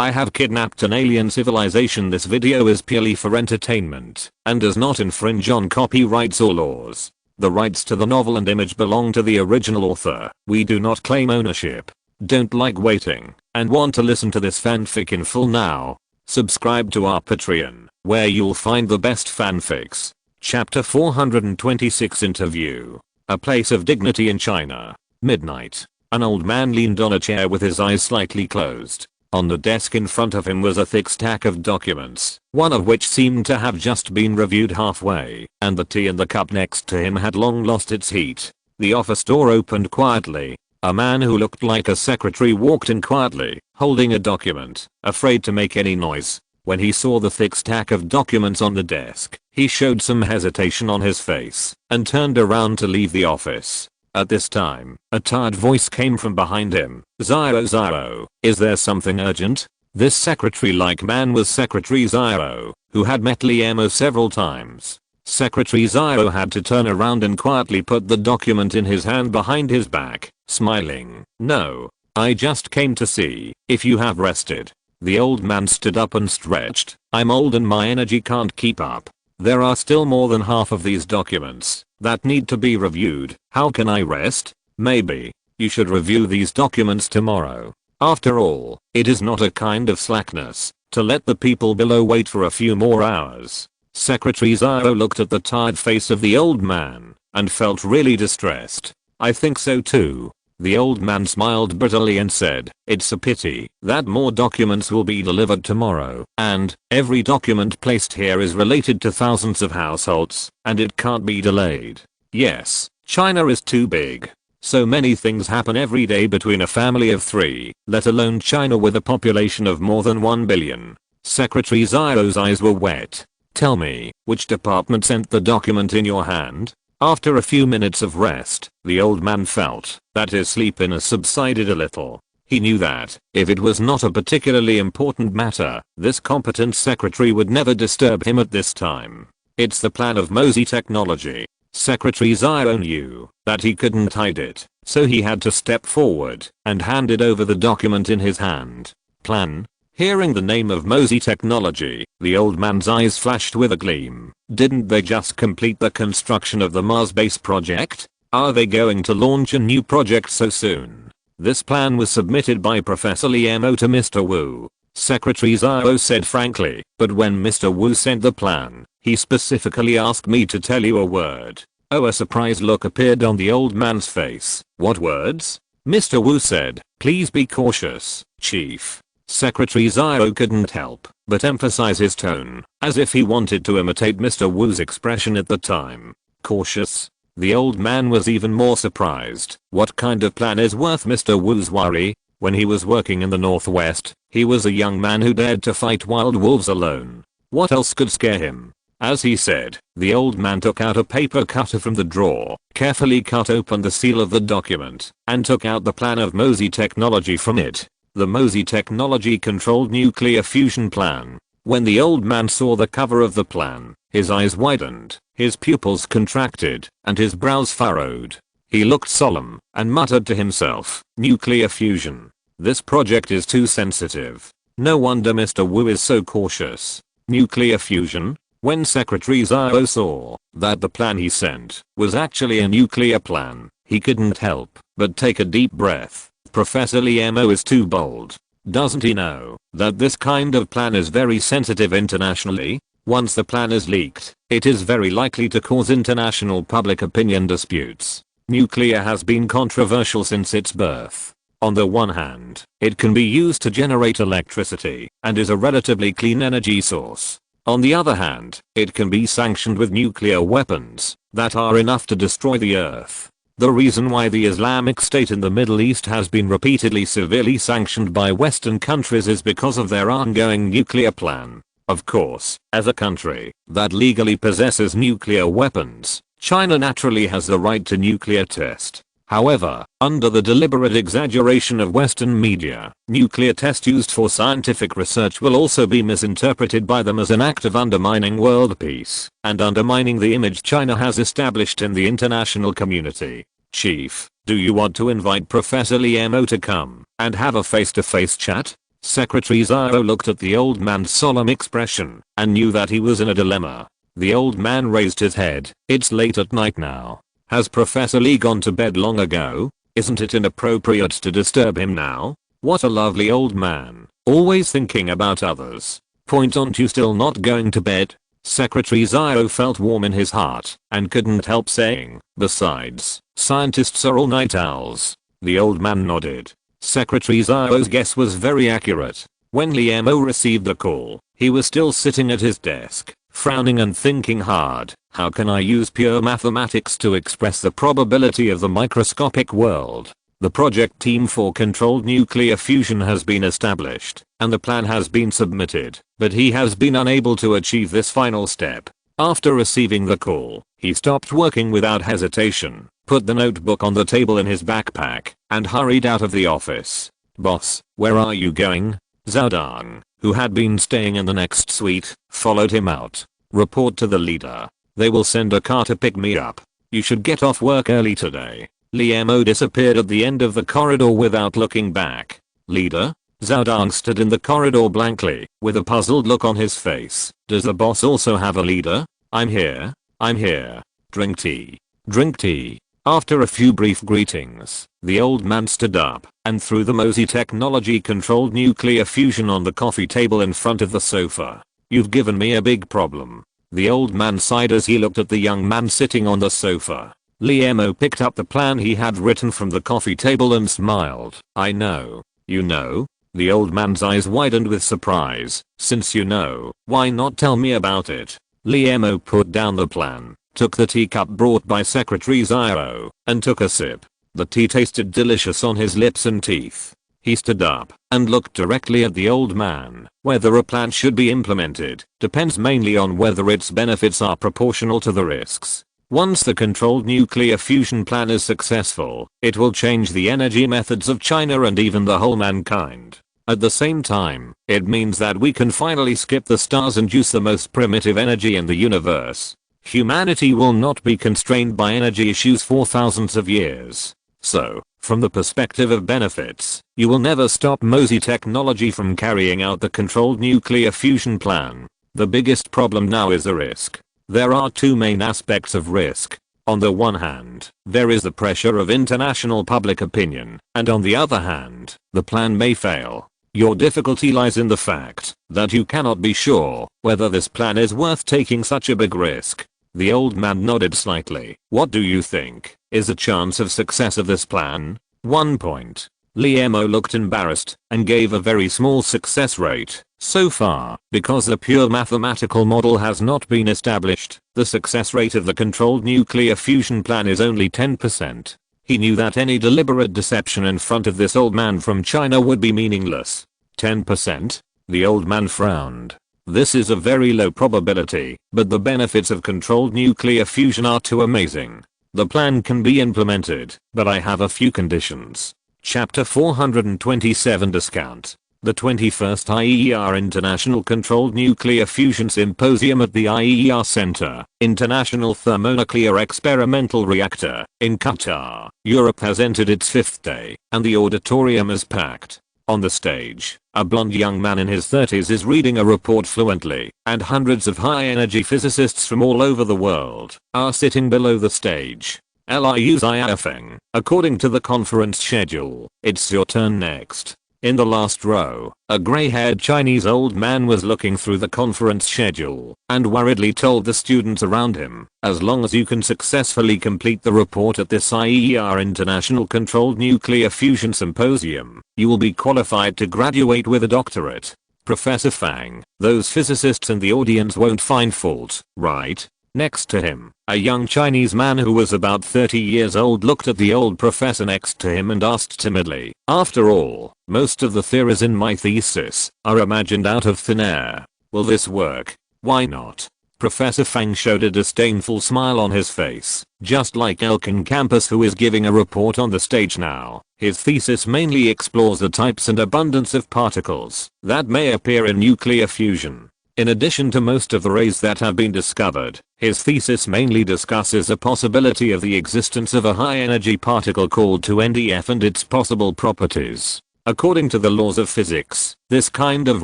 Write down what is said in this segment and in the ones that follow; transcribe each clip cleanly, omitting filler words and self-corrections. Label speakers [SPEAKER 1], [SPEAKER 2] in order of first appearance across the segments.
[SPEAKER 1] I have kidnapped an alien civilization. This video is purely for entertainment and does not infringe on copyrights or laws. The rights to the novel and image belong to the original author. We do not claim ownership. Don't like waiting and want to listen to this fanfic in full now? Subscribe to our Patreon, where you'll find the best fanfics. Chapter 426 Interview. A place of dignity in China. Midnight. An old man leaned on a chair with his eyes slightly closed. On the desk in front of him was a thick stack of documents, one of which seemed to have just been reviewed halfway, and the tea in the cup next to him had long lost its heat. The office door opened quietly. A man who looked like a secretary walked in quietly, holding a document, afraid to make any noise. When he saw the thick stack of documents on the desk, he showed some hesitation on his face and turned around to leave the office. At this time, a tired voice came from behind him. Zio, is there something urgent? This secretary-like man was Secretary Zio, who had met Liemo several times. Secretary Zio had to turn around and quietly put the document in his hand behind his back, smiling. No, I just came to see if you have rested. The old man stood up and stretched. I'm old and my energy can't keep up. There are still more than half of these documents that need to be reviewed. How can I rest? Maybe you should review these documents tomorrow. After all, it is not a kind of slackness to let the people below wait for a few more hours. Secretary Zio looked at the tired face of the old man and felt really distressed. I think so too. The old man smiled bitterly and said, it's a pity that more documents will be delivered tomorrow, and every document placed here is related to thousands of households, and it can't be delayed. Yes, China is too big. So many things happen every day between a family of 3, let alone China with a population of more than 1 billion. Secretary Zio's eyes were wet. Tell me, which department sent the document in your hand? After a few minutes of rest, the old man felt that his sleepiness subsided a little. He knew that, if it was not a particularly important matter, this competent secretary would never disturb him at this time. It's the plan of Mosey Technology. Secretary Zio knew that he couldn't hide it, so he had to step forward and handed over the document in his hand. Plan? Hearing the name of Mosey Technology, the old man's eyes flashed with a gleam. Didn't they just complete the construction of the Mars base project? Are they going to launch a new project so soon? This plan was submitted by Professor Liemo to Mr. Wu. Secretary Zio said frankly, but when Mr. Wu sent the plan, he specifically asked me to tell you a word. Oh, a surprised look appeared on the old man's face. What words? Mr. Wu said, please be cautious, Chief. Secretary Zio couldn't help but emphasize his tone, as if he wanted to imitate Mr. Wu's expression at the time. Cautious? The old man was even more surprised. What kind of plan is worth Mr. Wu's worry? When he was working in the Northwest, he was a young man who dared to fight wild wolves alone. What else could scare him? As he said, the old man took out a paper cutter from the drawer, carefully cut open the seal of the document, and took out the plan of Mosey Technology from it. The Mosey Technology Controlled Nuclear Fusion Plan. When the old man saw the cover of the plan, his eyes widened, his pupils contracted, and his brows furrowed. He looked solemn and muttered to himself, nuclear fusion. This project is too sensitive. No wonder Mr. Wu is so cautious. Nuclear fusion? When Secretary Zio saw that the plan he sent was actually a nuclear plan, he couldn't help but take a deep breath. Professor Liemo is too bold. Doesn't he know that this kind of plan is very sensitive internationally? Once the plan is leaked, it is very likely to cause international public opinion disputes. Nuclear has been controversial since its birth. On the one hand, it can be used to generate electricity and is a relatively clean energy source. On the other hand, it can be sanctioned with nuclear weapons that are enough to destroy the Earth. The reason why the Islamic State in the Middle East has been repeatedly severely sanctioned by Western countries is because of their ongoing nuclear plan. Of course, as a country that legally possesses nuclear weapons, China naturally has the right to nuclear test. However, under the deliberate exaggeration of Western media, nuclear test used for scientific research will also be misinterpreted by them as an act of undermining world peace and undermining the image China has established in the international community. Chief, do you want to invite Professor Liemo to come and have a face-to-face chat? Secretary Zhao looked at the old man's solemn expression and knew that he was in a dilemma. The old man raised his head. It's late at night now. Has Professor Lee gone to bed long ago? Isn't it inappropriate to disturb him now? What a lovely old man. Always thinking about others. Point, aren't you still not going to bed? Secretary Zhao felt warm in his heart and couldn't help saying, besides, scientists are all night owls. The old man nodded. Secretary Zhao's guess was very accurate. When Liemo received the call, he was still sitting at his desk, frowning and thinking hard. How can I use pure mathematics to express the probability of the microscopic world? The project team for controlled nuclear fusion has been established, and the plan has been submitted, but he has been unable to achieve this final step. After receiving the call, he stopped working without hesitation, put the notebook on the table in his backpack, and hurried out of the office. Boss, where are you going? Zhao Dang, who had been staying in the next suite, followed him out. Report to the leader. They will send a car to pick me up. You should get off work early today. Liemo disappeared at the end of the corridor without looking back. Leader? Zhao Dang stood in the corridor blankly, with a puzzled look on his face. Does the boss also have a leader? I'm here. I'm here. Drink tea. Drink tea. After a few brief greetings, the old man stood up and threw the Mosey technology controlled nuclear fusion on the coffee table in front of the sofa. You've given me a big problem. The old man sighed as he looked at the young man sitting on the sofa. Liemo picked up the plan he had written from the coffee table and smiled. I know. You know? The old man's eyes widened with surprise. Since you know, why not tell me about it? Liemo put down the plan, took the teacup brought by Secretary Zhao, and took a sip. The tea tasted delicious on his lips and teeth. He stood up and looked directly at the old man. Whether a plan should be implemented depends mainly on whether its benefits are proportional to the risks. Once the controlled nuclear fusion plan is successful, it will change the energy methods of China and even the whole mankind. At the same time, it means that we can finally skip the stars and use the most primitive energy in the universe. Humanity will not be constrained by energy issues for thousands of years. So, from the perspective of benefits, you will never stop Mosey technology from carrying out the controlled nuclear fusion plan. The biggest problem now is the risk. There are two main aspects of risk. On the one hand, there is the pressure of international public opinion, and on the other hand, the plan may fail. Your difficulty lies in the fact that you cannot be sure whether this plan is worth taking such a big risk. The old man nodded slightly. What do you think is the chance of success of this plan? 1 point. Liemo looked embarrassed and gave a very small success rate. So far, because the pure mathematical model has not been established, the success rate of the controlled nuclear fusion plan is only 10%. He knew that any deliberate deception in front of this old man from China would be meaningless. 10%? The old man frowned. This is a very low probability, but the benefits of controlled nuclear fusion are too amazing. The plan can be implemented, but I have a few conditions. Chapter 427 Discount. The 21st IER International Controlled Nuclear Fusion Symposium at the IER Center, International Thermonuclear Experimental Reactor, in Qatar, Europe has entered its 5th day, and the auditorium is packed. On the stage, a blonde young man in his 30s is reading a report fluently, and hundreds of high-energy physicists from all over the world are sitting below the stage. Liu Xiaofeng, according to the conference schedule, it's your turn next. In the last row, a gray-haired Chinese old man was looking through the conference schedule and worriedly told the students around him, as long as you can successfully complete the report at this IER International Controlled Nuclear Fusion Symposium, you will be qualified to graduate with a doctorate. Professor Fang, those physicists in the audience won't find fault, right? Next to him, a young Chinese man who was about 30 years old looked at the old professor next to him and asked timidly, after all, most of the theories in my thesis are imagined out of thin air. Will this work? Why not? Professor Fang showed a disdainful smile on his face, just like Elkin Campus, who is giving a report on the stage now. His thesis mainly explores the types and abundance of particles that may appear in nuclear fusion. In addition to most of the rays that have been discovered, his thesis mainly discusses a possibility of the existence of a high-energy particle called 2NDF and its possible properties. According to the laws of physics, this kind of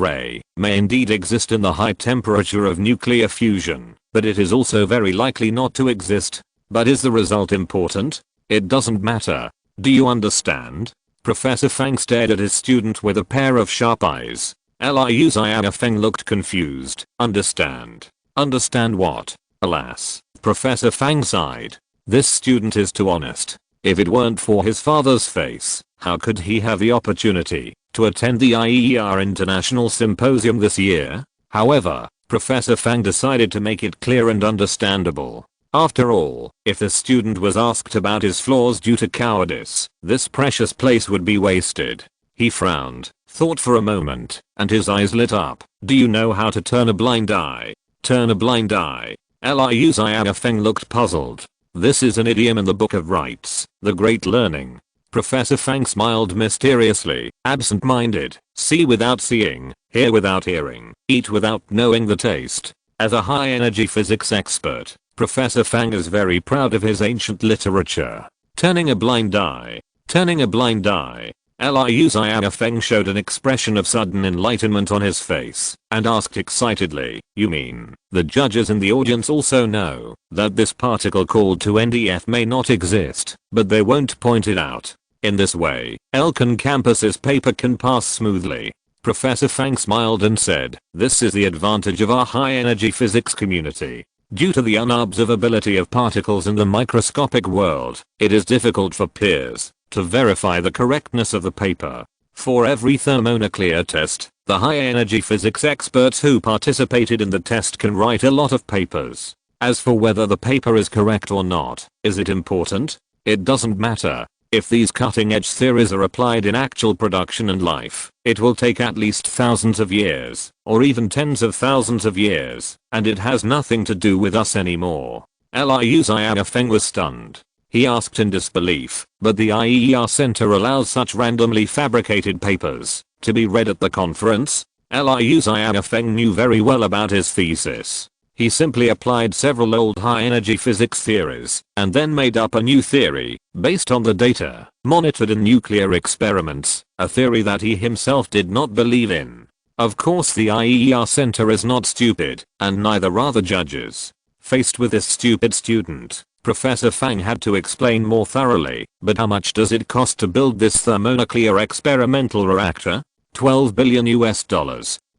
[SPEAKER 1] ray may indeed exist in the high temperature of nuclear fusion, but it is also very likely not to exist. But is the result important? It doesn't matter. Do you understand? Professor Fang stared at his student with a pair of sharp eyes. Liu Xiaofeng looked confused. Understand? Understand what? Alas, Professor Fang sighed. This student is too honest. If it weren't for his father's face, how could he have the opportunity to attend the IER International Symposium this year? However, Professor Fang decided to make it clear and understandable. After all, if the student was asked about his flaws due to cowardice, this precious place would be wasted. He frowned, thought for a moment, and his eyes lit up. Do you know how to turn a blind eye? Turn a blind eye? Liu Xiaofeng looked puzzled. This is an idiom in the Book of Rites, the Great Learning. Professor Fang smiled mysteriously. Absent-minded, see without seeing, hear without hearing, eat without knowing the taste. As a high-energy physics expert, Professor Fang is very proud of his ancient literature. Turning a blind eye. Turning a blind eye. Liu Xiaofeng showed an expression of sudden enlightenment on his face and asked excitedly, you mean, the judges in the audience also know that this particle called 2NDF may not exist, but they won't point it out. In this way, Elkan campus's paper can pass smoothly. Professor Fang smiled and said, this is the advantage of our high-energy physics community. Due to the unobservability of particles in the microscopic world, it is difficult for peers to verify the correctness of the paper. For every thermonuclear test, the high-energy physics experts who participated in the test can write a lot of papers. As for whether the paper is correct or not, is it important? It doesn't matter. If these cutting-edge theories are applied in actual production and life, it will take at least thousands of years, or even tens of thousands of years, and it has nothing to do with us anymore. Liu Xiaofeng was stunned. He asked in disbelief, but the IER Center allows such randomly fabricated papers to be read at the conference? Liu Xiaofeng knew very well about his thesis. He simply applied several old high-energy physics theories and then made up a new theory based on the data monitored in nuclear experiments, a theory that he himself did not believe in. Of course, the IER Center is not stupid, and neither are the judges. Faced with this stupid student, Professor Fang had to explain more thoroughly. But how much does it cost to build this thermonuclear experimental reactor? $12 billion.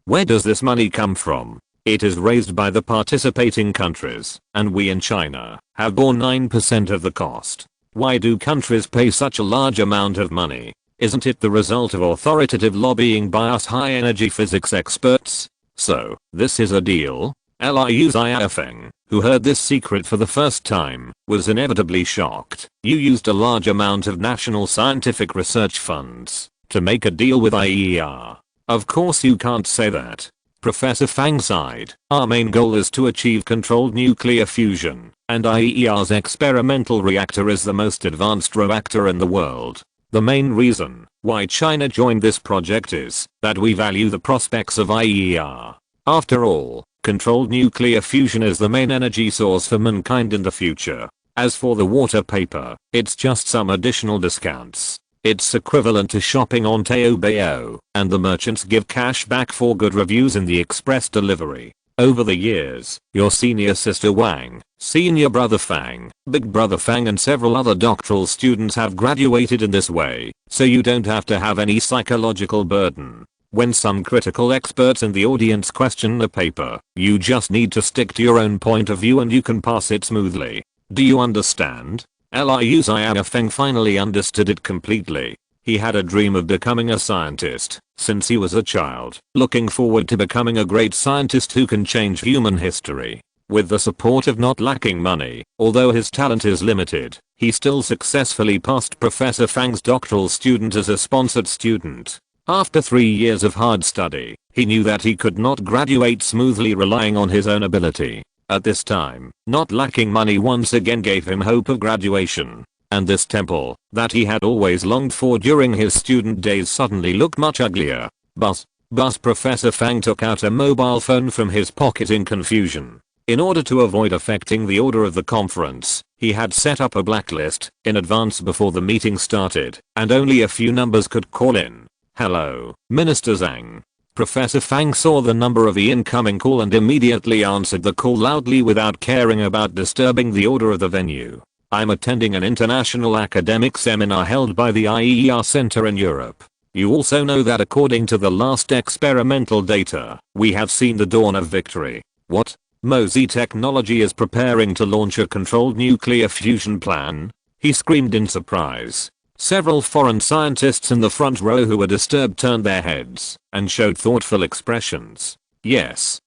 [SPEAKER 1] Where does this money come from? It is raised by the participating countries, and we in China have borne 9% of the cost. Why do countries pay such a large amount of money? Isn't it the result of authoritative lobbying by us high-energy physics experts? So, this is a deal? Liu Xiaofeng, who heard this secret for the first time, was inevitably shocked. You used a large amount of national scientific research funds to make a deal with IER. Of course you can't say that. Professor Fang sighed. Our main goal is to achieve controlled nuclear fusion, and IER's experimental reactor is the most advanced reactor in the world. The main reason why China joined this project is that we value the prospects of IER. After all, controlled nuclear fusion is the main energy source for mankind in the future. As for the water paper, it's just some additional discounts. It's equivalent to shopping on Taobao, and the merchants give cash back for good reviews in the express delivery. Over the years, your senior sister Wang, senior brother Fang, big brother Fang and several other doctoral students have graduated in this way, so you don't have to have any psychological burden. When some critical experts in the audience question the paper, you just need to stick to your own point of view and you can pass it smoothly. Do you understand? Liu Xiaofeng finally understood it completely. He had a dream of becoming a scientist since he was a child, looking forward to becoming a great scientist who can change human history. With the support of not lacking money, although his talent is limited, he still successfully passed Professor Fang's doctoral student as a sponsored student. After 3 years of hard study, he knew that he could not graduate smoothly relying on his own ability. At this time, not lacking money once again gave him hope of graduation. And this temple, that he had always longed for during his student days suddenly looked much uglier. Buzz. Professor Fang took out a mobile phone from his pocket in confusion. In order to avoid affecting the order of the conference, he had set up a blacklist in advance before the meeting started, and only a few numbers could call in. Hello, Minister Zhang. Professor Fang saw the number of the incoming call and immediately answered the call loudly without caring about disturbing the order of the venue. I'm attending an international academic seminar held by the IER Center in Europe. You also know that according to the last experimental data, we have seen the dawn of victory. What? Mosey Technology is preparing to launch a controlled nuclear fusion plan? He screamed in surprise. Several foreign scientists in the front row who were disturbed turned their heads and showed thoughtful expressions. Yes,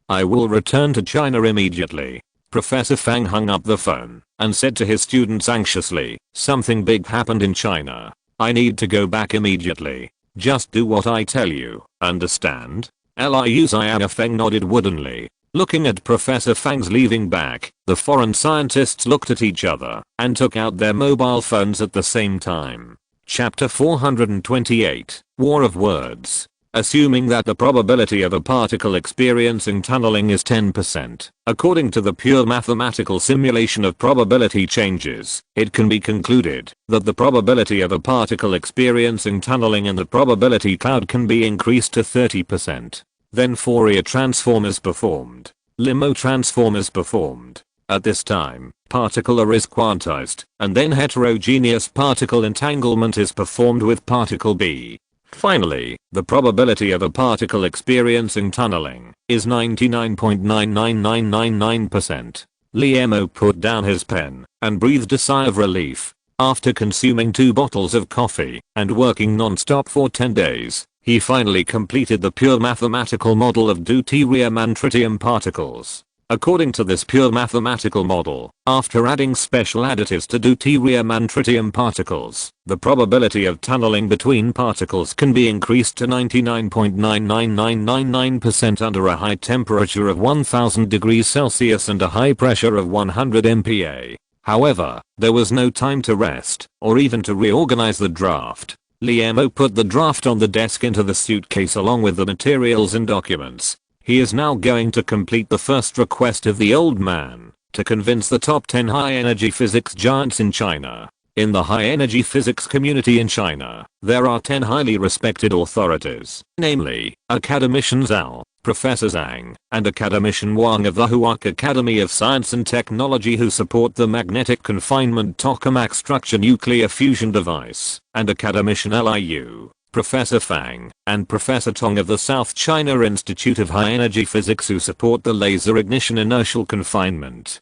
[SPEAKER 1] I will return to China immediately. Professor Fang hung up the phone and said to his students anxiously, something big happened in China. I need to go back immediately. Just do what I tell you, understand? Liu Xiang Feng nodded woodenly. Looking at Professor Fang's leaving back, the foreign scientists looked at each other and took out their mobile phones at the same time. Chapter 428, War of Words. Assuming that the probability of a particle experiencing tunneling is 10%, according to the pure mathematical simulation of probability changes, it can be concluded that the probability of a particle experiencing tunneling in the probability cloud can be increased to 30%. Then Fourier transform is performed. Limo transform is performed. At this time, particle A is quantized, and then heterogeneous particle entanglement is performed with particle B. Finally, the probability of a particle experiencing tunneling is 99.99999%. Liemo put down his pen and breathed a sigh of relief. After consuming 2 bottles of coffee and working non-stop for 10 days, he finally completed the pure mathematical model of deuterium and tritium particles. According to this pure mathematical model, after adding special additives to deuterium and tritium particles, the probability of tunneling between particles can be increased to 99.99999% under a high temperature of 1000 degrees Celsius and a high pressure of 100 MPa. However, there was no time to rest or even to reorganize the draft. Liemo put the draft on the desk into the suitcase along with the materials and documents. He is now going to complete the first request of the old man, to convince the top 10 high-energy physics giants in China. In the high-energy physics community in China, there are 10 highly respected authorities, namely, Academician Zhao, Professor Zhang, and Academician Wang of the Huaq Academy of Science and Technology who support the magnetic confinement tokamak structure nuclear fusion device, and Academician Liu, Professor Fang, and Professor Tong of the South China Institute of High Energy Physics who support the laser ignition inertial confinement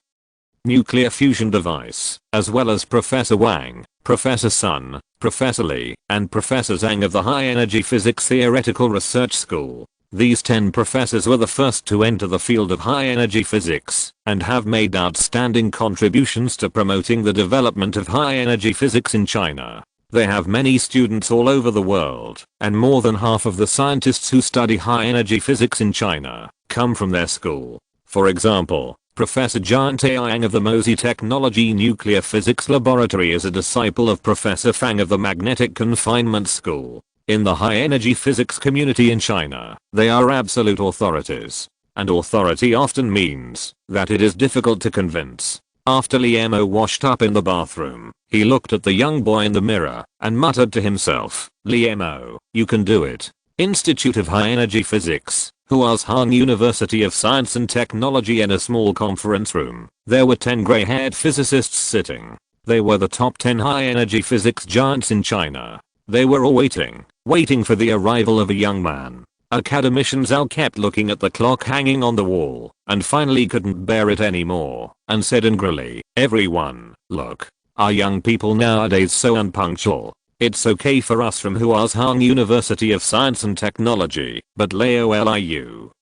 [SPEAKER 1] nuclear fusion device, as well as Professor Wang, Professor Sun, Professor Li, and Professor Zhang of the High Energy Physics Theoretical Research School. These 10 professors were the first to enter the field of high energy physics and have made outstanding contributions to promoting the development of high energy physics in China. They have many students all over the world, and more than half of the scientists who study high energy physics in China come from their school. For example, Professor Jian Taiyang of the Mosey Technology Nuclear Physics Laboratory is a disciple of Professor Fang of the Magnetic Confinement School. In the high-energy physics community in China, they are absolute authorities. And authority often means that it is difficult to convince. After Liemo washed up in the bathroom, he looked at the young boy in the mirror and muttered to himself, Liemo, you can do it. Institute of High Energy Physics, Huazhang University of Science and Technology. In a small conference room, there were 10 gray-haired physicists sitting. They were the top 10 high-energy physics giants in China. They were all waiting for the arrival of a young man. Academician Zhao kept looking at the clock hanging on the wall and finally couldn't bear it anymore and said angrily, everyone, look, are young people nowadays so unpunctual? It's okay for us from Huazhang University of Science and Technology, but Liu,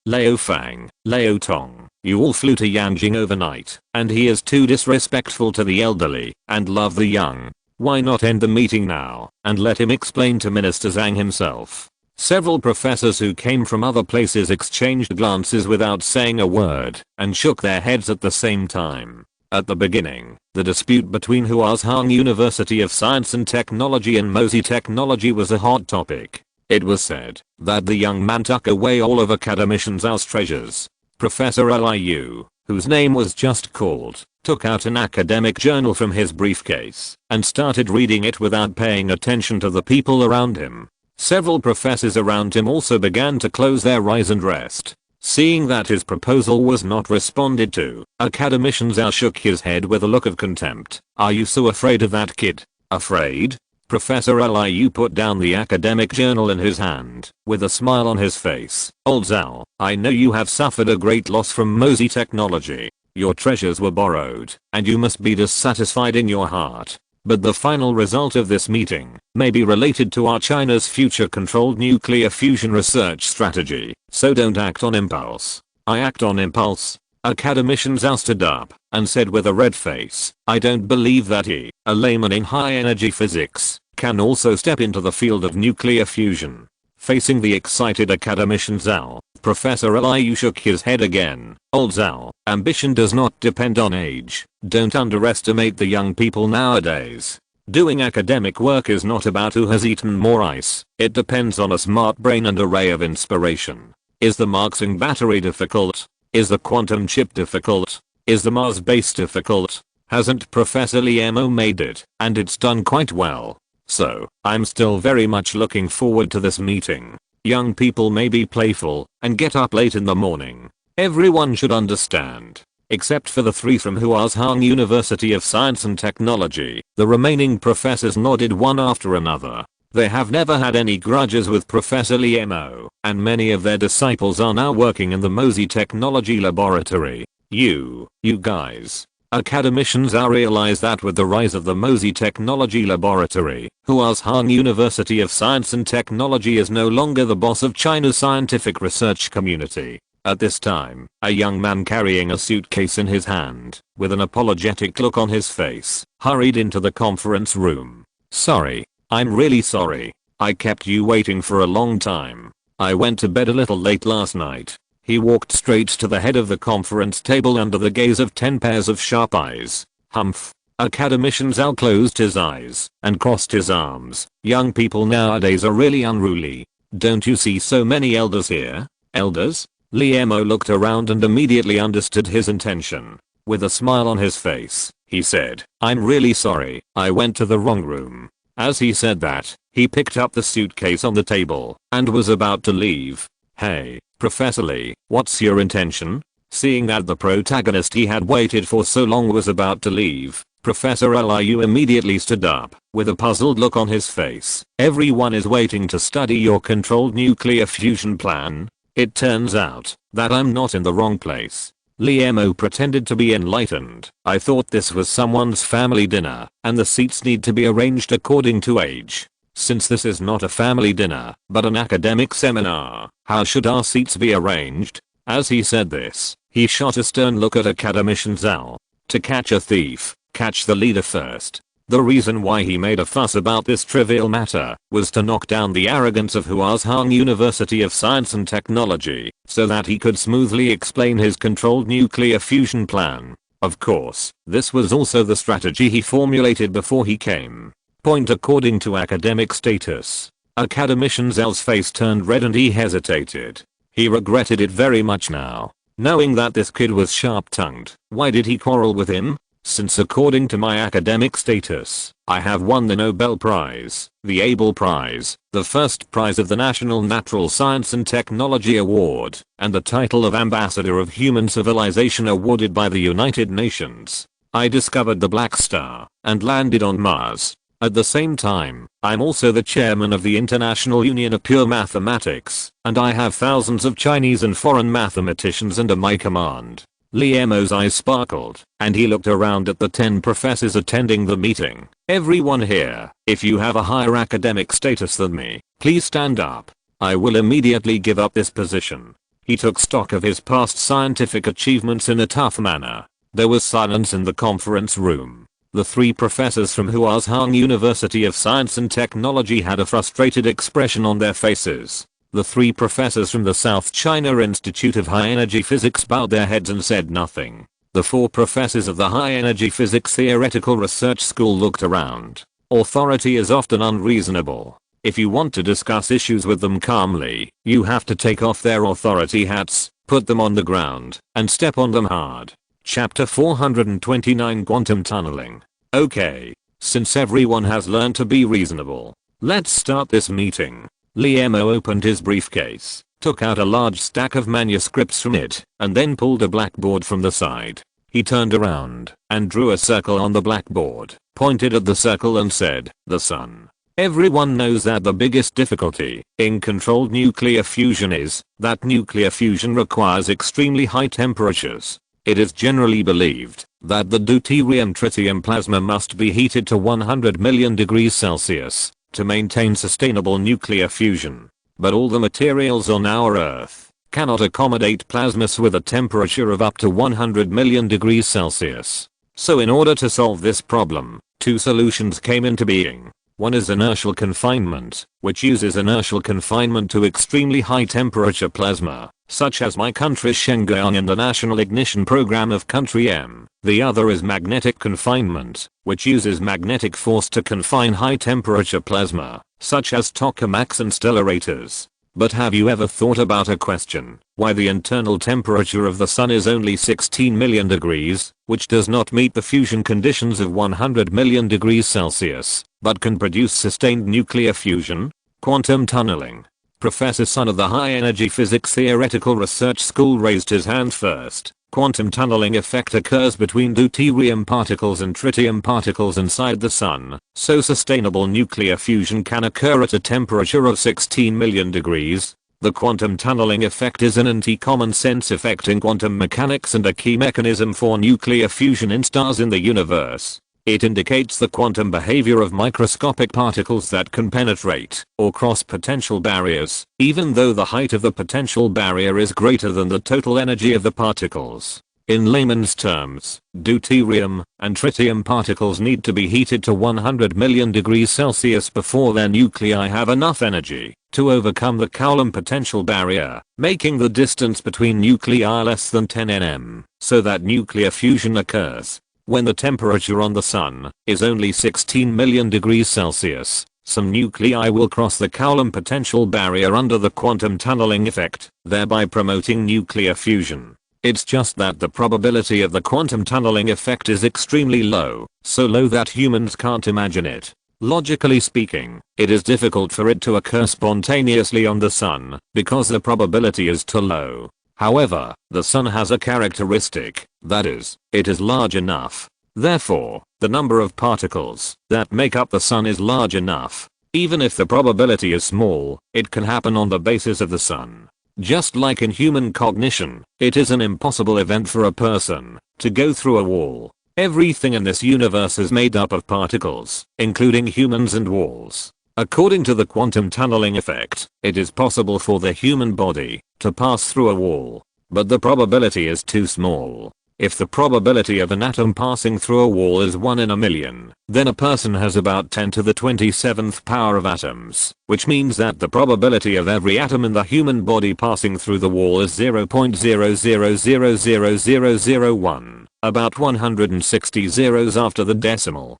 [SPEAKER 1] Liu Fang, Liu Tong, you all flew to Yanjing overnight, and he is too disrespectful to the elderly and love the young. Why not end the meeting now and let him explain to Minister Zhang himself? Several professors who came from other places exchanged glances without saying a word and shook their heads at the same time. At the beginning, the dispute between Huazhang University of Science and Technology and Mosey Technology was a hot topic. It was said that the young man took away all of Academician Zhao's treasures. Professor Liu, whose name was just called, took out an academic journal from his briefcase and started reading it without paying attention to the people around him. Several professors around him also began to close their eyes and rest. Seeing that his proposal was not responded to, Academician Zhao shook his head with a look of contempt. "Are you so afraid of that kid?" "Afraid?" Professor Liu put down the academic journal in his hand, with a smile on his face. "Old Zhao, I know you have suffered a great loss from Mosey technology. Your treasures were borrowed, and you must be dissatisfied in your heart. But the final result of this meeting may be related to our China's future controlled nuclear fusion research strategy, so don't act on impulse." "I act on impulse." Academician Zhao stood up and said with a red face, "I don't believe that he, a layman in high energy physics, can also step into the field of nuclear fusion." Facing the excited Academician Zhao, Professor Liu shook his head again. "Old Zhao, ambition does not depend on age. Don't underestimate the young people nowadays. Doing academic work is not about who has eaten more ice. It depends on a smart brain and a ray of inspiration. Is the Marxing battery difficult? Is the quantum chip difficult? Is the Mars base difficult? Hasn't Professor Liemo made it, and it's done quite well? So, I'm still very much looking forward to this meeting. Young people may be playful and get up late in the morning. Everyone should understand. Except for the three from Huazhang University of Science and Technology, the remaining professors nodded one after another. They have never had any grudges with Professor Liemo, and many of their disciples are now working in the Mosey Technology Laboratory. You guys. Academicians realize that with the rise of the Mosey Technology Laboratory, Huazhang University of Science and Technology is no longer the boss of China's scientific research community. At this time, a young man carrying a suitcase in his hand, with an apologetic look on his face, hurried into the conference room. "Sorry. I'm really sorry. I kept you waiting for a long time. I went to bed a little late last night." He walked straight to the head of the conference table under the gaze of 10 pairs of sharp eyes. "Humph." Academician Zhao closed his eyes and crossed his arms. "Young people nowadays are really unruly. Don't you see so many elders here?" "Elders?" Liemo looked around and immediately understood his intention. With a smile on his face, he said, "I'm really sorry, I went to the wrong room." As he said that, he picked up the suitcase on the table and was about to leave. "Hey, Professor Lee, what's your intention?" Seeing that the protagonist he had waited for so long was about to leave, Professor Liu immediately stood up, with a puzzled look on his face. "Everyone is waiting to study your controlled nuclear fusion plan. It turns out that I'm not in the wrong place." Liemo pretended to be enlightened. "I thought this was someone's family dinner, and the seats need to be arranged according to age. Since this is not a family dinner, but an academic seminar, how should our seats be arranged?" As he said this, he shot a stern look at Academician Zhao. To catch a thief, catch the leader first. The reason why he made a fuss about this trivial matter was to knock down the arrogance of Huazhang University of Science and Technology, so that he could smoothly explain his controlled nuclear fusion plan. Of course, this was also the strategy he formulated before he came. Point according to academic status. Academician Zhao's face turned red and he hesitated. He regretted it very much now, knowing that this kid was sharp-tongued. Why did he quarrel with him? Since according to my academic status, I have won the Nobel Prize, the Abel Prize, the first prize of the National Natural Science and Technology Award, and the title of Ambassador of Human Civilization awarded by the United Nations. I discovered the Black Star and landed on Mars. At the same time, I'm also the chairman of the International Union of Pure Mathematics, and I have thousands of Chinese and foreign mathematicians under my command. Liemo's eyes sparkled, and he looked around at the 10 professors attending the meeting. Everyone here, if you have a higher academic status than me, please stand up. I will immediately give up this position. He took stock of his past scientific achievements in a tough manner. There was silence in the conference room. The 3 professors from Huazhang University of Science and Technology had a frustrated expression on their faces. The 3 professors from the South China Institute of High Energy Physics bowed their heads and said nothing. The 4 professors of the High Energy Physics Theoretical Research School looked around. Authority is often unreasonable. If you want to discuss issues with them calmly, you have to take off their authority hats, put them on the ground, and step on them hard. Chapter 429 Quantum Tunneling. Okay, since everyone has learned to be reasonable, let's start this meeting. Liam opened his briefcase, took out a large stack of manuscripts from it, and then pulled a blackboard from the side. He turned around and drew a circle on the blackboard, pointed at the circle and said, "The sun." Everyone knows that the biggest difficulty in controlled nuclear fusion is that nuclear fusion requires extremely high temperatures. It is generally believed that the deuterium-tritium plasma must be heated to 100 million degrees Celsius to maintain sustainable nuclear fusion. But all the materials on our Earth cannot accommodate plasmas with a temperature of up to 100 million degrees Celsius. So in order to solve this problem, two solutions came into being. One is inertial confinement, which uses inertial confinement to extremely high temperature plasma, such as my country's Shengyang in the National Ignition Program of Country M. The other is magnetic confinement, which uses magnetic force to confine high temperature plasma, such as tokamaks and stellarators. But have you ever thought about a question, why the internal temperature of the sun is only 16 million degrees, which does not meet the fusion conditions of 100 million degrees Celsius, but can produce sustained nuclear fusion? Quantum tunneling. Professor Sun of the High Energy Physics Theoretical Research School raised his hand first. Quantum tunneling effect occurs between deuterium particles and tritium particles inside the sun, so sustainable nuclear fusion can occur at a temperature of 16 million degrees. The quantum tunneling effect is an anti-common sense effect in quantum mechanics and a key mechanism for nuclear fusion in stars in the universe. It indicates the quantum behavior of microscopic particles that can penetrate or cross potential barriers, even though the height of the potential barrier is greater than the total energy of the particles. In layman's terms, deuterium and tritium particles need to be heated to 100 million degrees Celsius before their nuclei have enough energy to overcome the Coulomb potential barrier, making the distance between nuclei less than 10 nm, so that nuclear fusion occurs. When the temperature on the sun is only 16 million degrees Celsius, some nuclei will cross the Coulomb potential barrier under the quantum tunneling effect, thereby promoting nuclear fusion. It's just that the probability of the quantum tunneling effect is extremely low, so low that humans can't imagine it. Logically speaking, it is difficult for it to occur spontaneously on the sun, because the probability is too low. However, the sun has a characteristic, that is, it is large enough. Therefore, the number of particles that make up the sun is large enough. Even if the probability is small, it can happen on the basis of the sun. Just like in human cognition, it is an impossible event for a person to go through a wall. Everything in this universe is made up of particles, including humans and walls. According to the quantum tunneling effect, it is possible for the human body to pass through a wall, but the probability is too small. If the probability of an atom passing through a wall is 1 in a million, then a person has about 10 to the 27th power of atoms, which means that the probability of every atom in the human body passing through the wall is 0.00000001, about 160 zeros after the decimal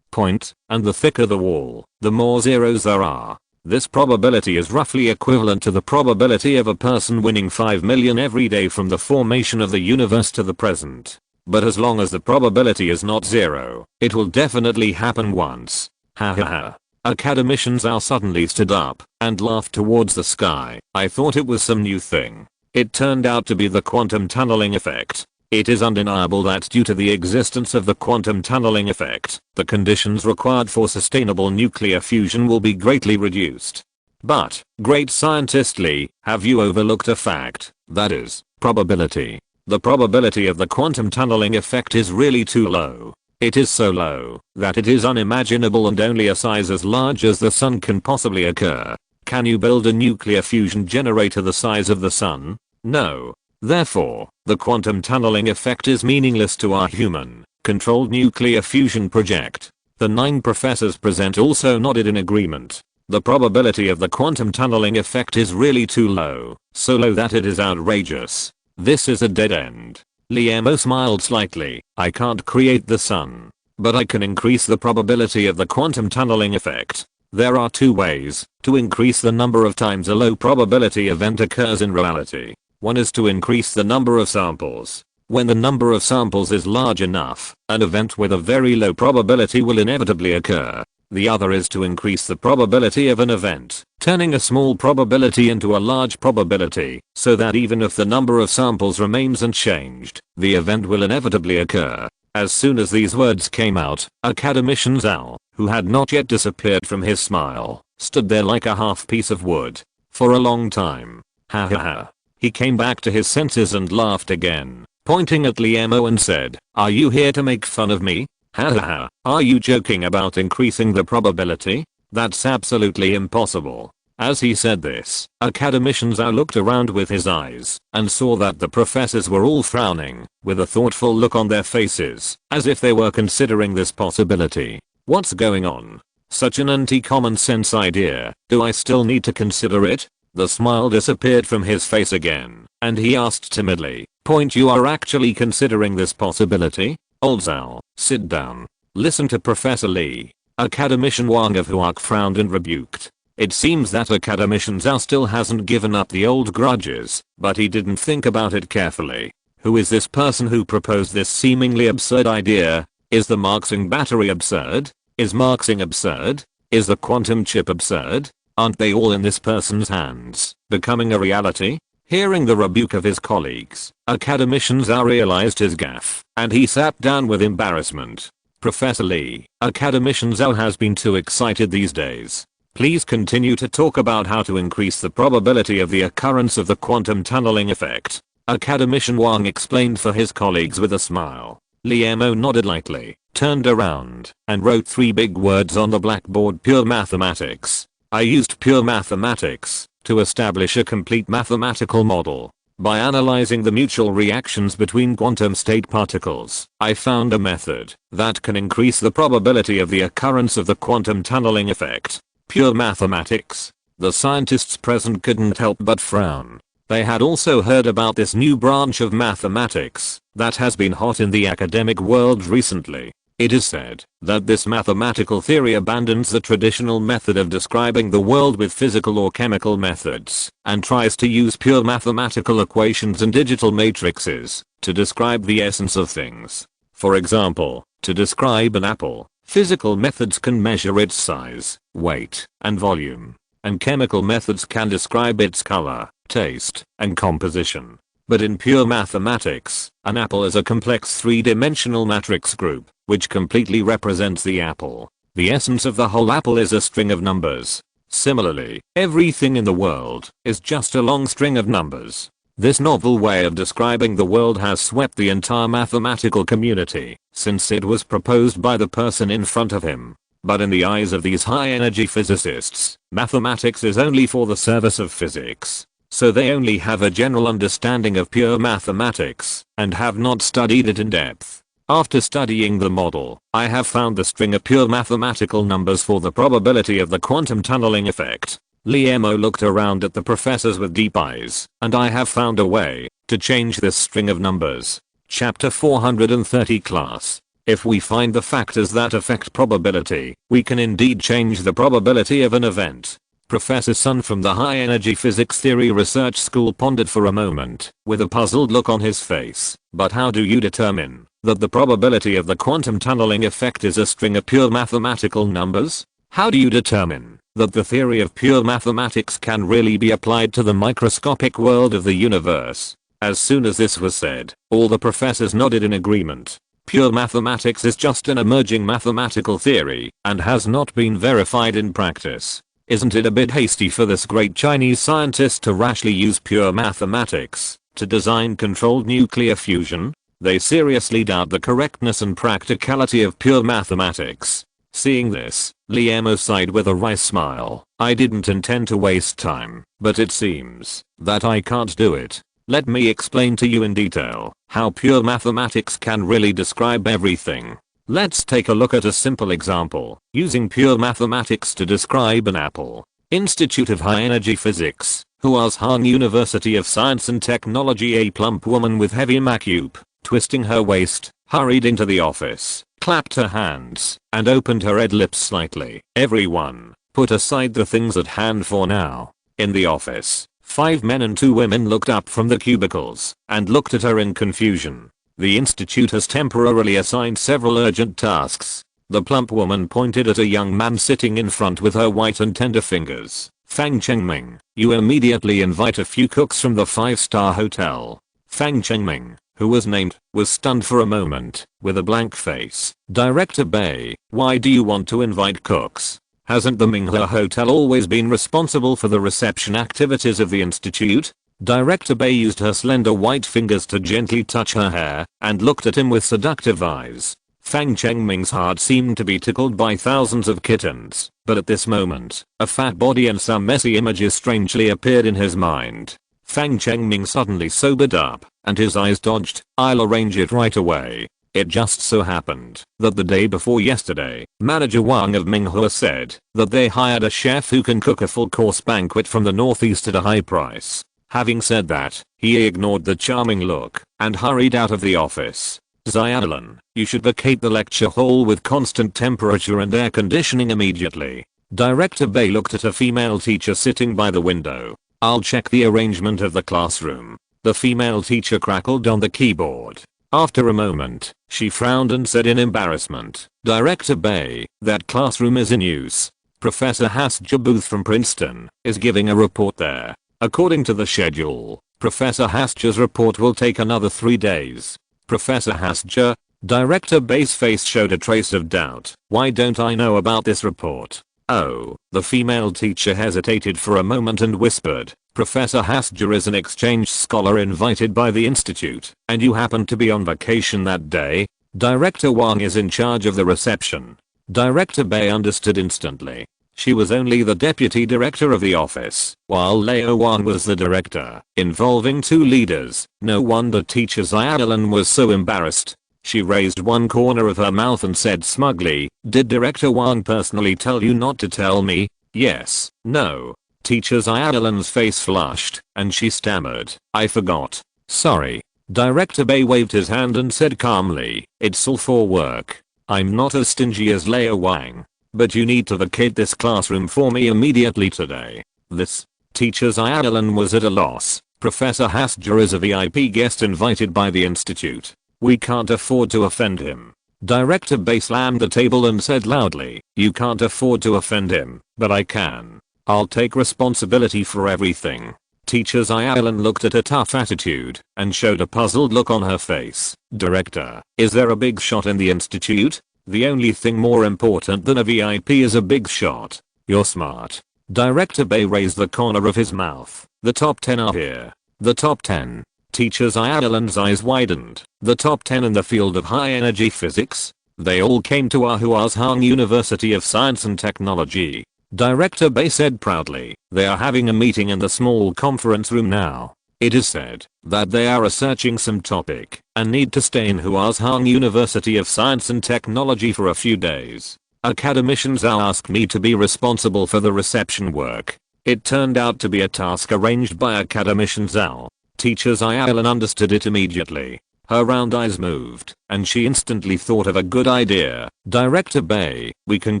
[SPEAKER 1] point, and the thicker the wall, the more zeros there are. This probability is roughly equivalent to the probability of a person winning 5 million every day from the formation of the universe to the present. But as long as the probability is not zero, it will definitely happen once. Ha ha ha. Academicians are suddenly stood up and laughed towards the sky. I thought it was some new thing. It turned out to be the quantum tunneling effect. It is undeniable that due to the existence of the quantum tunneling effect, the conditions required for sustainable nuclear fusion will be greatly reduced. But, great scientist Lee, have you overlooked a fact, that is, probability. The probability of the quantum tunneling effect is really too low. It is so low that it is unimaginable and only a size as large as the sun can possibly occur. Can you build a nuclear fusion generator the size of the sun? No. Therefore, the quantum tunneling effect is meaningless to our human, controlled nuclear fusion project. The 9 professors present also nodded in agreement. The probability of the quantum tunneling effect is really too low, so low that it is outrageous. This is a dead end. Liam smiled slightly. I can't create the sun, but I can increase the probability of the quantum tunneling effect. There are 2 ways to increase the number of times a low probability event occurs in reality. One is to increase the number of samples. When the number of samples is large enough, an event with a very low probability will inevitably occur. The other is to increase the probability of an event, turning a small probability into a large probability, so that even if the number of samples remains unchanged, the event will inevitably occur. As soon as these words came out, Academician Zhao, who had not yet disappeared from his smile, stood there like a half piece of wood. For a long time. Ha ha ha. He came back to his senses and laughed again, pointing at Liemo and said, "Are you here to make fun of me? Ha ha ha. Are you joking about increasing the probability? That's absolutely impossible." As he said this, Academician Zhao looked around with his eyes and saw that the professors were all frowning, with a thoughtful look on their faces, as if they were considering this possibility. What's going on? Such an anti-common sense idea, do I still need to consider it? The smile disappeared from his face again, and he asked timidly, "Point, you are actually considering this possibility? Old Zhao, sit down. Listen to Professor Li." Academician Wang of Huark frowned and rebuked. It seems that Academician Zhao still hasn't given up the old grudges, but he didn't think about it carefully. Who is this person who proposed this seemingly absurd idea? Is the Marxing battery absurd? Is Marxing absurd? Is the quantum chip absurd? Aren't they all in this person's hands, becoming a reality? Hearing the rebuke of his colleagues, Academician Zhao realized his gaffe, and he sat down with embarrassment. "Professor Li, Academician Zhao has been too excited these days. Please continue to talk about how to increase the probability of the occurrence of the quantum tunneling effect." Academician Wang explained for his colleagues with a smile. Liemo nodded lightly, turned around, and wrote 3 big words on the blackboard: "Pure mathematics." I used pure mathematics to establish a complete mathematical model. By analyzing the mutual reactions between quantum state particles, I found a method that can increase the probability of the occurrence of the quantum tunneling effect. Pure mathematics. The scientists present couldn't help but frown. They had also heard about this new branch of mathematics that has been hot in the academic world recently. It is said that this mathematical theory abandons the traditional method of describing the world with physical or chemical methods and tries to use pure mathematical equations and digital matrices to describe the essence of things. For example, to describe an apple, physical methods can measure its size, weight, and volume, and chemical methods can describe its color, taste, and composition. But in pure mathematics, an apple is a complex 3-dimensional matrix group, which completely represents the apple. The essence of the whole apple is a string of numbers. Similarly, everything in the world is just a long string of numbers. This novel way of describing the world has swept the entire mathematical community, since it was proposed by the person in front of him. But in the eyes of these high-energy physicists, mathematics is only for the service of physics. So they only have a general understanding of pure mathematics, and have not studied it in depth. After studying the model, I have found the string of pure mathematical numbers for the probability of the quantum tunneling effect. Liemo looked around at the professors with deep eyes, and I have found a way to change this string of numbers. Chapter 430 Class. If we find the factors that affect probability, we can indeed change the probability of an event. Professor Sun from the High Energy Physics Theory Research School pondered for a moment, with a puzzled look on his face. But how do you determine that the probability of the quantum tunneling effect is a string of pure mathematical numbers? How do you determine that the theory of pure mathematics can really be applied to the microscopic world of the universe? As soon as this was said, all the professors nodded in agreement. Pure mathematics is just an emerging mathematical theory, and has not been verified in practice. Isn't it a bit hasty for this great Chinese scientist to rashly use pure mathematics to design controlled nuclear fusion? They seriously doubt the correctness and practicality of pure mathematics. Seeing this, Liemo sighed with a wry smile. I didn't intend to waste time, but it seems that I can't do it. Let me explain to you in detail how pure mathematics can really describe everything. Let's take a look at a simple example, using pure mathematics to describe an apple. Institute of High Energy Physics, Huazhang University of Science and Technology. A plump woman with heavy makeup, twisting her waist, hurried into the office, clapped her hands, and opened her red lips slightly. Everyone, put aside the things at hand for now. In the office, 5 men and 2 women looked up from the cubicles, and looked at her in confusion. The institute has temporarily assigned several urgent tasks. The plump woman pointed at a young man sitting in front with her white and tender fingers. Fang Chengming, you immediately invite a few cooks from the 5-star hotel. Fang Chengming, who was named, was stunned for a moment, with a blank face. Director Bei, why do you want to invite cooks? Hasn't the Minghe Hotel always been responsible for the reception activities of the institute? Director Bei used her slender white fingers to gently touch her hair, and looked at him with seductive eyes. Fang Chengming's heart seemed to be tickled by thousands of kittens, but at this moment, a fat body and some messy images strangely appeared in his mind. Fang Chengming suddenly sobered up, and his eyes dodged. I'll arrange it right away. It just so happened that the day before yesterday, Manager Wang of Minghua said that they hired a chef who can cook a full-course banquet from the northeast at a high price. Having said that, he ignored the charming look and hurried out of the office. Xiaolan, you should vacate the lecture hall with constant temperature and air conditioning immediately. Director Bei looked at a female teacher sitting by the window. I'll check the arrangement of the classroom. The female teacher crackled on the keyboard. After a moment, she frowned and said in embarrassment, Director Bei, that classroom is in use. Professor Hasja Booth from Princeton is giving a report there. According to the schedule, Professor Hasja's report will take another 3 days. Professor Hasja, Director Bei's face showed a trace of doubt. Why don't I know about this report? Oh, the female teacher hesitated for a moment and whispered, Professor Hasja is an exchange scholar invited by the institute, and you happened to be on vacation that day. Director Wang is in charge of the reception. Director Bei understood instantly. She was only the deputy director of the office, while Leo Wang was the director, involving 2 leaders. No wonder teacher Xiaolan was so embarrassed. She raised one corner of her mouth and said smugly, did Director Wang personally tell you not to tell me? Yes, no. Teacher Xiaolan's face flushed, and she stammered, I forgot. Sorry. Director Bei waved his hand and said calmly, it's all for work. I'm not as stingy as Leo Wang. But you need to vacate this classroom for me immediately today. This. Teacher Xiaolan was at a loss. Professor Hasja is a VIP guest invited by the institute. We can't afford to offend him. Director Bei slammed the table and said loudly, you can't afford to offend him, but I can. I'll take responsibility for everything. Teacher Xiaolan looked at a tough attitude and showed a puzzled look on her face. Director, is there a big shot in the institute? The only thing more important than a VIP is a big shot. You're smart. Director Bei raised the corner of his mouth. The top 10 are here. The top 10. Teacher Xiaolan's eyes widened. The top 10 in the field of high energy physics? They all came to Ahuazhang University of Science and Technology. Director Bei said proudly. They are having a meeting in the small conference room now. It is said that they are researching some topic and need to stay in Huazhang University of Science and Technology for a few days. Academician Zhao asked me to be responsible for the reception work. It turned out to be a task arranged by Academician Zhao. Teacher Xiaolan understood it immediately. Her round eyes moved, and she instantly thought of a good idea. Director Bei, we can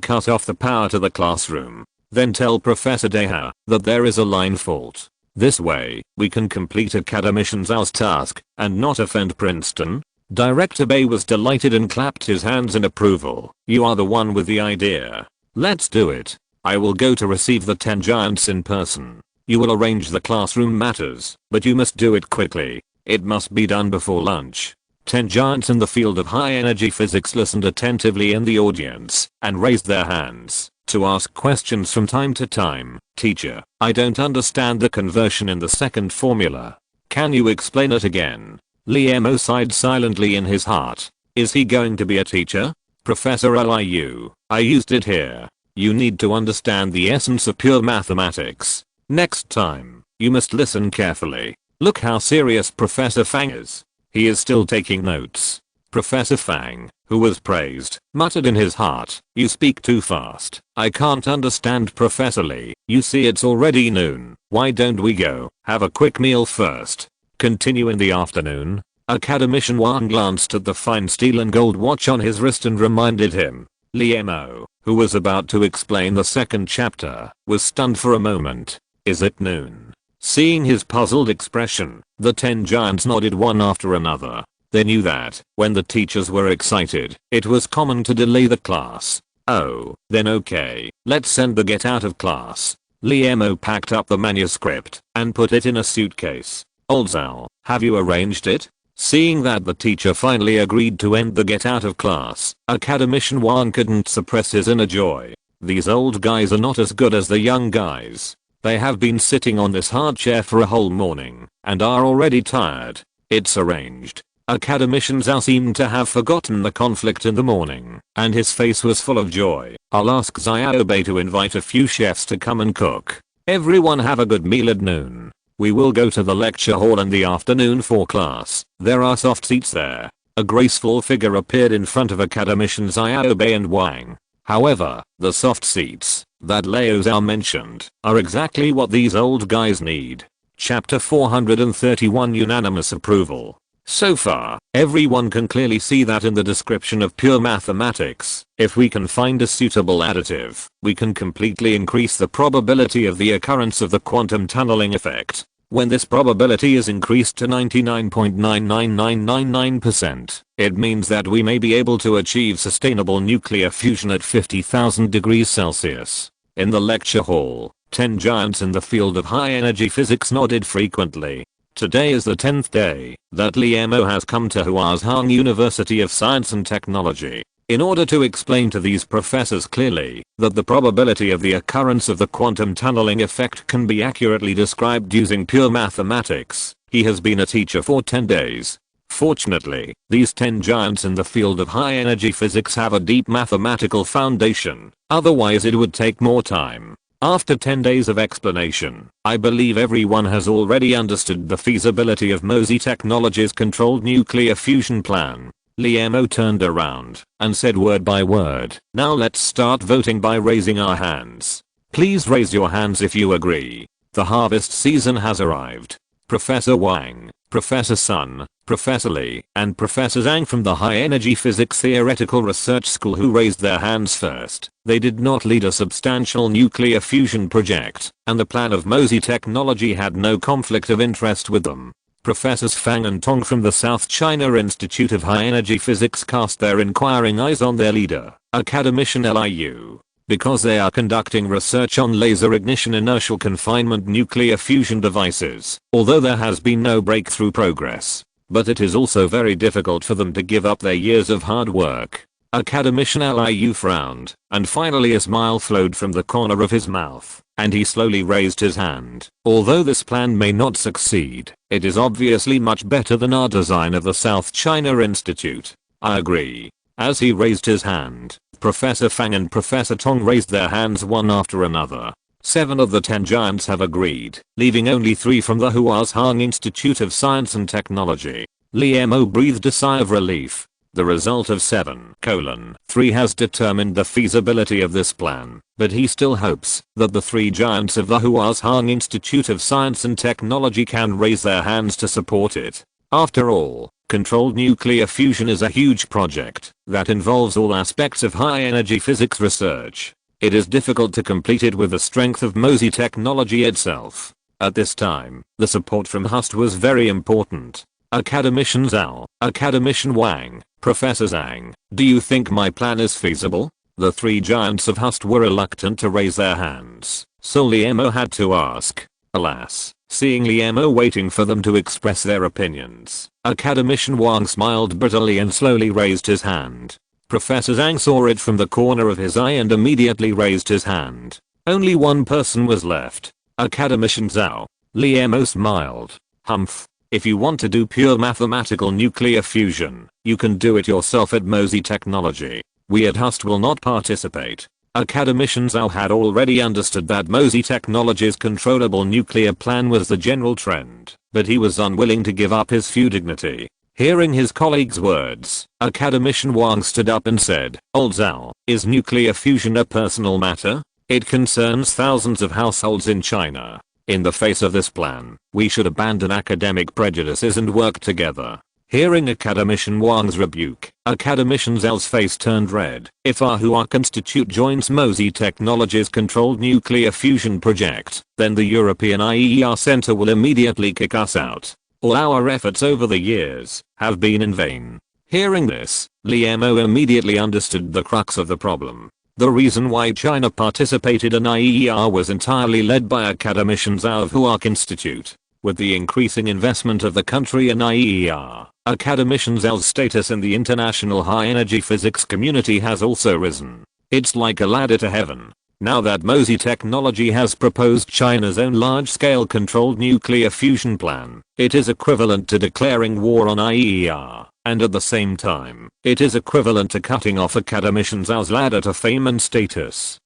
[SPEAKER 1] cut off the power to the classroom. Then tell Professor Deha that there is a line fault. This way, we can complete Academician Zhao's task and not offend Princeton. Director Bei was delighted and clapped his hands in approval. You are the one with the idea. Let's do it. I will go to receive the 10 giants in person. You will arrange the classroom matters, but you must do it quickly. It must be done before lunch. 10 giants in the field of high energy physics listened attentively in the audience and raised their hands to ask questions from time to time. Teacher, I don't understand the conversion in the second formula. Can you explain it again? Liemo sighed silently in his heart. Is he going to be a teacher? Professor Liu, I used it here. You need to understand the essence of pure mathematics. Next time, you must listen carefully. Look how serious Professor Fang is. He is still taking notes. Professor Fang, who was praised, muttered in his heart, you speak too fast. I can't understand Professor Lee. You see it's already noon. Why don't we go have a quick meal first? Continue in the afternoon. Academician Wang glanced at the fine steel and gold watch on his wrist and reminded him. Liemo, who was about to explain the second chapter, was stunned for a moment. Is it noon? Seeing his puzzled expression, the 10 giants nodded one after another. They knew that, when the teachers were excited, it was common to delay the class. Oh, then okay, let's send the get out of class. Liemo packed up the manuscript and put it in a suitcase. Old Zhao, have you arranged it? Seeing that the teacher finally agreed to end the get out of class, Academician Wang couldn't suppress his inner joy. These old guys are not as good as the young guys. They have been sitting on this hard chair for a whole morning and are already tired. It's arranged. Academician Zhao seemed to have forgotten the conflict in the morning, and his face was full of joy. I'll ask Xiaobei to invite a few chefs to come and cook. Everyone have a good meal at noon. We will go to the lecture hall in the afternoon for class. There are soft seats there. A graceful figure appeared in front of Academician Xiaobei and Wang. However, the soft seats that Liao Zhao mentioned are exactly what these old guys need. Chapter 431 Unanimous Approval. So far, everyone can clearly see that in the description of pure mathematics, if we can find a suitable additive, we can completely increase the probability of the occurrence of the quantum tunneling effect. When this probability is increased to 99.99999%, it means that we may be able to achieve sustainable nuclear fusion at 50,000 degrees Celsius. In the lecture hall, 10 giants in the field of high energy physics nodded frequently. Today is the 10th day that Liemo has come to Huazhang University of Science and Technology. In order to explain to these professors clearly that the probability of the occurrence of the quantum tunneling effect can be accurately described using pure mathematics, he has been a teacher for 10 days. Fortunately, these 10 giants in the field of high energy physics have a deep mathematical foundation, otherwise it would take more time. After 10 days of explanation, I believe everyone has already understood the feasibility of Mosey Technologies' controlled nuclear fusion plan. Liemo turned around and said word by word, now let's start voting by raising our hands. Please raise your hands if you agree. The harvest season has arrived. Professor Wang, Professor Sun, Professor Li, and Professor Zhang from the High Energy Physics Theoretical Research School who raised their hands first. They did not lead a substantial nuclear fusion project, and the plan of Mosey Technology had no conflict of interest with them. Professors Fang and Tong from the South China Institute of High Energy Physics cast their inquiring eyes on their leader, Academician Liu. Because they are conducting research on laser ignition inertial confinement nuclear fusion devices, although there has been no breakthrough progress. But it is also very difficult for them to give up their years of hard work. Academician Liu frowned, and finally a smile flowed from the corner of his mouth, and he slowly raised his hand. Although this plan may not succeed, it is obviously much better than our design of the South China Institute. I agree. As he raised his hand, Professor Fang and Professor Tong raised their hands one after another. 7 of the 10 giants have agreed, leaving only 3 from the Huazhang Institute of Science and Technology. Liemo breathed a sigh of relief. The result of 7:3 has determined the feasibility of this plan, but he still hopes that the 3 giants of the Huazhang Institute of Science and Technology can raise their hands to support it. After all, controlled nuclear fusion is a huge project that involves all aspects of high energy physics research. It is difficult to complete it with the strength of Mosey Technology itself. At this time, the support from HUST was very important. Academician Zhao, Academician Wang, Professor Zhang, do you think my plan is feasible? The 3 giants of HUST were reluctant to raise their hands, so Liemo had to ask. Alas, seeing Liemo waiting for them to express their opinions, Academician Wang smiled bitterly and slowly raised his hand. Professor Zhang saw it from the corner of his eye and immediately raised his hand. Only one person was left. Academician Zhao. Liemo smiled. Humph. If you want to do pure mathematical nuclear fusion, you can do it yourself at Mosey Technology. We at HUST will not participate. Academician Zhao had already understood that Mosey Technology's controllable nuclear plan was the general trend, but he was unwilling to give up his few dignity. Hearing his colleague's words, Academician Wang stood up and said, Old Zhao, is nuclear fusion a personal matter? It concerns thousands of households in China. In the face of this plan, we should abandon academic prejudices and work together. Hearing Academician Wang's rebuke, Academician Zhao's face turned red. If our Huazhang Institute joins Mosey Technology's controlled nuclear fusion project, then the European IER Center will immediately kick us out. All our efforts over the years have been in vain. Hearing this, Liemo immediately understood the crux of the problem. The reason why China participated in IER was entirely led by academicians out of Huarc Institute. With the increasing investment of the country in IER, academicians' status in the international high-energy physics community has also risen. It's like a ladder to heaven. Now that MOSI technology has proposed China's own large-scale controlled nuclear fusion plan, it is equivalent to declaring war on IER, and at the same time, it is equivalent to cutting off academicians' ladder to fame and status.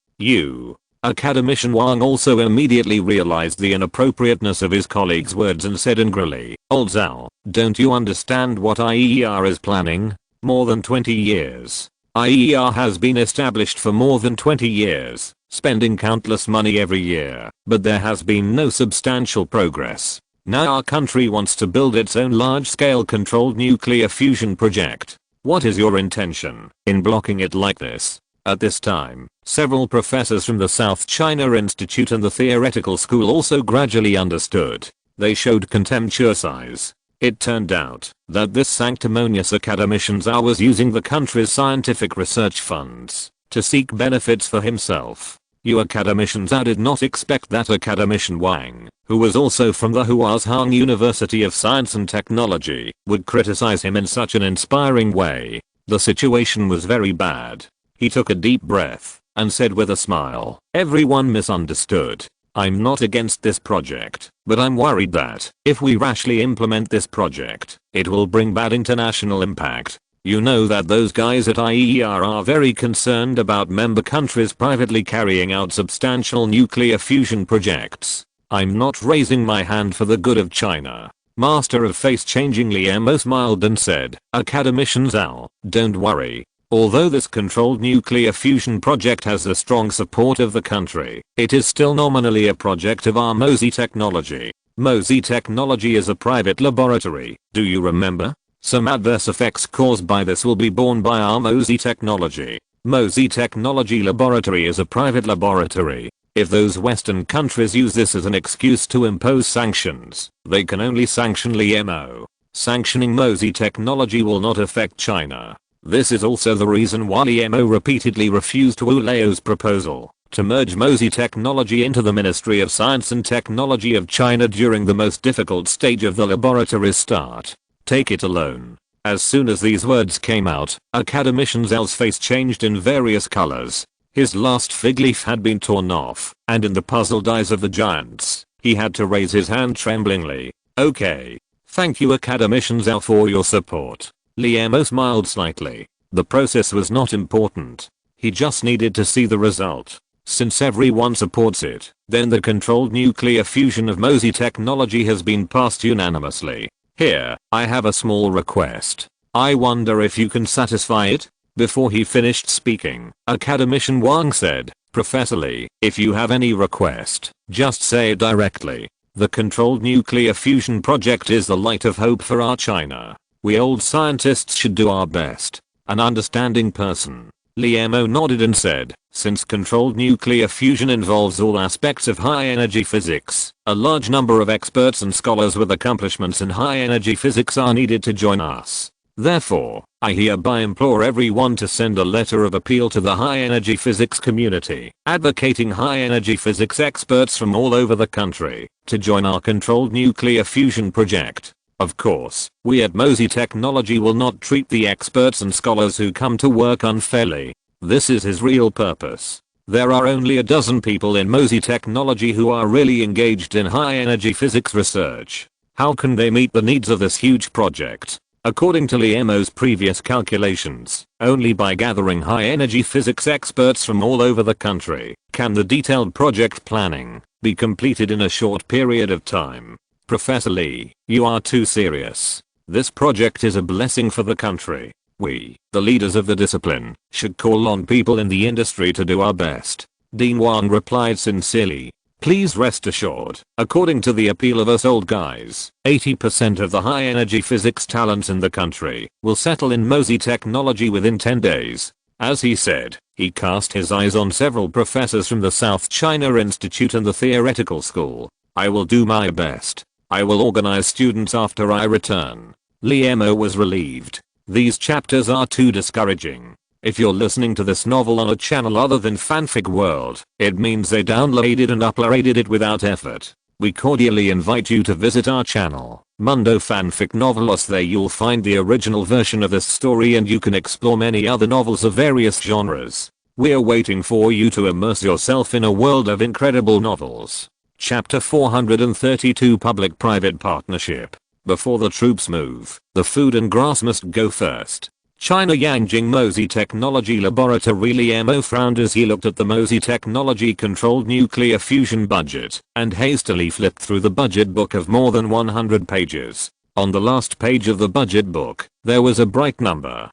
[SPEAKER 1] Academician Wang also immediately realized the inappropriateness of his colleague's words and said angrily, "Old Zhao, don't you understand what IER is planning? More than 20 years. IER has been established for more than 20 years, spending countless money every year, but there has been no substantial progress. Now our country wants to build its own large-scale controlled nuclear fusion project. What is your intention in blocking it like this?" At this time, several professors from the South China Institute and the theoretical school also gradually understood. They showed contemptuous eyes. It turned out that this sanctimonious academician Zhao was using the country's scientific research funds to seek benefits for himself. You academician Zhao did not expect that academician Wang, who was also from the Huazhang University of Science and Technology, would criticize him in such an inspiring way. The situation was very bad. He took a deep breath and said with a smile, "Everyone misunderstood. I'm not against this project, but I'm worried that if we rashly implement this project, it will bring bad international impact. You know that those guys at IER are very concerned about member countries privately carrying out substantial nuclear fusion projects. I'm not raising my hand for the good of China." Master of face-changing Liemo smiled and said, "Academician Zhao, don't worry. Although this controlled nuclear fusion project has the strong support of the country, it is still nominally a project of our MOSI technology. MOSI technology is a private laboratory, do you remember? Some adverse effects caused by this will be borne by our MOSI technology. MOSI technology laboratory is a private laboratory. If those Western countries use this as an excuse to impose sanctions, they can only sanction Liemo. Sanctioning MOSI technology will not affect China. This is also the reason why Liemo repeatedly refused Wu Leo's proposal to merge MOSI technology into the Ministry of Science and Technology of China during the most difficult stage of the laboratory's start. Take it alone. As soon as these words came out, academician Zhao's face changed in various colors. His last fig leaf had been torn off, and in the puzzled eyes of the giants, he had to raise his hand tremblingly. "Okay. Thank you academician Zhao for your support." Liemo smiled slightly. The process was not important. He just needed to see the result. Since everyone supports it, then the controlled nuclear fusion of MOSI technology has been passed unanimously. Here, I have a small request. I wonder if you can satisfy it? Before he finished speaking, academician Wang said, "Professor Li, if you have any request, just say it directly. The controlled nuclear fusion project is the light of hope for our China. We old scientists should do our best." An understanding person. Liemo nodded and said, "Since controlled nuclear fusion involves all aspects of high-energy physics, a large number of experts and scholars with accomplishments in high-energy physics are needed to join us. Therefore, I hereby implore everyone to send a letter of appeal to the high-energy physics community, advocating high-energy physics experts from all over the country to join our controlled nuclear fusion project. Of course, we at MOSI Technology will not treat the experts and scholars who come to work unfairly. This is his real purpose. There are only a dozen people in MOSI Technology who are really engaged in high-energy physics research. How can they meet the needs of this huge project? According to Liemo's previous calculations, only by gathering high-energy physics experts from all over the country can the detailed project planning be completed in a short period of time. Professor Li, you are too serious. This project is a blessing for the country. We, the leaders of the discipline, should call on people in the industry to do our best." Dean Wang replied sincerely. "Please rest assured, according to the appeal of us old guys, 80% of the high-energy physics talents in the country will settle in MOSI Technology within 10 days. As he said, he cast his eyes on several professors from the South China Institute and the theoretical school. "I will do my best. I will organize students after I return. Liemo was relieved. These chapters are too discouraging. If you're listening to this novel on a channel other than Fanfic World, it means they downloaded and uploaded it without effort. We cordially invite you to visit our channel, Mundo Fanfic Novelos. There you'll find the original version of this story and you can explore many other novels of various genres. We're waiting for you to immerse yourself in a world of incredible novels. Chapter 432 Public-Private Partnership. Before the troops move, the food and grass must go first. China Yanjing Mosey Technology Laboratory. Liemo frowned as he looked at the Mosey Technology controlled nuclear fusion budget and hastily flipped through the budget book of more than 100 pages. On the last page of the budget book, there was a bright number.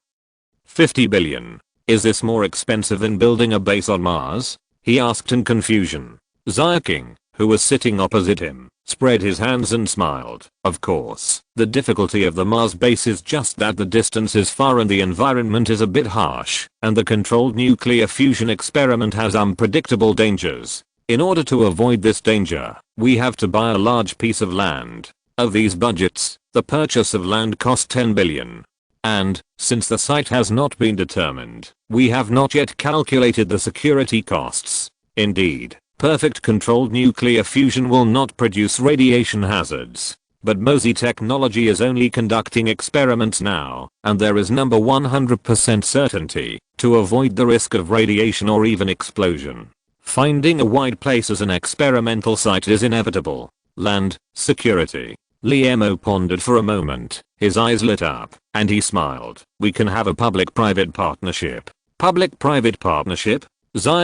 [SPEAKER 1] 50 billion. Is this more expensive than building a base on Mars? He asked in confusion. King, who was sitting opposite him, spread his hands and smiled. Of course, the difficulty of the Mars base is just that the distance is far and the environment is a bit harsh, and the controlled nuclear fusion experiment has unpredictable dangers. In order to avoid this danger, we have to buy a large piece of land. Of these budgets, the purchase of land cost 10 billion. And, since the site has not been determined, we have not yet calculated the security costs. Indeed, perfect controlled nuclear fusion will not produce radiation hazards. But Mosey Technology is only conducting experiments now, and there is number 100% certainty to avoid the risk of radiation or even explosion. Finding a wide place as an experimental site is inevitable. Land, security. Liemo pondered for a moment, his eyes lit up, and he smiled. We can have a public-private partnership. Public-private partnership?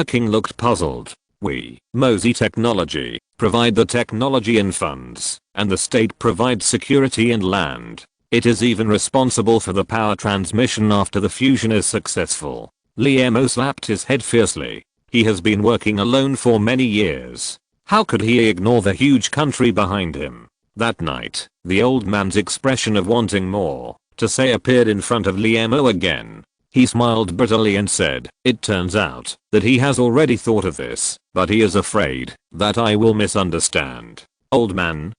[SPEAKER 1] King looked puzzled. We, Mosey Technology, provide the technology and funds, and the state provides security and land. It is even responsible for the power transmission after the fusion is successful. Liemo slapped his head fiercely. He has been working alone for many years. How could he ignore the huge country behind him? That night, the old man's expression of wanting more to say appeared in front of Liemo again. He smiled bitterly and said, it turns out that he has already thought of this, but he is afraid that I will misunderstand. Old man?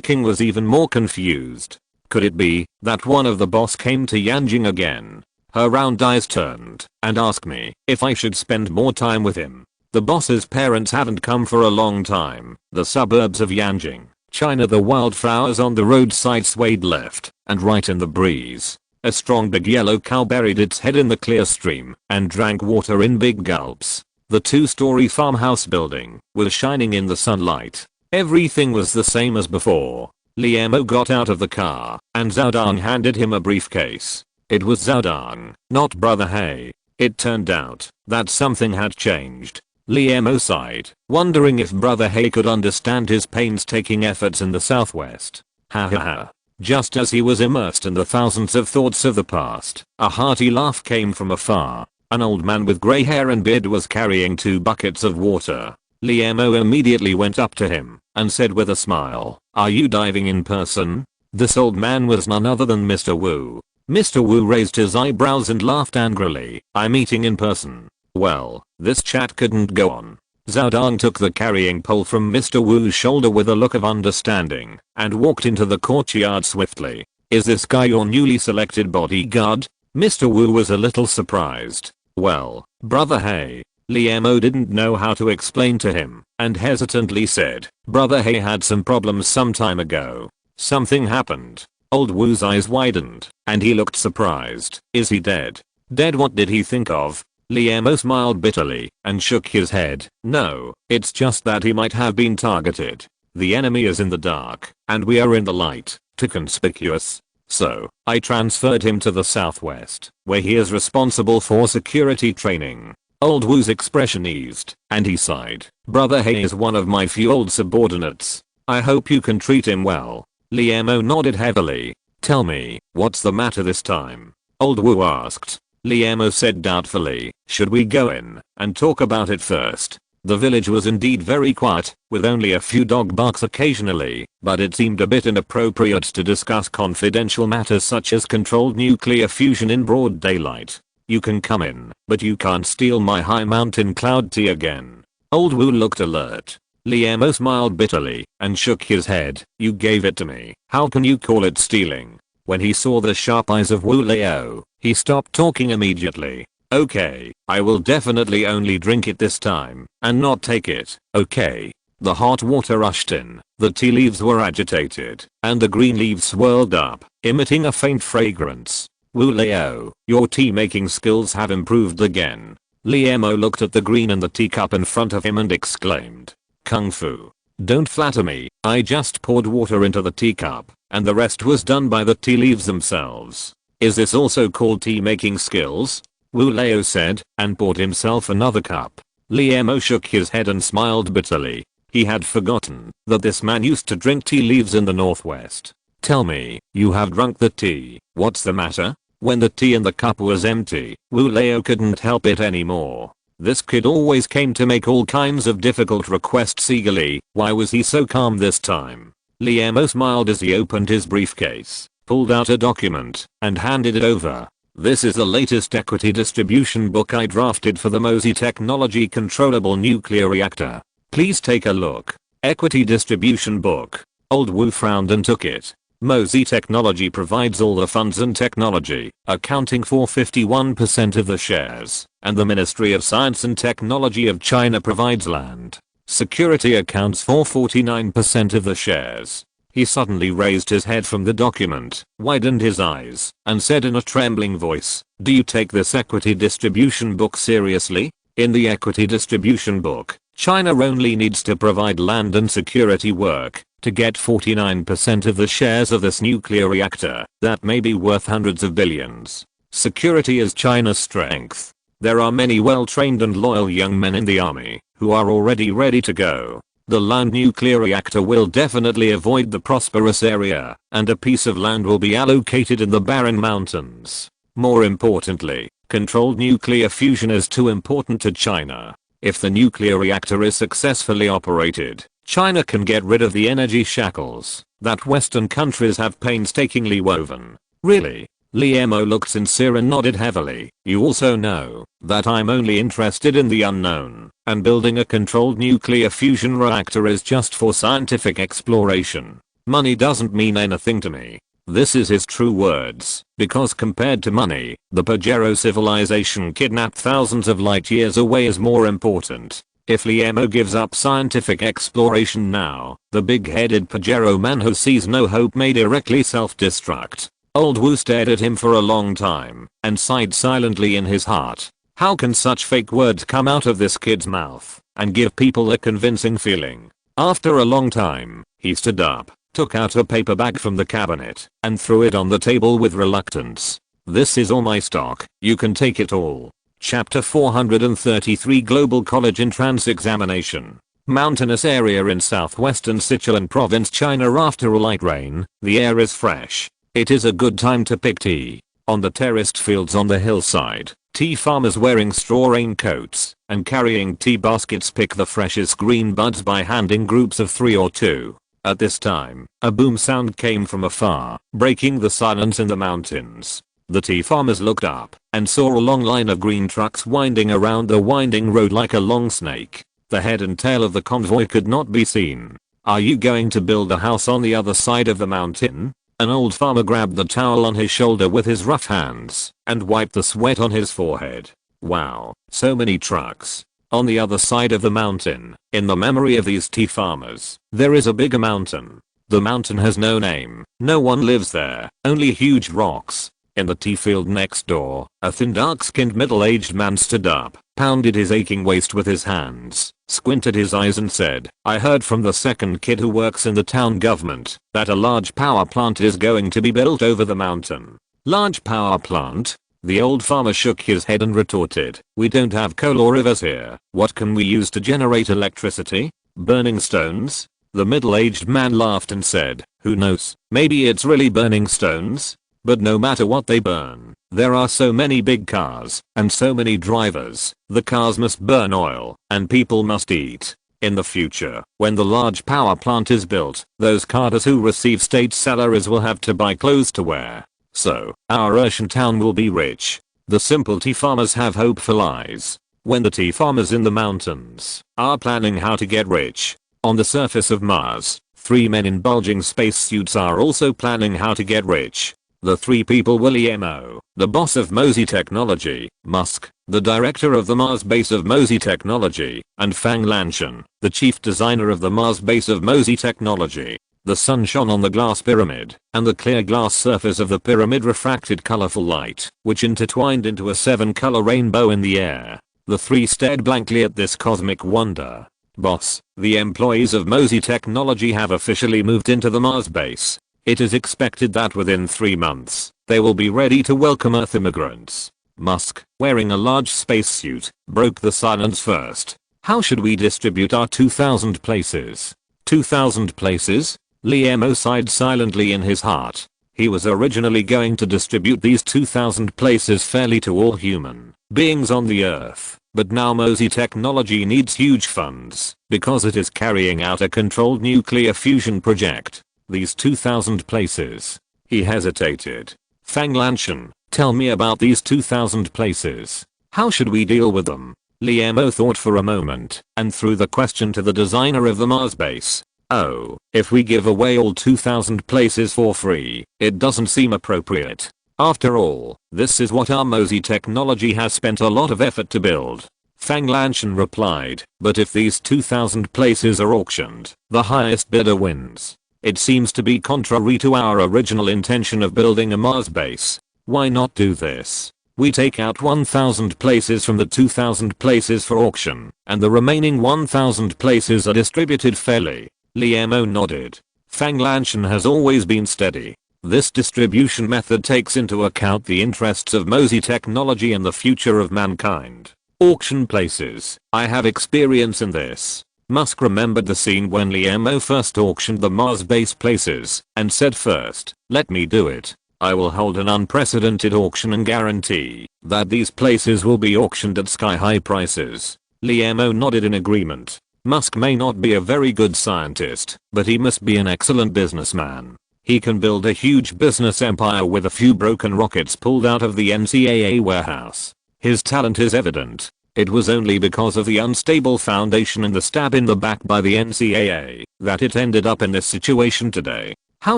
[SPEAKER 1] King was even more confused. Could it be that one of the boss came to Yanjing again? Her round eyes turned and asked me if I should spend more time with him. The boss's parents haven't come for a long time. The suburbs of Yanjing, China. The wildflowers on the roadside swayed left and right in the breeze. A strong big yellow cow buried its head in the clear stream and drank water in big gulps. The two-story farmhouse building was shining in the sunlight. Everything was the same as before. Liemo got out of the car and Zhao handed him a briefcase. It was Zhao, not Brother He. It turned out that something had changed. Liemo sighed, wondering if Brother He could understand his painstaking efforts in the southwest. Ha ha ha. Just as he was immersed in the thousands of thoughts of the past, a hearty laugh came from afar. An old man with grey hair and beard was carrying 2 buckets of water. Liemo immediately went up to him and said with a smile, "Are you diving in person?" This old man was none other than Mr. Wu. Mr. Wu raised his eyebrows and laughed angrily. "I'm eating in person." Well, this chat couldn't go on. Zhao took the carrying pole from Mr. Wu's shoulder with a look of understanding and walked into the courtyard swiftly. "Is this guy your newly selected bodyguard?" Mr. Wu was a little surprised. "Well, Brother He." Liemo didn't know how to explain to him and hesitantly said, "Brother He had some problems some time ago. Something happened." Old Wu's eyes widened and he looked surprised. "Is he dead?" "Dead? What did he think of?" Liemo smiled bitterly and shook his head. "No, it's just that he might have been targeted. The enemy is in the dark, and we are in the light, too conspicuous. So, I transferred him to the southwest, where he is responsible for security training." Old Wu's expression eased, and he sighed. "Brother He is one of my few old subordinates. I hope you can treat him well." Liemo nodded heavily. "Tell me, what's the matter this time?" Old Wu asked. Liemo said doubtfully, "Should we go in and talk about it first?" The village was indeed very quiet, with only a few dog barks occasionally, but it seemed a bit inappropriate to discuss confidential matters such as controlled nuclear fusion in broad daylight. "You can come in, but you can't steal my high mountain cloud tea again." Old Wu looked alert. Liemo smiled bitterly and shook his head. You gave it to me. How can you call it stealing? When he saw the sharp eyes of Wu Leo, he stopped talking immediately. Okay, I will definitely only drink it this time and not take it. Okay. The hot water rushed in, the tea leaves were agitated, and the green leaves swirled up, emitting a faint fragrance. Wu Leo, your tea making skills have improved again. Liemo looked at the green in the teacup in front of him and exclaimed. Kung Fu. Don't flatter me, I just poured water into the teacup, and the rest was done by the tea leaves themselves. Is this also called tea making skills? Wu Leo said, and poured himself another cup. Liemo shook his head and smiled bitterly. He had forgotten that this man used to drink tea leaves in the northwest. Tell me, you have drunk the tea. What's the matter? When the tea in the cup was empty, Wu Leo couldn't help it anymore. This kid always came to make all kinds of difficult requests eagerly. Why was he so calm this time? Liemo smiled as he opened his briefcase, pulled out a document, and handed it over. This is the latest equity distribution book I drafted for the MOSI Technology Controllable Nuclear Reactor. Please take a look. Equity distribution book. Old Wu frowned and took it. MOSI Technology provides all the funds and technology, accounting for 51% of the shares, and the Ministry of Science and Technology of China provides land. Security accounts for 49% of the shares. He suddenly raised his head from the document, widened his eyes, and said in a trembling voice, do you take this equity distribution book seriously? In the equity distribution book, China only needs to provide land and security work to get 49% of the shares of this nuclear reactor that may be worth hundreds of billions. Security is China's strength. There are many well-trained and loyal young men in the army who are already ready to go. The land nuclear reactor will definitely avoid the prosperous area, and a piece of land will be allocated in the barren mountains. More importantly, controlled nuclear fusion is too important to China. If the nuclear reactor is successfully operated, China can get rid of the energy shackles that Western countries have painstakingly woven. Really? Liemo looked sincere and nodded heavily. You also know that I'm only interested in the unknown, and building a controlled nuclear fusion reactor is just for scientific exploration. Money doesn't mean anything to me. This is his true words, because compared to money, the Pajero civilization kidnapped thousands of light years away is more important. If Liemo gives up scientific exploration now, the big-headed Pajero man who sees no hope may directly self-destruct. Old Wu stared at him for a long time, and sighed silently in his heart. How can such fake words come out of this kid's mouth, and give people a convincing feeling? After a long time, he stood up, took out a paper bag from the cabinet, and threw it on the table with reluctance. This is all my stock, you can take it all. Chapter 433 Global College Entrance Examination. Mountainous area in southwestern Sichuan province, China. After a light rain, the air is fresh. It is a good time to pick tea. On the terraced fields on the hillside, tea farmers wearing straw raincoats and carrying tea baskets pick the freshest green buds by hand in groups of 3 or 2. At this time, a boom sound came from afar, breaking the silence in the mountains. The tea farmers looked up and saw a long line of green trucks winding around the winding road like a long snake. The head and tail of the convoy could not be seen. Are you going to build a house on the other side of the mountain? An old farmer grabbed the towel on his shoulder with his rough hands and wiped the sweat on his forehead. Wow, so many trucks. On the other side of the mountain, in the memory of these tea farmers, there is a bigger mountain. The mountain has no name, no one lives there, only huge rocks. In the tea field next door, a thin dark-skinned middle-aged man stood up, pounded his aching waist with his hands, squinted his eyes and said, I heard from the second kid who works in the town government that a large power plant is going to be built over the mountain. Large power plant? The old farmer shook his head and retorted, we don't have coal or rivers here. What can we use to generate electricity? Burning stones? The middle-aged man laughed and said, who knows, maybe it's really burning stones? But no matter what they burn, there are so many big cars, and so many drivers. The cars must burn oil, and people must eat. In the future, when the large power plant is built, those carters who receive state salaries will have to buy clothes to wear. So, our Russian town will be rich. The simple tea farmers have hopeful eyes. When the tea farmers in the mountains are planning how to get rich, On the surface of Mars, 3 men in bulging spacesuits are also planning how to get rich. The 3 people were Liam, the boss of Mosey Technology, Musk, the director of the Mars base of Mosey Technology, and Fang Lanshan, the chief designer of the Mars base of Mosey Technology. The sun shone on the glass pyramid, and the clear glass surface of the pyramid refracted colorful light, which intertwined into a 7-color rainbow in the air. The 3 stared blankly at this cosmic wonder. Boss, the employees of Mosey Technology have officially moved into the Mars base. It is expected that within 3 months, they will be ready to welcome Earth immigrants. Musk, wearing a large spacesuit, broke the silence first. How should we distribute our 2,000 places? 2,000 places? Liam sighed silently in his heart. He was originally going to distribute these 2,000 places fairly to all human beings on the Earth, but now Mosey Technology needs huge funds because it is carrying out a controlled nuclear fusion project. These 2,000 places. He hesitated. Fang Lanshan, tell me about these 2,000 places. How should we deal with them? Liam thought for a moment and threw the question to the designer of the Mars base. Oh, if we give away all 2,000 places for free, it doesn't seem appropriate. After all, this is what our Mosey Technology has spent a lot of effort to build. Fang Lanshan replied, but if these 2,000 places are auctioned, the highest bidder wins. It seems to be contrary to our original intention of building a Mars base. Why not do this? We take out 1,000 places from the 2,000 places for auction, and the remaining 1,000 places are distributed fairly. Liam nodded. Fang Lanshan has always been steady. This distribution method takes into account the interests of Mosey Technology and the future of mankind. Auction places. I have experience in this. Musk remembered the scene when Liam first auctioned the Mars base places and said, first, let me do it. I will hold an unprecedented auction and guarantee that these places will be auctioned at sky-high prices. Liam nodded in agreement. Musk may not be a very good scientist, but he must be an excellent businessman. He can build a huge business empire with a few broken rockets pulled out of the NCAA warehouse. His talent is evident. It was only because of the unstable foundation and the stab in the back by the NCAA that it ended up in this situation today. How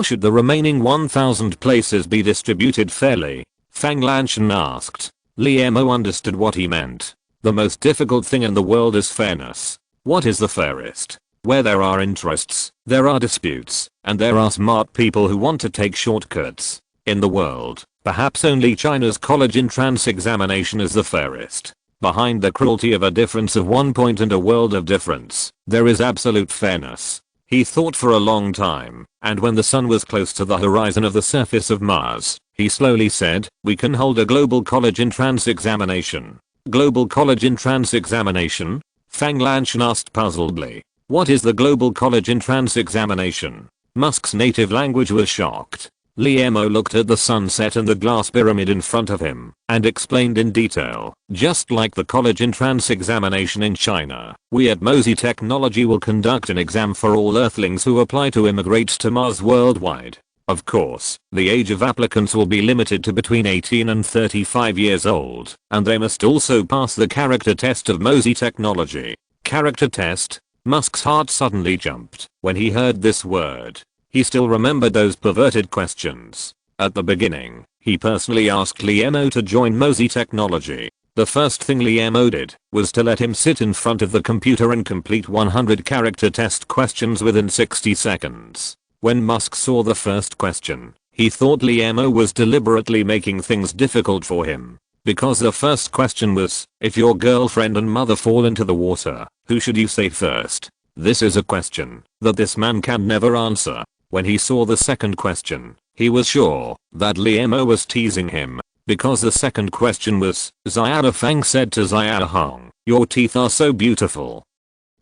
[SPEAKER 1] should the remaining 1,000 places be distributed fairly? Fang Lanshan asked. Liam understood what he meant. The most difficult thing in the world is fairness. What is the fairest? Where there are interests, there are disputes, and there are smart people who want to take shortcuts. In the world, perhaps only China's college entrance examination is the fairest. Behind the cruelty of a difference of 1 point and a world of difference, there is absolute fairness. He thought for a long time, and when the sun was close to the horizon of the surface of Mars, he slowly said, we can hold a global college entrance examination. Global college entrance examination? Fang Lanshan asked puzzledly. What is the global college entrance examination? Musk's native language was shocked. Liam looked at the sunset and the glass pyramid in front of him and explained in detail. Just like the college entrance examination in China, we at Mosey Technology will conduct an exam for all Earthlings who apply to immigrate to Mars worldwide. Of course, the age of applicants will be limited to between 18 and 35 years old, and they must also pass the character test of Mosey Technology. Character test? Musk's heart suddenly jumped when he heard this word. He still remembered those perverted questions. At the beginning, he personally asked Liam to join Mosey Technology. The first thing Liam did was to let him sit in front of the computer and complete 100 character test questions within 60 seconds. When Musk saw the first question, he thought Liam was deliberately making things difficult for him. Because the first question was, if your girlfriend and mother fall into the water, who should you save first? This is a question that this man can never answer. When he saw the second question, he was sure that Liam was teasing him. Because the second question was, Xiao Fang said to Xiao Hong, your teeth are so beautiful.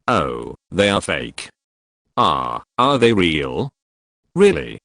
[SPEAKER 1] Oh, they are fake. Are they real? Really?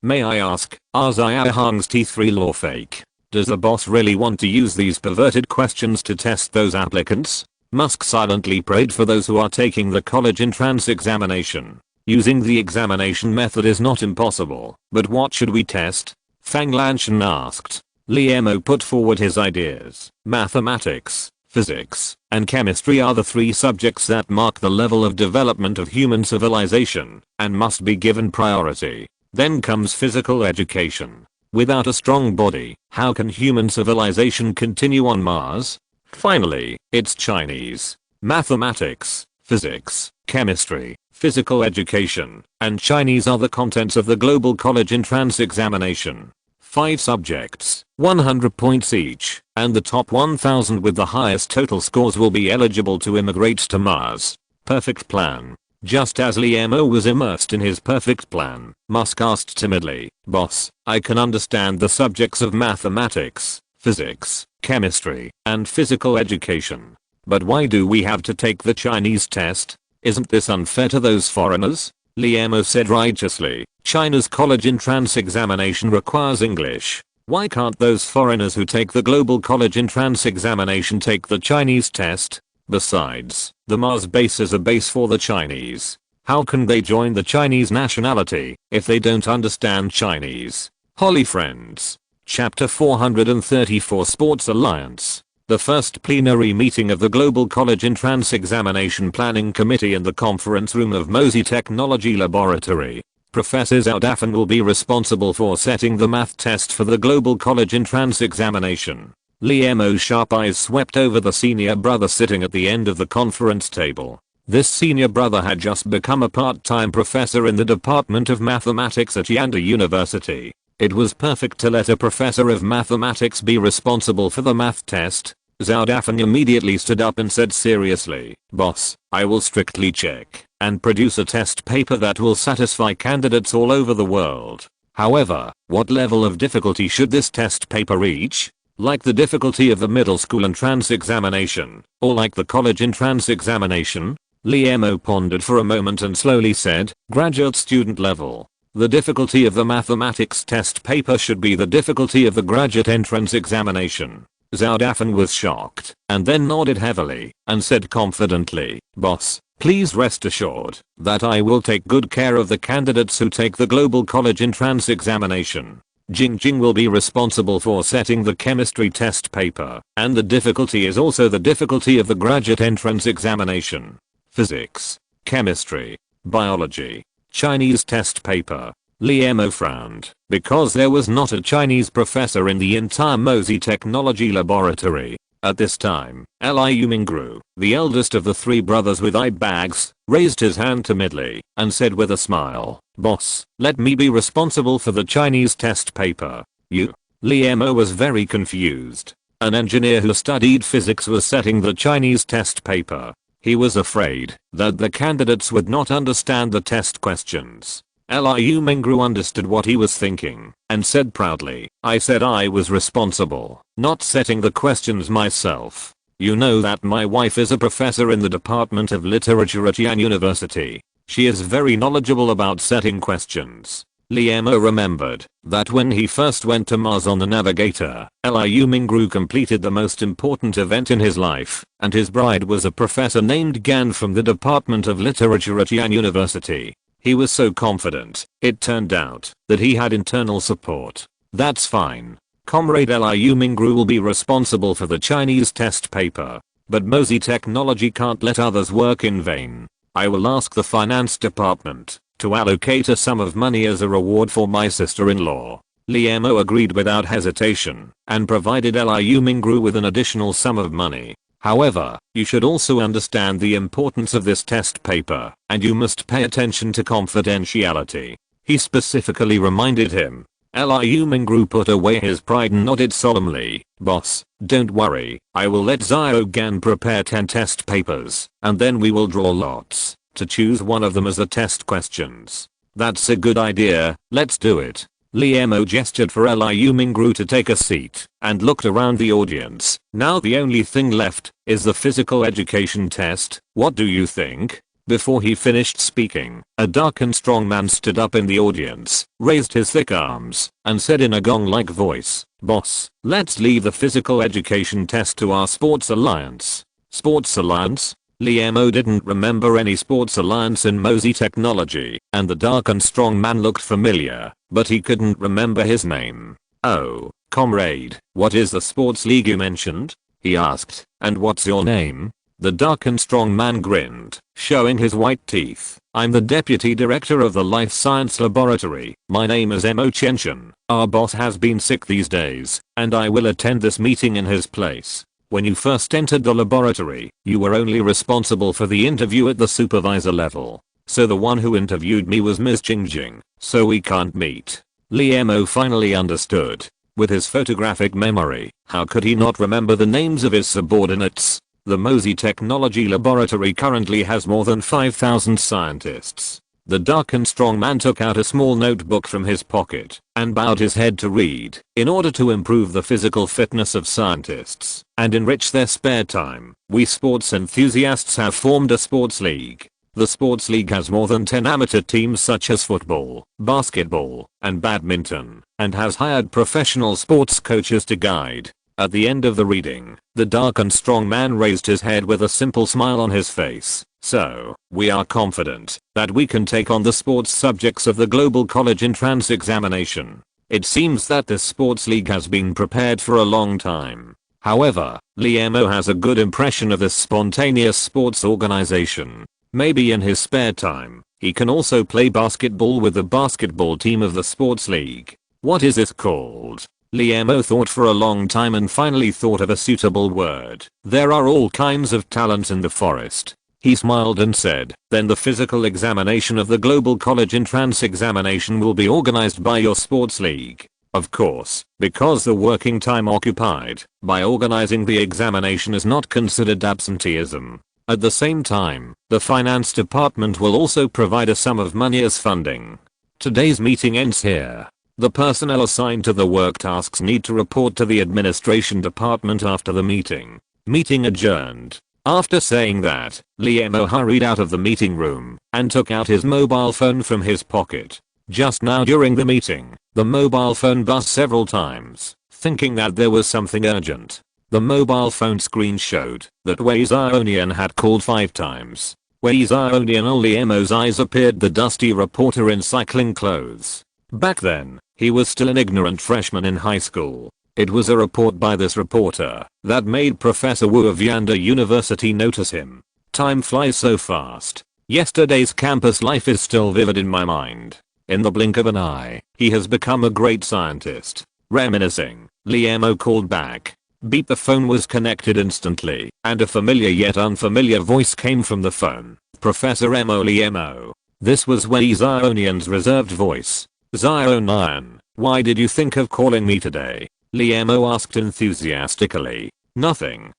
[SPEAKER 1] May I ask, are Xiao Hong's teeth real or fake? Does the boss really want to use these perverted questions to test those applicants? Musk silently prayed for those who are taking the college entrance examination. Using the examination method is not impossible, but what should we test? Fang Lanshan asked. Liam put forward his ideas. Mathematics, physics, and chemistry are the three subjects that mark the level of development of human civilization and must be given priority. Then comes physical education. Without a strong body, how can human civilization continue on Mars? Finally, it's Chinese. Mathematics, physics, chemistry, physical education, and Chinese are the contents of the Global College Entrance Examination. 5 subjects, 100 points each, and the top 1000 with the highest total scores will be eligible to immigrate to Mars. Perfect plan. Just as Liam was immersed in his perfect plan, Musk asked timidly, "Boss, I can understand the subjects of mathematics, physics, chemistry, and physical education. But why do we have to take the Chinese test? Isn't this unfair to those foreigners?" Liam said righteously, "China's college entrance examination requires English. Why can't those foreigners who take the global college entrance examination take the Chinese test? Besides, the Mars base is a base for the Chinese. How can they join the Chinese nationality if they don't understand Chinese?" Holy friends. Chapter 434 Sports Alliance. The first plenary meeting of the Global College Entrance Examination Planning Committee in the conference room of Mosey Technology Laboratory. Professor Zhao Dafan will be responsible for setting the math test for the Global College Entrance Examination. Liam's sharp eyes swept over the senior brother sitting at the end of the conference table. This senior brother had just become a part-time professor in the Department of Mathematics at Yanda University. It was perfect to let a professor of mathematics be responsible for the math test. Zhao Dafan immediately stood up and said seriously, "Boss, I will strictly check and produce a test paper that will satisfy candidates all over the world. However, what level of difficulty should this test paper reach? Like the difficulty of the middle school entrance examination, or like the college entrance examination?" Liam pondered for a moment and slowly said, "Graduate student level. The difficulty of the mathematics test paper should be the difficulty of the graduate entrance examination." Zhao Dafan was shocked, and then nodded heavily, and said confidently, "Boss, please rest assured that I will take good care of the candidates who take the Global College Entrance Examination. Jing will be responsible for setting the chemistry test paper, and the difficulty is also the difficulty of the graduate entrance examination. Physics, chemistry, biology, Chinese test paper." Liam frowned, because there was not a Chinese professor in the entire Mosey Technology Laboratory. At this time, Liu Mingru, the eldest of the 3 brothers with eye bags, raised his hand timidly and said with a smile, "Boss, let me be responsible for the Chinese test paper." "You?" Liam was very confused. An engineer who studied physics was setting the Chinese test paper. He was afraid that the candidates would not understand the test questions. Liu Mingru understood what he was thinking and said proudly, "I said I was responsible, not setting the questions myself. You know that my wife is a professor in the Department of Literature at Yan University. She is very knowledgeable about setting questions." Liam remembered that when he first went to Mars on the Navigator, Liu Mingru completed the most important event in his life, and his bride was a professor named Gan from the Department of Literature at Yan University. He was so confident, it turned out that he had internal support. "That's fine. Comrade Liu Mingru will be responsible for the Chinese test paper, but Mosey Technology can't let others work in vain. I will ask the finance department to allocate a sum of money as a reward for my sister-in-law." Liam agreed without hesitation and provided Liu Mingru with an additional sum of money. "However, you should also understand the importance of this test paper, and you must pay attention to confidentiality," he specifically reminded him. Liu Mingru put away his pride and nodded solemnly, "Boss, don't worry, I will let Zhao Gan prepare 10 test papers, and then we will draw lots to choose one of them as the test questions." "That's a good idea, let's do it." Liam gestured for Liu Mingru to take a seat and looked around the audience. "Now the only thing left is the physical education test. What do you think?" Before he finished speaking, a dark and strong man stood up in the audience, raised his thick arms, and said in a gong-like voice, "Boss, let's leave the physical education test to our sports alliance." Sports alliance? Liam didn't remember any sports alliance in Mosey Technology, and the dark and strong man looked familiar, but he couldn't remember his name. "Oh, comrade, what is the sports league you mentioned?" he asked. "And what's your name?" The dark and strong man grinned, showing his white teeth. "I'm the deputy director of the life science laboratory. My name is Mo Chenshin. Our boss has been sick these days, and I will attend this meeting in his place. When you first entered the laboratory, you were only responsible for the interview at the supervisor level. So the one who interviewed me was Ms. Jingjing, so we can't meet." Mo finally understood. With his photographic memory, how could he not remember the names of his subordinates? The Mosey Technology Laboratory currently has more than 5,000 scientists. The dark and strong man took out a small notebook from his pocket and bowed his head to read. "In order to improve the physical fitness of scientists and enrich their spare time, we sports enthusiasts have formed a sports league. The sports league has more than 10 amateur teams such as football, basketball, and badminton, and has hired professional sports coaches to guide." At the end of the reading, the dark and strong man raised his head with a simple smile on his face. "So, we are confident that we can take on the sports subjects of the Global College Entrance Examination. It seems that this sports league has been prepared for a long time. However, Mo has a good impression of this spontaneous sports organization. Maybe in his spare time, he can also play basketball with the basketball team of the sports league. What is it called?" Mo thought for a long time and finally thought of a suitable word. "There are all kinds of talents in the forest." He smiled and said, "Then the physical examination of the Global College Entrance Examination will be organized by your sports league. Of course, because the working time occupied by organizing the examination is not considered absenteeism. At the same time, the finance department will also provide a sum of money as funding." Today's meeting ends here. The personnel assigned to the work tasks need to report to the administration department after the meeting. Meeting adjourned. After saying that, Mo hurried out of the meeting room and took out his mobile phone from his pocket. Just now during the meeting, the mobile phone buzzed several times, thinking that there was something urgent. The mobile phone screen showed that Wei Xiaonian had called 5 times. Wei Xiaonian, only Mo's eyes appeared the dusty reporter in cycling clothes. Back then, he was still an ignorant freshman in high school. It was a report by this reporter that made Professor Wu of Yanda University notice him. Time flies so fast. Yesterday's campus life is still vivid in my mind. In the blink of an eye, he has become a great scientist. Reminiscing, Mo called back. Beep, the phone was connected instantly, and a familiar yet unfamiliar voice came from the phone. "Professor Mo." This was Wei Xiaonian's reserved voice. "Xiaonian, why did you think of calling me today?" Mo asked enthusiastically. Nothing.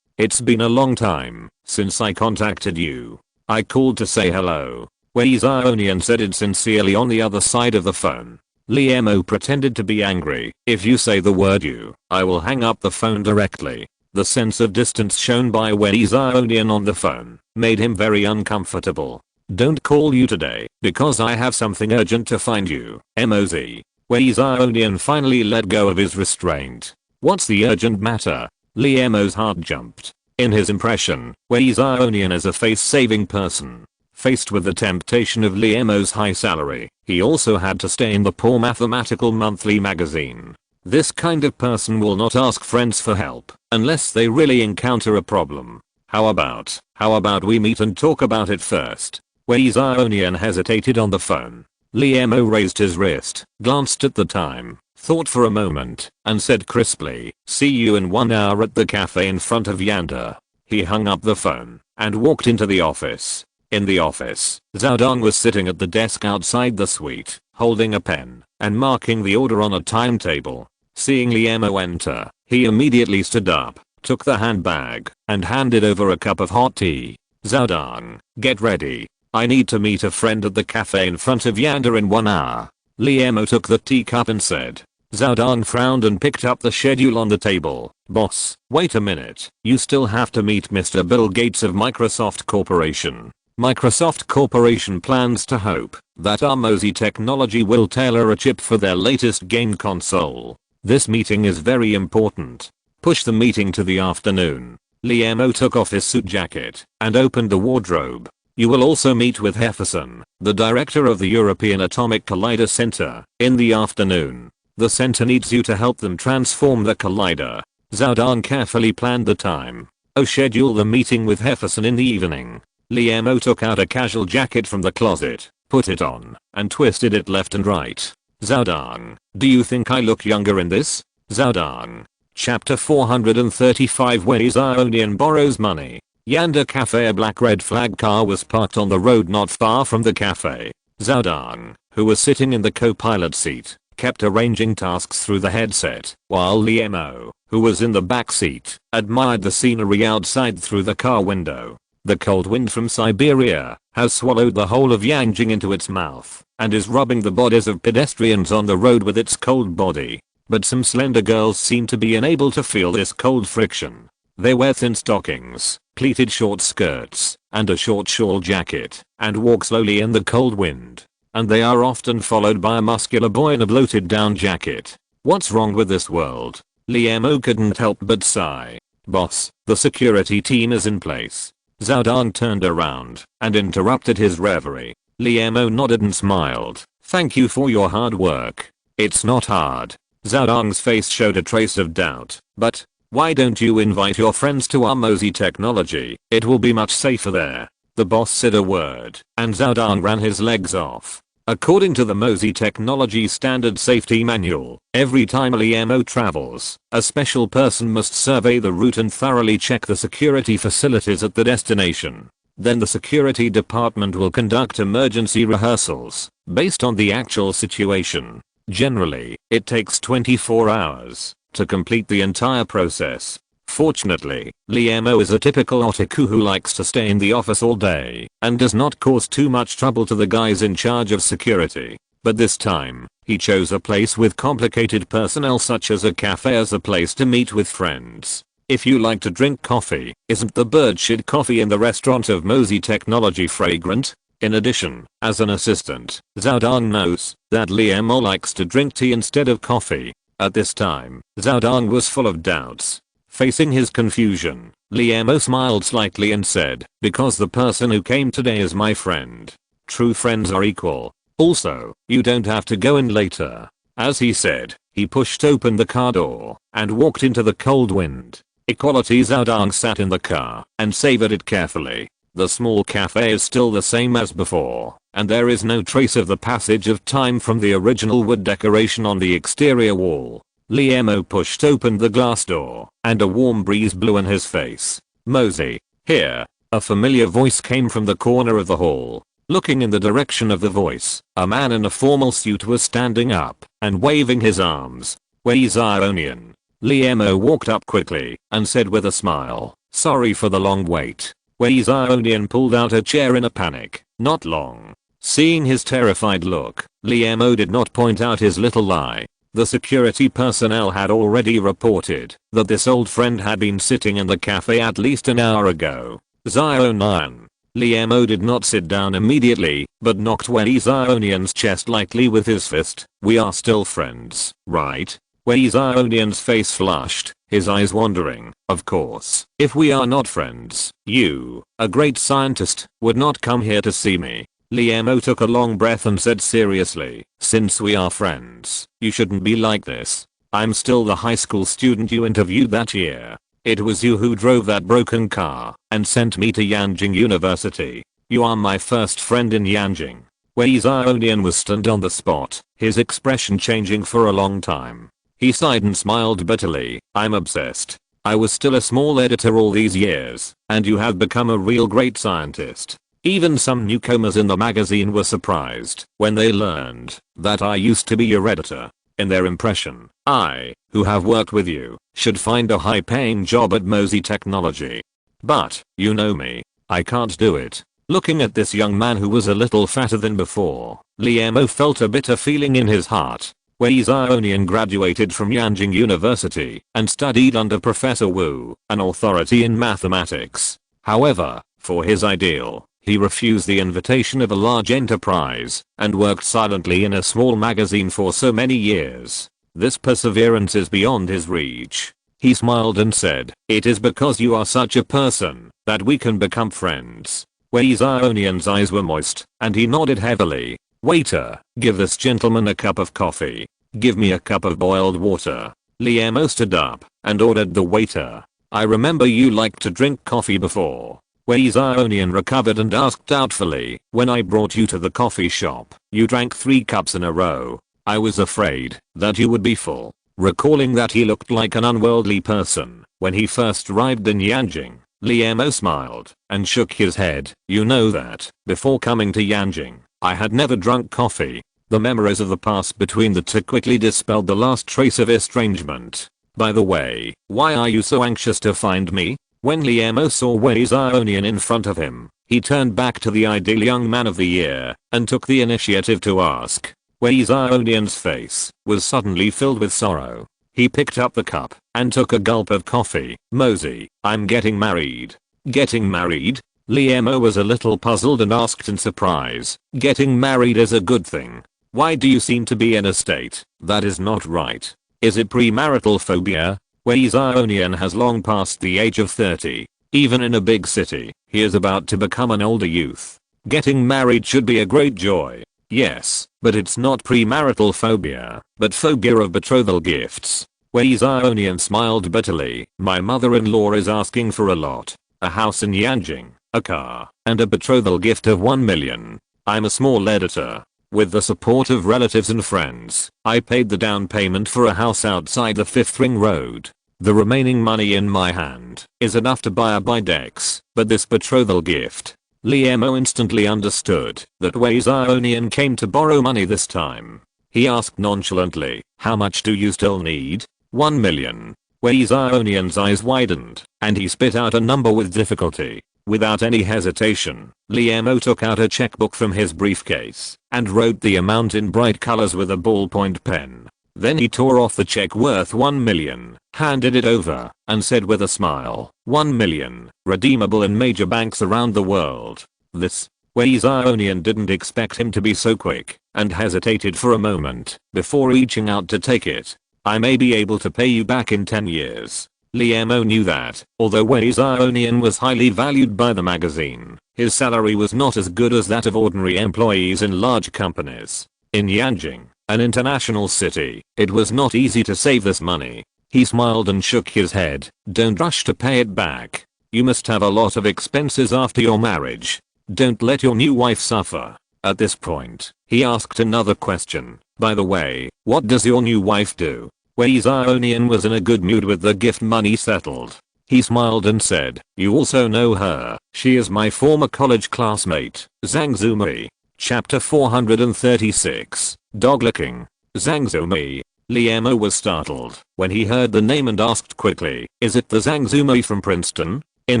[SPEAKER 1] It's been a long time since I contacted you. I called to say hello." Wei Xiaonian said it sincerely on the other side of the phone. Mo pretended to be angry. "If you say the word you, I will hang up the phone directly." The sense of distance shown by Wei Xiaonian on the phone made him very uncomfortable. "Don't call you today, because I have something urgent to find you, MOZ. Wei Xiaonian finally let go of his restraint. "What's the urgent matter?" Mo's heart jumped. In his impression, Wei Xiaonian is a face-saving person. Faced with the temptation of Mo's high salary, he also had to stay in the poor mathematical monthly magazine. This kind of person will not ask friends for help unless they really encounter a problem. How about we meet and talk about it first?" Wei Xiaonian hesitated on the phone. Mo raised his wrist, glanced at the time, thought for a moment, and said crisply, "See you in 1 hour at the cafe in front of Yanda." He hung up the phone and walked into the office. In the office, Zhao Dong was sitting at the desk outside the suite, holding a pen and marking the order on a timetable. Seeing Mo enter, he immediately stood up, took the handbag, and handed over a cup of hot tea. "Zhao Dong, get ready. I need to meet a friend at the cafe in front of Yanda in 1 hour." Mo took the teacup and said. Zhao Dong frowned and picked up the schedule on the table. "Boss, wait a minute. You still have to meet Mr. Bill Gates of Microsoft Corporation. Microsoft Corporation plans to hope that our Mosey Technology will tailor a chip for their latest game console. This meeting is very important. Push the meeting to the afternoon." Mo took off his suit jacket and opened the wardrobe. "You will also meet with Hefferson, the director of the European Atomic Collider Center, in the afternoon. The center needs you to help them transform the collider." Zhao Dan carefully planned the time. Schedule the meeting with Hefferson in the evening. Liemo took out a casual jacket from the closet, put it on, and twisted it left and right. Zhao Dan, do you think I look younger in this? Zhao Dan. Chapter 435 Wei Xiaonian borrows money. Yanda Cafe. A black red flag car was parked on the road not far from the cafe. Zhao Dan, who was sitting in the co-pilot seat, kept arranging tasks through the headset, while Liemo, who was in the back seat, admired the scenery outside through the car window. The cold wind from Siberia has swallowed the whole of Yanjing into its mouth and is rubbing the bodies of pedestrians on the road with its cold body. But some slender girls seem to be unable to feel this cold friction. They wear thin stockings, pleated short skirts, and a short shawl jacket, and walk slowly in the cold wind. And they are often followed by a muscular boy in a bloated down jacket. What's wrong with this world? Liemo couldn't help but sigh. Boss, the security team is in place. Zhao Dan turned around and interrupted his reverie. Liemo nodded and smiled. Thank you for your hard work. It's not hard. Zhao Dan's face showed a trace of doubt. But why don't you invite your friends to our Mosey Technology? It will be much safer there. The boss said a word, and Zhao Dan ran his legs off. According to the Mosey Technology Standard Safety Manual, every time Liemo travels, a special person must survey the route and thoroughly check the security facilities at the destination. Then the security department will conduct emergency rehearsals, based on the actual situation. Generally, it takes 24 hours to complete the entire process. Fortunately, Liemo is a typical otaku who likes to stay in the office all day and does not cause too much trouble to the guys in charge of security. But this time, he chose a place with complicated personnel such as a cafe as a place to meet with friends. If you like to drink coffee, isn't the bird shit coffee in the restaurant of Mosey Technology fragrant? In addition, as an assistant, Zhao Dan knows that Liemo likes to drink tea instead of coffee. At this time, Zhao Dan was full of doubts. Facing his confusion, Liemo smiled slightly and said, because the person who came today is my friend. True friends are equal. Also, you don't have to go in later. As he said, he pushed open the car door and walked into the cold wind. Equality. Zhao Dan sat in the car and savored it carefully. The small cafe is still the same as before, and there is no trace of the passage of time from the original wood decoration on the exterior wall. Liemo pushed open the glass door, and a warm breeze blew in his face. Mosey, here. A familiar voice came from the corner of the hall. Looking in the direction of the voice, a man in a formal suit was standing up and waving his arms. Wei Xiaonian. Liemo walked up quickly and said with a smile, sorry for the long wait. Wei Xiaonian pulled out a chair in a panic. Not long. Seeing his terrified look, Liemo did not point out his little lie. The security personnel had already reported that this old friend had been sitting in the cafe at least an hour ago. Xiaonian. Liemo did not sit down immediately, but knocked Wei Xiaonian's chest lightly with his fist. We are still friends, right? Wei Xiaonian's face flushed, his eyes wandering. Of course, if we are not friends, you, a great scientist, would not come here to see me. Liemo took a long breath and said seriously, since we are friends, you shouldn't be like this. I'm still the high school student you interviewed that year. It was you who drove that broken car and sent me to Yanjing University. You are my first friend in Yanjing. Wei Xiaonian was stunned on the spot, his expression changing for a long time. He sighed and smiled bitterly. I'm obsessed. I was still a small editor all these years, and you have become a real great scientist. Even some newcomers in the magazine were surprised when they learned that I used to be your editor. In their impression, I, who have worked with you, should find a high-paying job at Mosey Technology. But, you know me. I can't do it. Looking at this young man who was a little fatter than before, Liemo felt a bitter feeling in his heart. Wei Xiaonian graduated from Yanjing University and studied under Professor Wu, an authority in mathematics. However, for his ideal, he refused the invitation of a large enterprise and worked silently in a small magazine for so many years. This perseverance is beyond his reach. He smiled and said, it is because you are such a person that we can become friends. Wei Xiaonian's eyes were moist, and he nodded heavily. Waiter, give this gentleman a cup of coffee. Give me a cup of boiled water. Liemo stood up and ordered the waiter. I remember you liked to drink coffee before. Wei Xiaonian recovered and asked doubtfully, when I brought you to the coffee shop, you drank 3 cups in a row. I was afraid that you would be full. Recalling that he looked like an unworldly person when he first arrived in Yanjing, Liemo smiled and shook his head. You know that, before coming to Yanjing, I had never drunk coffee. The memories of the past between the two quickly dispelled the last trace of estrangement. By the way, why are you so anxious to find me? When Liemo saw Wei Xiaonian in front of him, he turned back to the ideal young man of the year and took the initiative to ask. Wei Xiaonian's face was suddenly filled with sorrow. He picked up the cup and took a gulp of coffee. Mosey, I'm getting married. Getting married? Liemo was a little puzzled and asked in surprise. Getting married is a good thing. Why do you seem to be in a state that is not right? Is it premarital phobia? Wei Xiaonian has long passed the age of 30. Even in a big city, he is about to become an older youth. Getting married should be a great joy. Yes, but it's not premarital phobia, but phobia of betrothal gifts. Wei Xiaonian smiled bitterly. My mother-in-law is asking for a lot. A house in Yanjing, a car, and a betrothal gift of 1 million. I'm a small editor. With the support of relatives and friends, I paid the down payment for a house outside the 5th Ring Road. The remaining money in my hand is enough to buy a Bidex, but this betrothal gift. Liemo instantly understood that Wei Xiaonian came to borrow money this time. He asked nonchalantly, how much do you still need? 1 million. Wei Xiaonian's eyes widened, and he spit out a number with difficulty. Without any hesitation, Liemo took out a checkbook from his briefcase and wrote the amount in bright colors with a ballpoint pen. Then he tore off the check worth 1 million, handed it over, and said with a smile, 1 million, redeemable in major banks around the world. This. Wei Xiaonian didn't expect him to be so quick, and hesitated for a moment before reaching out to take it. I may be able to pay you back in 10 years. Liemo knew that, although Wei Xiaonian was highly valued by the magazine, his salary was not as good as that of ordinary employees in large companies. In Yanjing, an international city, it was not easy to save this money. He smiled and shook his head. Don't rush to pay it back. You must have a lot of expenses after your marriage. Don't let your new wife suffer. At this point, he asked another question. By the way, what does your new wife do? Wei Xiaonian was in a good mood with the gift money settled. He smiled and said, you also know her. She is my former college classmate, Zhang Zumi. Chapter 436. Dog-licking. Zhang Zumi. Liemo was startled when he heard the name and asked quickly, is it the Zhang Zumi from Princeton? In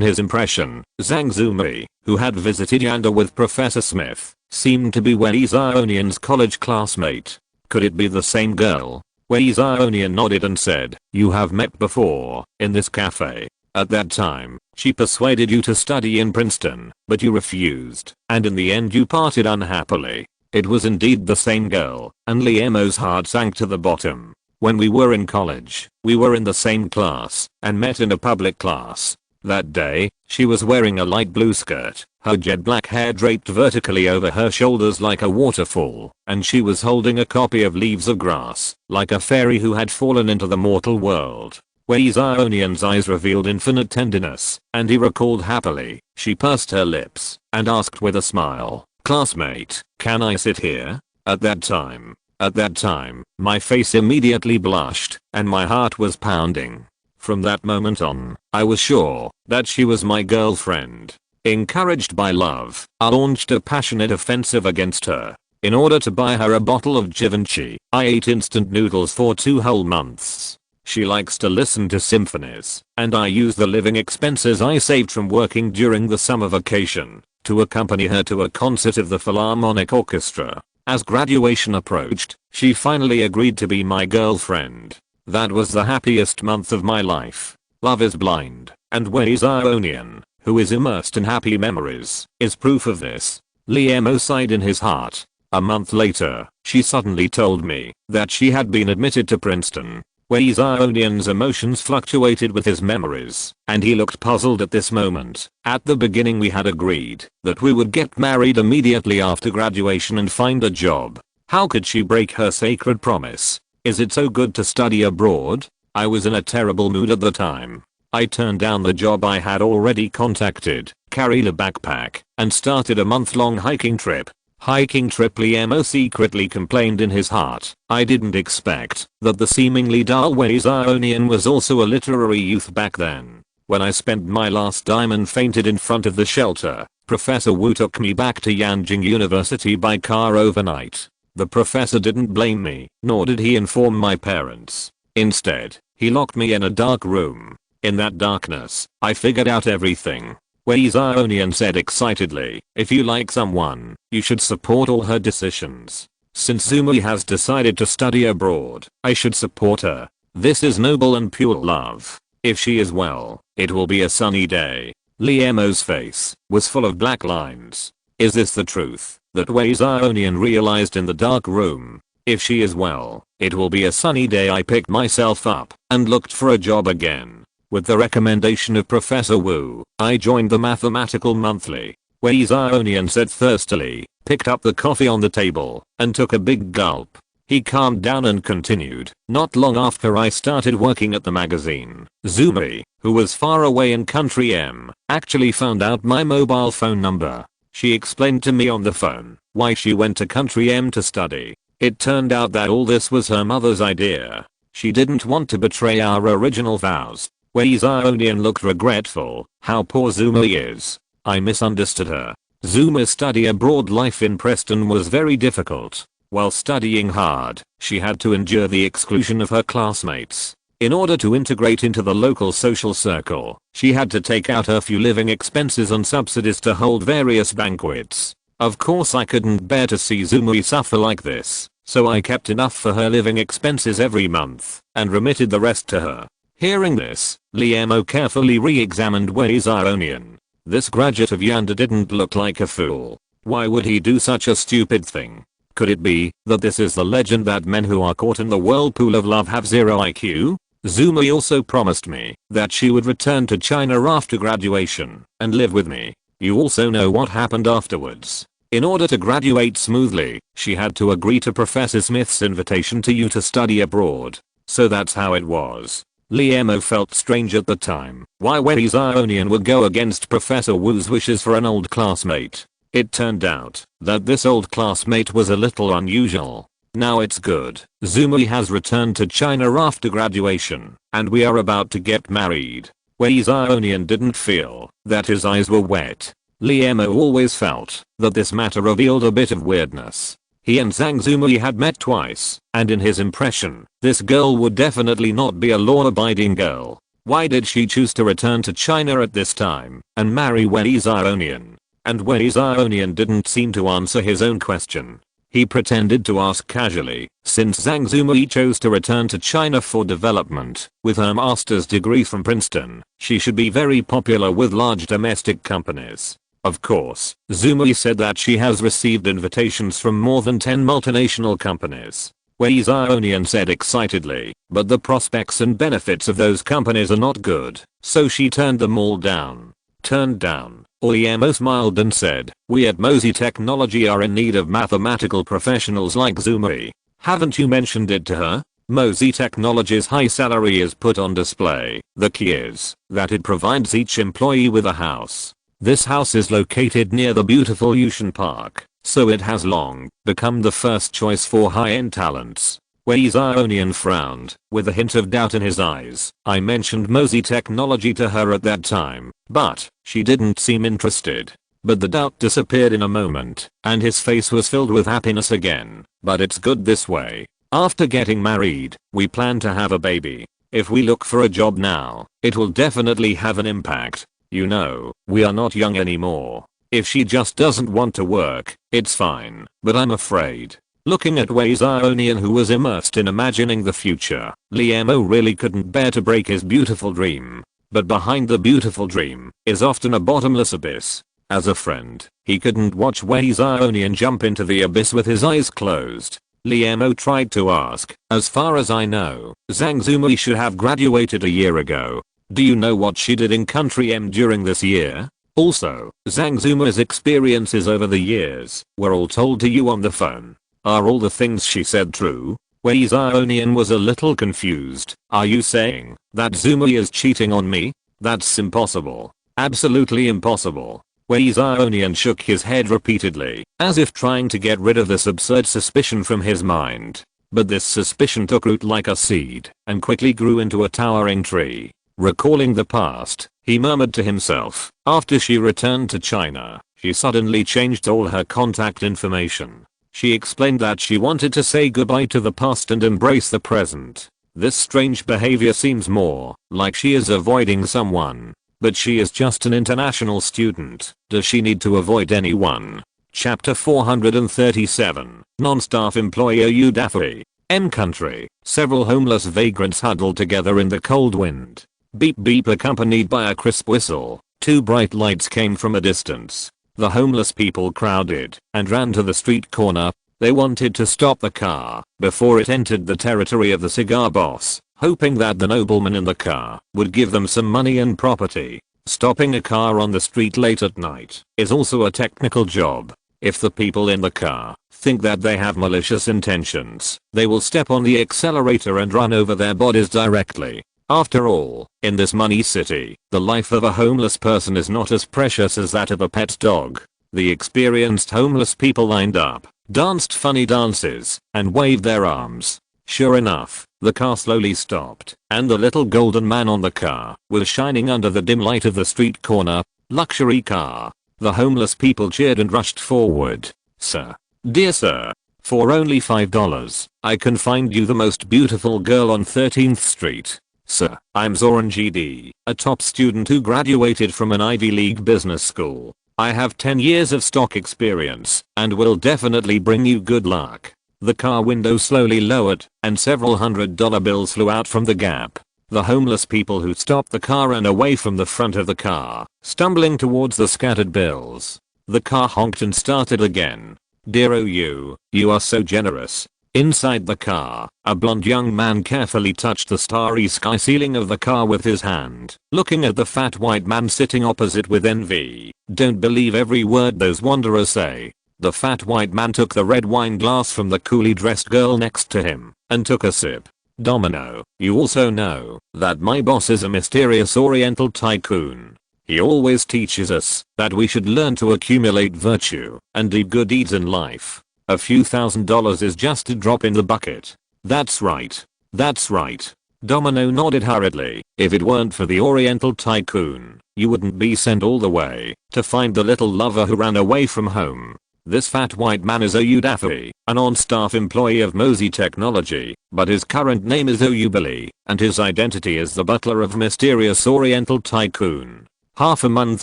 [SPEAKER 1] his impression, Zhang Zumi, who had visited Yanda with Professor Smith, seemed to be Wei Xiaonian's college classmate. Could it be the same girl? Wei Xiaonian nodded and said, you have met before, in this cafe. At that time, she persuaded you to study in Princeton, but you refused, and in the end you parted unhappily. It was indeed the same girl, and Liemo's heart sank to the bottom. When we were in college, we were in the same class, and met in a public class. That day, she was wearing a light blue skirt, her jet black hair draped vertically over her shoulders like a waterfall, and she was holding a copy of Leaves of Grass, like a fairy who had fallen into the mortal world. Wei Xiaonian's eyes revealed infinite tenderness, and he recalled happily. She pursed her lips and asked with a smile, classmate, can I sit here? At that time, my face immediately blushed, and my heart was pounding. From that moment on, I was sure that she was my girlfriend. Encouraged by love, I launched a passionate offensive against her. In order to buy her a bottle of Givenchy, I ate instant noodles for 2 whole months. She likes to listen to symphonies, and I use the living expenses I saved from working during the summer vacation to accompany her to a concert of the Philharmonic Orchestra. As graduation approached, she finally agreed to be my girlfriend. That was the happiest month of my life. Love is blind, and Wei Xiaonian, who is immersed in happy memories, is proof of this. Liemo sighed in his heart. A month later, she suddenly told me that she had been admitted to Princeton. Wei Xiaonian's emotions fluctuated with his memories, and he looked puzzled at this moment. At the beginning we had agreed that we would get married immediately after graduation and find a job. How could she break her sacred promise? Is it so good to study abroad? I was in a terrible mood at the time. I turned down the job I had already contacted, carried a backpack, and started a month-long hiking trip. Liam secretly complained in his heart. I didn't expect that the seemingly dull Zionian was also a literary youth back then. When I spent my last dime and fainted in front of the shelter, Professor Wu took me back to Yanjing University by car overnight. The professor didn't blame me, nor did he inform my parents. Instead, he locked me in a dark room. In that darkness, I figured out everything. Zionian said excitedly, if you like someone, you should support all her decisions. Since Zumi has decided to study abroad, I should support her. This is noble and pure love. If she is well, it will be a sunny day. Liamo's face was full of black lines. Is this the truth that Zionian realized in the dark room? If she is well, it will be a sunny day. I picked myself up and looked for a job again. With the recommendation of Professor Wu, I joined the Mathematical Monthly. Zionian said thirstily, picked up the coffee on the table, and took a big gulp. He calmed down and continued. Not long after I started working at the magazine, Zumi, who was far away in country M, actually found out my mobile phone number. She explained to me on the phone why she went to country M to study. It turned out that all this was her mother's idea. She didn't want to betray our original vows. Zionian looked regretful. How poor Zumi is. I misunderstood her. Zumi's study abroad life in Preston was very difficult. While studying hard, she had to endure the exclusion of her classmates. In order to integrate into the local social circle, she had to take out her few living expenses and subsidies to hold various banquets. Of course I couldn't bear to see Zumi suffer like this, so I kept enough for her living expenses every month, and remitted the rest to her. Hearing this, Liamo carefully re-examined Zionian. This graduate of Yanda didn't look like a fool. Why would he do such a stupid thing? Could it be that this is the legend that men who are caught in the whirlpool of love have zero IQ? Zumi also promised me that she would return to China after graduation and live with me. You also know what happened afterwards. In order to graduate smoothly, she had to agree to Professor Smith's invitation to you to study abroad. So that's how it was. Liamo felt strange at the time. Why Zionian would go against Professor Wu's wishes for an old classmate. It turned out that this old classmate was a little unusual. Now it's good. Zumi has returned to China after graduation, and we are about to get married. Zionian didn't feel that his eyes were wet. Liamo always felt that this matter revealed a bit of weirdness. He and Zhang Zumi had met twice, and in his impression, this girl would definitely not be a law-abiding girl. Why did she choose to return to China at this time and marry Zionian? And Zionian didn't seem to answer his own question. He pretended to ask casually, since Zhang Zumi chose to return to China for development, with her master's degree from Princeton, she should be very popular with large domestic companies. Of course, Zumi said that she has received invitations from more than 10 multinational companies. Zionian said excitedly, but the prospects and benefits of those companies are not good, so she turned them all down. Turned down. Liamo smiled and said, we at Mosey Technology are in need of mathematical professionals like Zumi. Haven't you mentioned it to her? Mosey Technology's high salary is put on display. The key is that it provides each employee with a house. This house is located near the beautiful Ocean Park, so it has long become the first choice for high-end talents. Zionian frowned, with a hint of doubt in his eyes. I mentioned Mosey Technology to her at that time, but she didn't seem interested. But the doubt disappeared in a moment, and his face was filled with happiness again. But it's good this way. After getting married, we plan to have a baby. If we look for a job now, it will definitely have an impact. You know, we are not young anymore. If she just doesn't want to work, it's fine, but I'm afraid. Looking at Zionian, who was immersed in imagining the future, Liamo really couldn't bear to break his beautiful dream. But behind the beautiful dream is often a bottomless abyss. As a friend, he couldn't watch Zionian jump into the abyss with his eyes closed. Liamo tried to ask, as far as I know, Zhang Zumi should have graduated a year ago. Do you know what she did in country M during this year? Also, Zhang Zumi's experiences over the years were all told to you on the phone. Are all the things she said true? Wei Zionian was a little confused. Are you saying that Zumi is cheating on me? That's impossible. Absolutely impossible. Wei Zionian shook his head repeatedly, as if trying to get rid of this absurd suspicion from his mind. But this suspicion took root like a seed and quickly grew into a towering tree. Recalling the past, he murmured to himself, after she returned to China, she suddenly changed all her contact information. She explained that she wanted to say goodbye to the past and embrace the present. This strange behavior seems more like she is avoiding someone. But she is just an international student. Does she need to avoid anyone? Chapter 437. Non-staff employee Udafi. M country. Several homeless vagrants huddled together in the cold wind. Beep beep accompanied by a crisp whistle. Two bright lights came from a distance. The homeless people crowded and ran to the street corner. They wanted to stop the car before it entered the territory of the cigar boss, hoping that the nobleman in the car would give them some money and property. Stopping a car on the street late at night is also a technical job. If the people in the car think that they have malicious intentions, they will step on the accelerator and run over their bodies directly. After all, in this money city, the life of a homeless person is not as precious as that of a pet dog. The experienced homeless people lined up, danced funny dances, and waved their arms. Sure enough, the car slowly stopped, and the little golden man on the car was shining under the dim light of the street corner. Luxury car. The homeless people cheered and rushed forward. Sir. Dear sir. For only $5, I can find you the most beautiful girl on 13th Street. Sir, I'm Zoran GD, a top student who graduated from an Ivy League business school. I have 10 years of stock experience and will definitely bring you good luck. The car window slowly lowered and several $100 bills flew out from the gap. The homeless people who stopped the car ran away from the front of the car, stumbling towards the scattered bills. The car honked and started again. Dear oh you are so generous. Inside the car, a blond young man carefully touched the starry sky ceiling of the car with his hand, looking at the fat white man sitting opposite with envy. Don't believe every word those wanderers say. The fat white man took the red wine glass from the coolly dressed girl next to him and took a sip. Domino, you also know that my boss is a mysterious oriental tycoon. He always teaches us that we should learn to accumulate virtue and do good deeds in life. A few $1,000s is just a drop in the bucket. That's right. That's right. Domino nodded hurriedly. If it weren't for the oriental tycoon, you wouldn't be sent all the way to find the little lover who ran away from home. This fat white man is Oyudafi, an on-staff employee of Mosey Technology, but his current name is Oyubili, and his identity is the butler of mysterious oriental tycoon. Half a month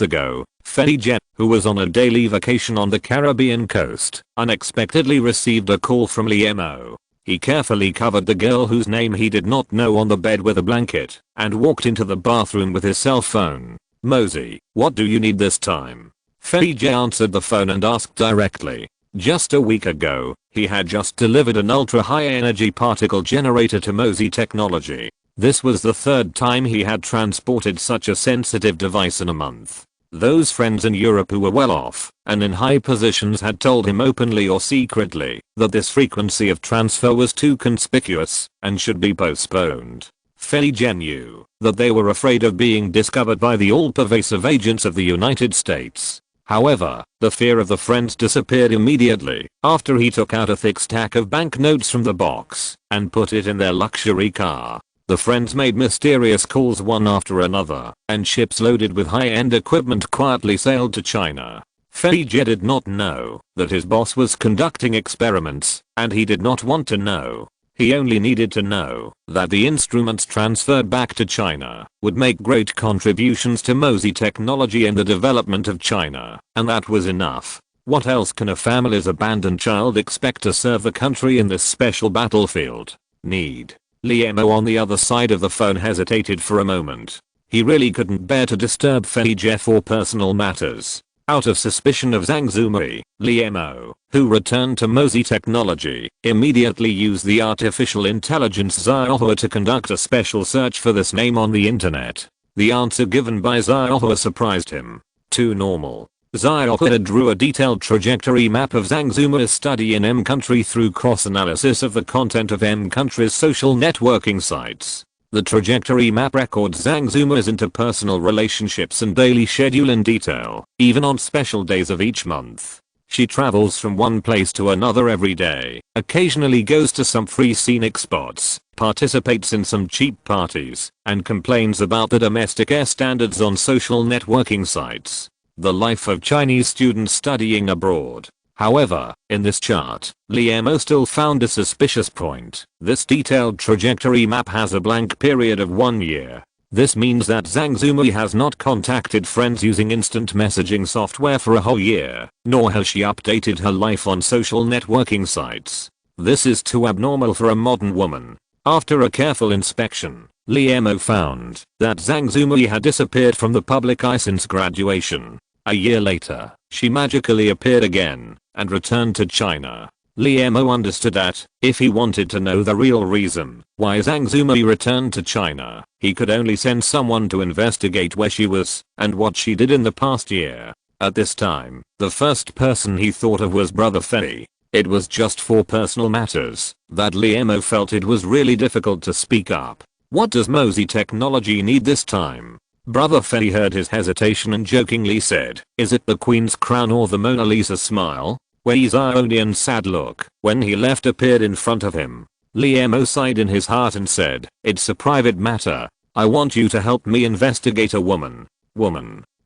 [SPEAKER 1] ago, Fei Jen, who was on a daily vacation on the Caribbean coast, unexpectedly received a call from Liemo. He carefully covered the girl whose name he did not know on the bed with a blanket, and walked into the bathroom with his cell phone. Mosey, what do you need this time? Fei Jen answered the phone and asked directly. Just a week ago, he had just delivered an ultra-high energy particle generator to Mosey Technology. This was the third time he had transported such a sensitive device in a month. Those friends in Europe who were well off and in high positions had told him openly or secretly that this frequency of transfer was too conspicuous and should be postponed. Fei Jen knew that they were afraid of being discovered by the all-pervasive agents of the United States. However, the fear of the friends disappeared immediately after he took out a thick stack of banknotes from the box and put it in their luxury car. The friends made mysterious calls one after another, and ships loaded with high-end equipment quietly sailed to China. Fei Jen did not know that his boss was conducting experiments, and he did not want to know. He only needed to know that the instruments transferred back to China would make great contributions to Mosey Technology and the development of China, and that was enough. What else can a family's abandoned child expect to serve the country in this special battlefield? Need. Liemo on the other side of the phone hesitated for a moment. He really couldn't bear to disturb Fei Jen for personal matters. Out of suspicion of Zhang Zumei, Liemo, who returned to Mosey Technology, immediately used the artificial intelligence Xiaohua to conduct a special search for this name on the internet. The answer given by Xiaohua surprised him. Too normal. Xiaohua drew a detailed trajectory map of Zhang Zuma's study in M country through cross-analysis of the content of M country's social networking sites. The trajectory map records Zhang Zuma's interpersonal relationships and daily schedule in detail, even on special days of each month. She travels from one place to another every day, occasionally goes to some free scenic spots, participates in some cheap parties, and complains about the domestic air standards on social networking sites. The life of Chinese students studying abroad. However, in this chart, Liemo still found a suspicious point. This detailed trajectory map has a blank period of 1 year. This means that Zhang Zuma has not contacted friends using instant messaging software for a whole year, nor has she updated her life on social networking sites. This is too abnormal for a modern woman. After a careful inspection, Liemo found that Zhang Zuma had disappeared from the public eye since graduation. A year later, she magically appeared again and returned to China. Liemo understood that, if he wanted to know the real reason why Zhang Zuma returned to China, he could only send someone to investigate where she was and what she did in the past year. At this time, the first person he thought of was Brother Fei. It was just for personal matters that Liemo felt it was really difficult to speak up. What does Mosey Technology need this time? Brother Fei heard his hesitation and jokingly said, "Is it the Queen's crown or the Mona Lisa smile?" Wei's Ionian sad look when he left appeared in front of him. Liemo sighed in his heart and said, "It's a private matter. I want you to help me investigate a woman."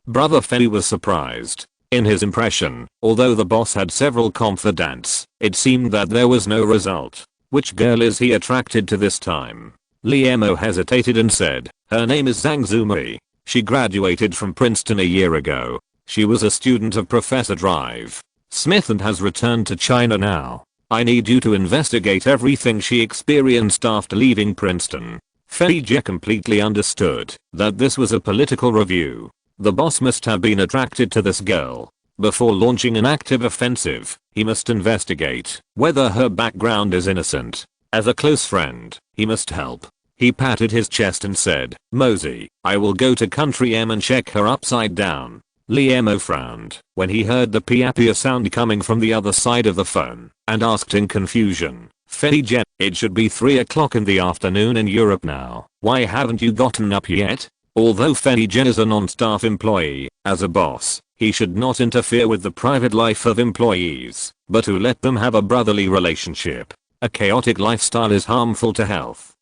[SPEAKER 1] Brother Fei was surprised. In his impression, although the boss had several confidants, it seemed that there was no result. Which girl is he attracted to this time? Liemo hesitated and said, "Her name is Zhang Zuma. She graduated from Princeton a year ago. She was a student of Professor Drive Smith and has returned to China now. I need you to investigate everything she experienced after leaving Princeton." Fei Jie completely understood that this was a political review. The boss must have been attracted to this girl. Before launching an active offensive, he must investigate whether her background is innocent. As a close friend, he must help. He patted his chest and said, "Mosey, I will go to Country M and check her upside down." Liemo frowned when he heard the piapia sound coming from the other side of the phone and asked in confusion, "Fei Jie, it should be 3 o'clock in the afternoon in Europe now. Why haven't you gotten up yet?" Although Fei Jie is a non-staff employee, as a boss, he should not interfere with the private life of employees, but to let them have a brotherly relationship. A chaotic lifestyle is harmful to health.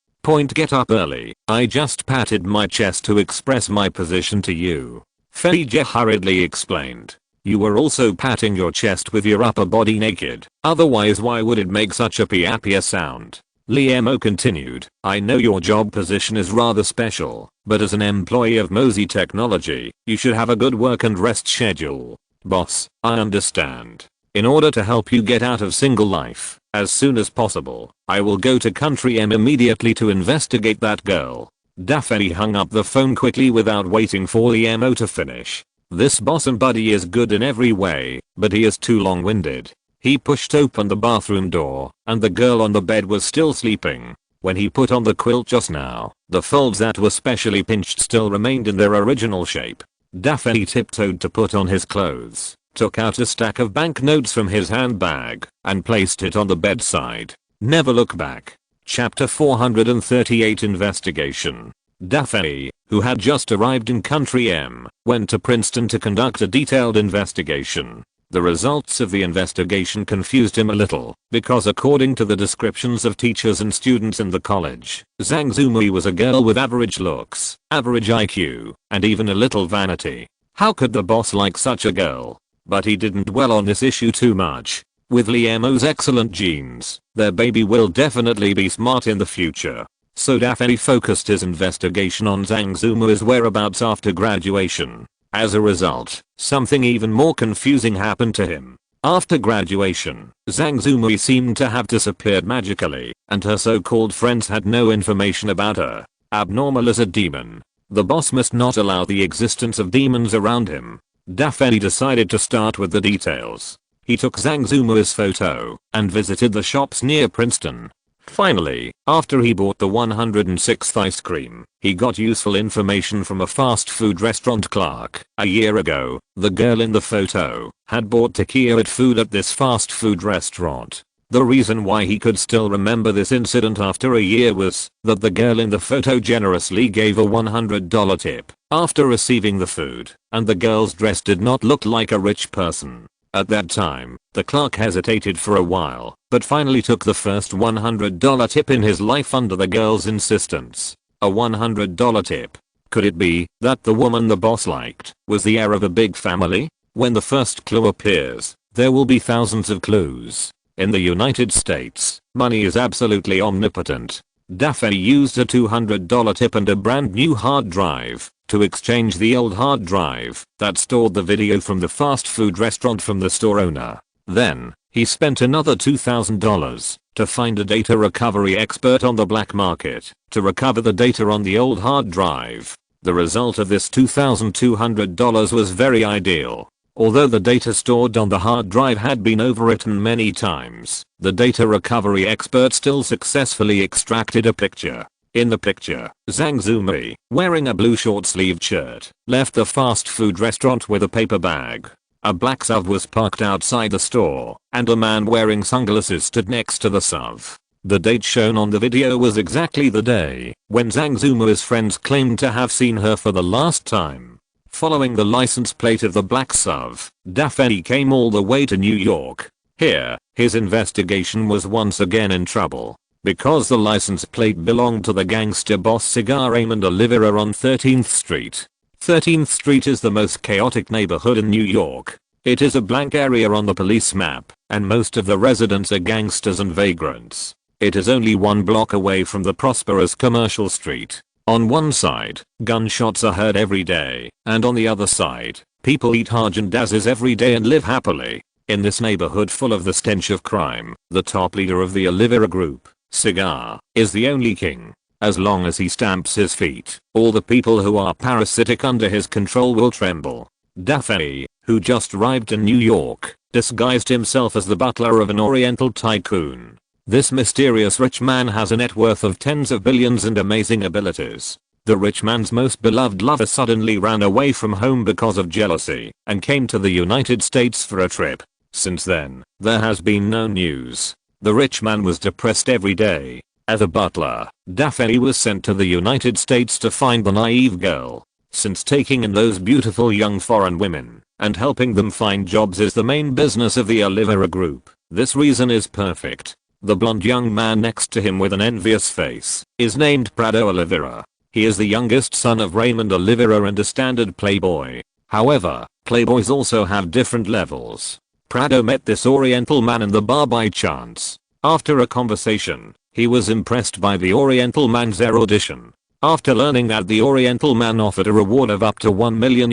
[SPEAKER 1] Get up early. I just patted my chest to express my position to you. Fei Jie hurriedly explained. You were also patting your chest with your upper body naked. Otherwise why would it make such a piapia sound? Liemo continued. I know your job position is rather special, but as an employee of Mosey Technology, you should have a good work and rest schedule. Boss, I understand. In order to help you get out of single life, as soon as possible, I will go to Country M immediately to investigate that girl. Daphne hung up the phone quickly without waiting for Liemo to finish. This boss and buddy is good in every way, but he is too long-winded. He pushed open the bathroom door, and the girl on the bed was still sleeping. When he put on the quilt just now, the folds that were specially pinched still remained in their original shape. Daphne tiptoed to put on his clothes, took out a stack of banknotes from his handbag, and placed it on the bedside. Never look back. Chapter 438 Investigation. Daphne, who had just arrived in Country M, went to Princeton to conduct a detailed investigation. The results of the investigation confused him a little, because according to the descriptions of teachers and students in the college, Zhang Zuma was a girl with average looks, average IQ, and even a little vanity. How could the boss like such a girl? But he didn't dwell on this issue too much. With Liemo's excellent genes, their baby will definitely be smart in the future. So Daphne focused his investigation on Zhang Zuma's whereabouts after graduation. As a result, something even more confusing happened to him. After graduation, Zhang Zuma seemed to have disappeared magically, and her so-called friends had no information about her. Abnormal as a demon. The boss must not allow the existence of demons around him. Daphne decided to start with the details. He took Zhang Zuma's photo and visited the shops near Princeton. Finally, after he bought the 106th ice cream, he got useful information from a fast food restaurant clerk. A year ago, the girl in the photo had bought taquilla food at this fast food restaurant. The reason why he could still remember this incident after a year was that the girl in the photo generously gave a $100 tip after receiving the food, and the girl's dress did not look like a rich person. At that time, the clerk hesitated for a while, but finally took the first $100 tip in his life under the girl's insistence. A $100 tip. Could it be that the woman the boss liked was the heir of a big family? When the first clue appears, there will be thousands of clues. In the United States, money is absolutely omnipotent. Daphne used a $200 tip and a brand new hard drive to exchange the old hard drive that stored the video from the fast food restaurant from the store owner. Then, he spent another $2,000 to find a data recovery expert on the black market to recover the data on the old hard drive. The result of this $2,200 was very ideal. Although the data stored on the hard drive had been overwritten many times, the data recovery expert still successfully extracted a picture. In the picture, Zhang Zumi, wearing a blue short-sleeved shirt, left the fast food restaurant with a paper bag. A black SUV was parked outside the store, and a man wearing sunglasses stood next to the SUV. The date shown on the video was exactly the day when Zhang Zumi's friends claimed to have seen her for the last time. Following the license plate of the black SUV, Daphne came all the way to New York. Here, his investigation was once again in trouble, because the license plate belonged to the gangster boss Cigar Raymond Oliveira on 13th Street. 13th Street is the most chaotic neighborhood in New York. It is a blank area on the police map, and most of the residents are gangsters and vagrants. It is only 1 block away from the prosperous commercial street. On one side, gunshots are heard every day, and on the other side, people eat Häagen-Dazs every day and live happily. In this neighborhood full of the stench of crime, the top leader of the Oliveira group, Cigar, is the only king. As long as he stamps his feet, all the people who are parasitic under his control will tremble. Daphne, who just arrived in New York, disguised himself as the butler of an Oriental tycoon. This mysterious rich man has a net worth of tens of billions and amazing abilities. The rich man's most beloved lover suddenly ran away from home because of jealousy and came to the United States for a trip. Since then, there has been no news. The rich man was depressed every day. As a butler, Daphne was sent to the United States to find the naive girl. Since taking in those beautiful young foreign women and helping them find jobs is the main business of the Oliveira group, this reason is perfect. The blonde young man next to him with an envious face is named Prado Oliveira. He is the youngest son of Raymond Oliveira and a standard playboy. However, playboys also have different levels. Prado met this Oriental man in the bar by chance. After a conversation, he was impressed by the Oriental man's erudition. After learning that the Oriental man offered a reward of up to $1 million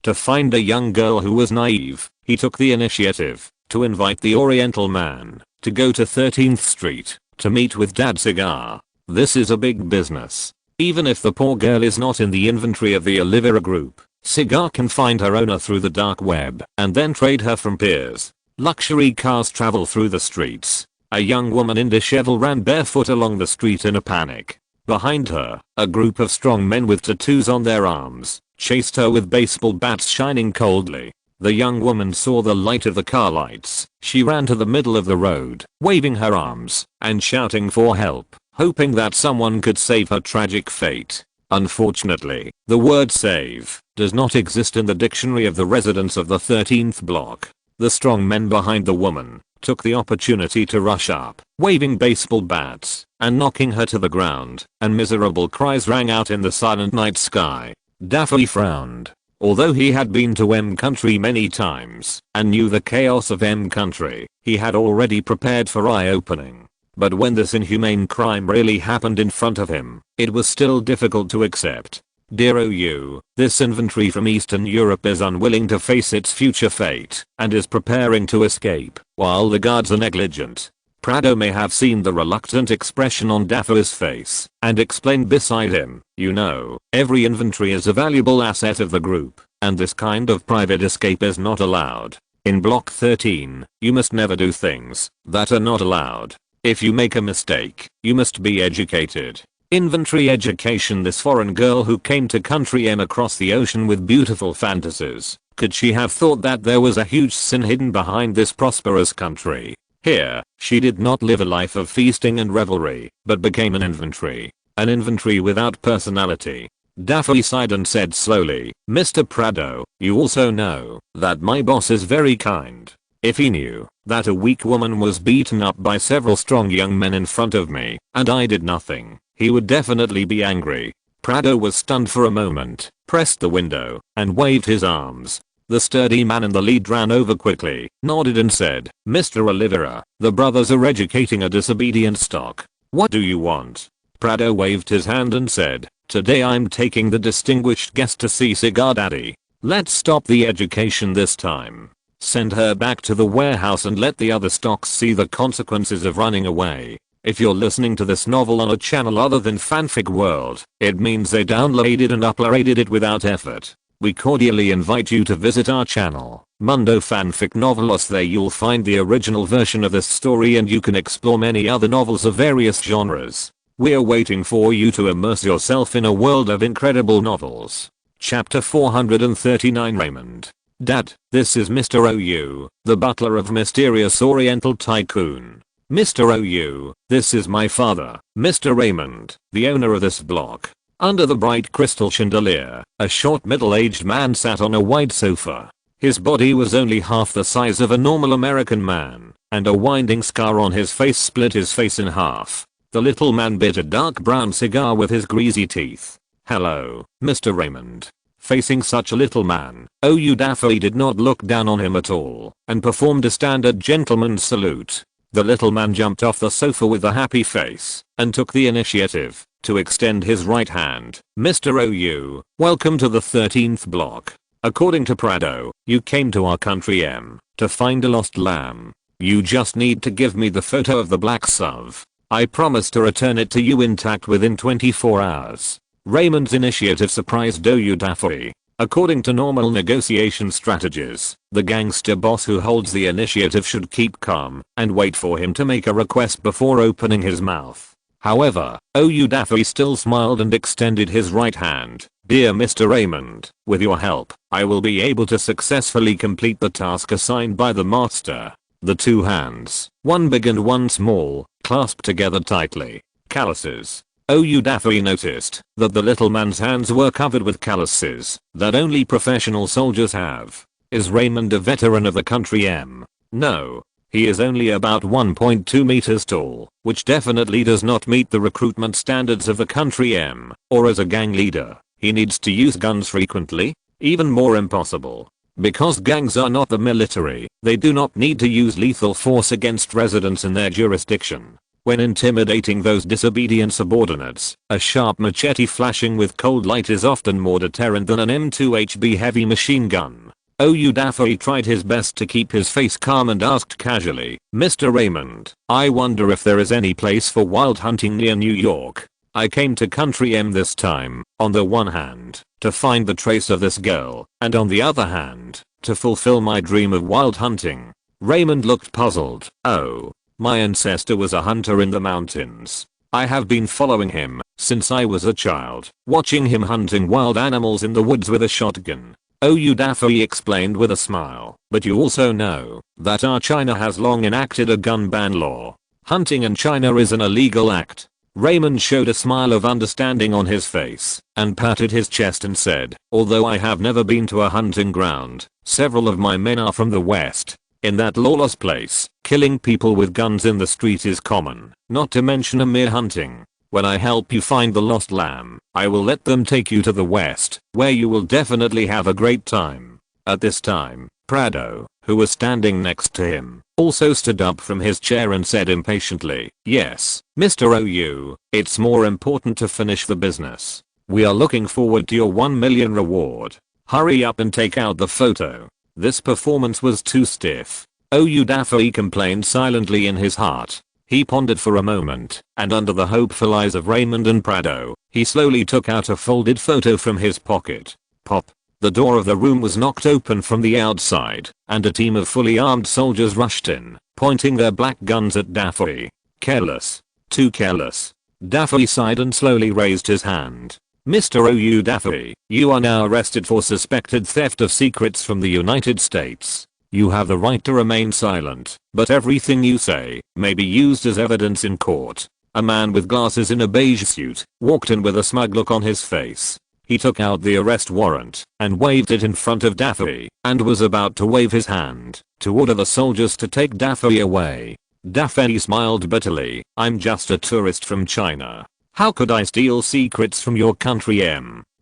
[SPEAKER 1] to find a young girl who was naive, he took the initiative to invite the Oriental man to go to 13th Street to meet with Dad Cigar. This is a big business. Even if the poor girl is not in the inventory of the Oliveira group, Cigar can find her owner through the dark web and then trade her from peers. Luxury cars travel through the streets. A young woman in dishevel ran barefoot along the street in a panic. Behind her, a group of strong men with tattoos on their arms chased her with baseball bats shining coldly. The young woman saw the light of the car lights. She ran to the middle of the road, waving her arms and shouting for help, hoping that someone could save her tragic fate. Unfortunately, the word save does not exist in the dictionary of the residents of the 13th block. The strong men behind the woman took the opportunity to rush up, waving baseball bats and knocking her to the ground, and miserable cries rang out in the silent night sky. Daffy frowned. Although he had been to M country many times and knew the chaos of M country, he had already prepared for eye-opening. But when this inhumane crime really happened in front of him, it was still difficult to accept. Dear OU, this inventory from Eastern Europe is unwilling to face its future fate and is preparing to escape, while the guards are negligent. Prado may have seen the reluctant expression on Dafoe's face and explained beside him, you know, every inventory is a valuable asset of the group, and this kind of private escape is not allowed. In Block 13, you must never do things that are not allowed. If you make a mistake, you must be educated. Inventory education. This foreign girl who came to country M across the ocean with beautiful fantasies. Could she have thought that there was a huge sin hidden behind this prosperous country? Here, she did not live a life of feasting and revelry, but became an inventory. An inventory without personality. Daffy sighed and said slowly, Mr. Prado, you also know that my boss is very kind. If he knew that a weak woman was beaten up by several strong young men in front of me, and I did nothing, he would definitely be angry. Prado was stunned for a moment, pressed the window, and waved his arms. The sturdy man in the lead ran over quickly, nodded and said, Mr. Oliveira, the brothers are educating a disobedient stock. What do you want? Prado waved his hand and said, today I'm taking the distinguished guest to see Cigar Daddy. Let's stop the education this time. Send her back to the warehouse and let the other stocks see the consequences of running away. If you're listening to this novel on a channel other than Fanfic World, it means they downloaded and uploaded it without effort. We cordially invite you to visit our channel, Mundo Fanfic Novelos. There you'll find the original version of this story and you can explore many other novels of various genres. We're waiting for you to immerse yourself in a world of incredible novels. Chapter 439. Raymond. Dad, this is Mr. OU, the butler of mysterious Oriental tycoon. Mr. OU, this is my father, Mr. Raymond, the owner of this block. Under the bright crystal chandelier, a short middle-aged man sat on a wide sofa. His body was only half the size of a normal American man, and a winding scar on his face split his face in half. The little man bit a dark brown cigar with his greasy teeth. Hello, Mr. Raymond. Facing such a little man, OU Daffy did not look down on him at all, and performed a standard gentleman's salute. The little man jumped off the sofa with a happy face, and took the initiative to extend his right hand. Mr. OU, welcome to the 13th block. According to Prado, you came to our country M to find a lost lamb. You just need to give me the photo of the black SUV. I promise to return it to you intact within 24 hours. Raymond's initiative surprised OU Daffy. According to normal negotiation strategies, the gangster boss who holds the initiative should keep calm and wait for him to make a request before opening his mouth. However, OU Daffy still smiled and extended his right hand. Dear Mr. Raymond, with your help, I will be able to successfully complete the task assigned by the master. The two hands, one big and one small, clasped together tightly. Calluses. OU Daffy noticed that the little man's hands were covered with calluses that only professional soldiers have. Is Raymond a veteran of the country M? No. He is only about 1.2 meters tall, which definitely does not meet the recruitment standards of the country M, or as a gang leader, he needs to use guns frequently? Even more impossible. Because gangs are not the military, they do not need to use lethal force against residents in their jurisdiction. When intimidating those disobedient subordinates, a sharp machete flashing with cold light is often more deterrent than an M2HB heavy machine gun. OU Daffy tried his best to keep his face calm and asked casually, Mr. Raymond, I wonder if there is any place for wild hunting near New York. I came to country M this time, on the one hand, to find the trace of this girl, and on the other hand, to fulfill my dream of wild hunting. Raymond looked puzzled. Oh. My ancestor was a hunter in the mountains. I have been following him since I was a child, watching him hunting wild animals in the woods with a shotgun. OU Daffy explained with a smile, but you also know that our China has long enacted a gun ban law. Hunting in China is an illegal act. Raymond showed a smile of understanding on his face and patted his chest and said, although I have never been to a hunting ground, several of my men are from the West. In that lawless place, killing people with guns in the street is common, not to mention a mere hunting. When I help you find the lost lamb, I will let them take you to the West, where you will definitely have a great time. At this time, Prado, who was standing next to him, also stood up from his chair and said impatiently, yes, Mr. OU, it's more important to finish the business. We are looking forward to your 1 million reward. Hurry up and take out the photo. This performance was too stiff. OU Daffy complained silently in his heart. He pondered for a moment, and under the hopeful eyes of Raymond and Prado, he slowly took out a folded photo from his pocket. Pop. The door of the room was knocked open from the outside, and a team of fully armed soldiers rushed in, pointing their black guns at Daffy. Careless. Too careless. Daffy sighed and slowly raised his hand. Mr. OU Daffy, you are now arrested for suspected theft of secrets from the United States. You have the right to remain silent, but everything you say may be used as evidence in court. A man with glasses in a beige suit walked in with a smug look on his face. He took out the arrest warrant and waved it in front of Daffy and was about to wave his hand to order the soldiers to take Daffy away. Daffy smiled bitterly. I'm just a tourist from China. How could I steal secrets from your country?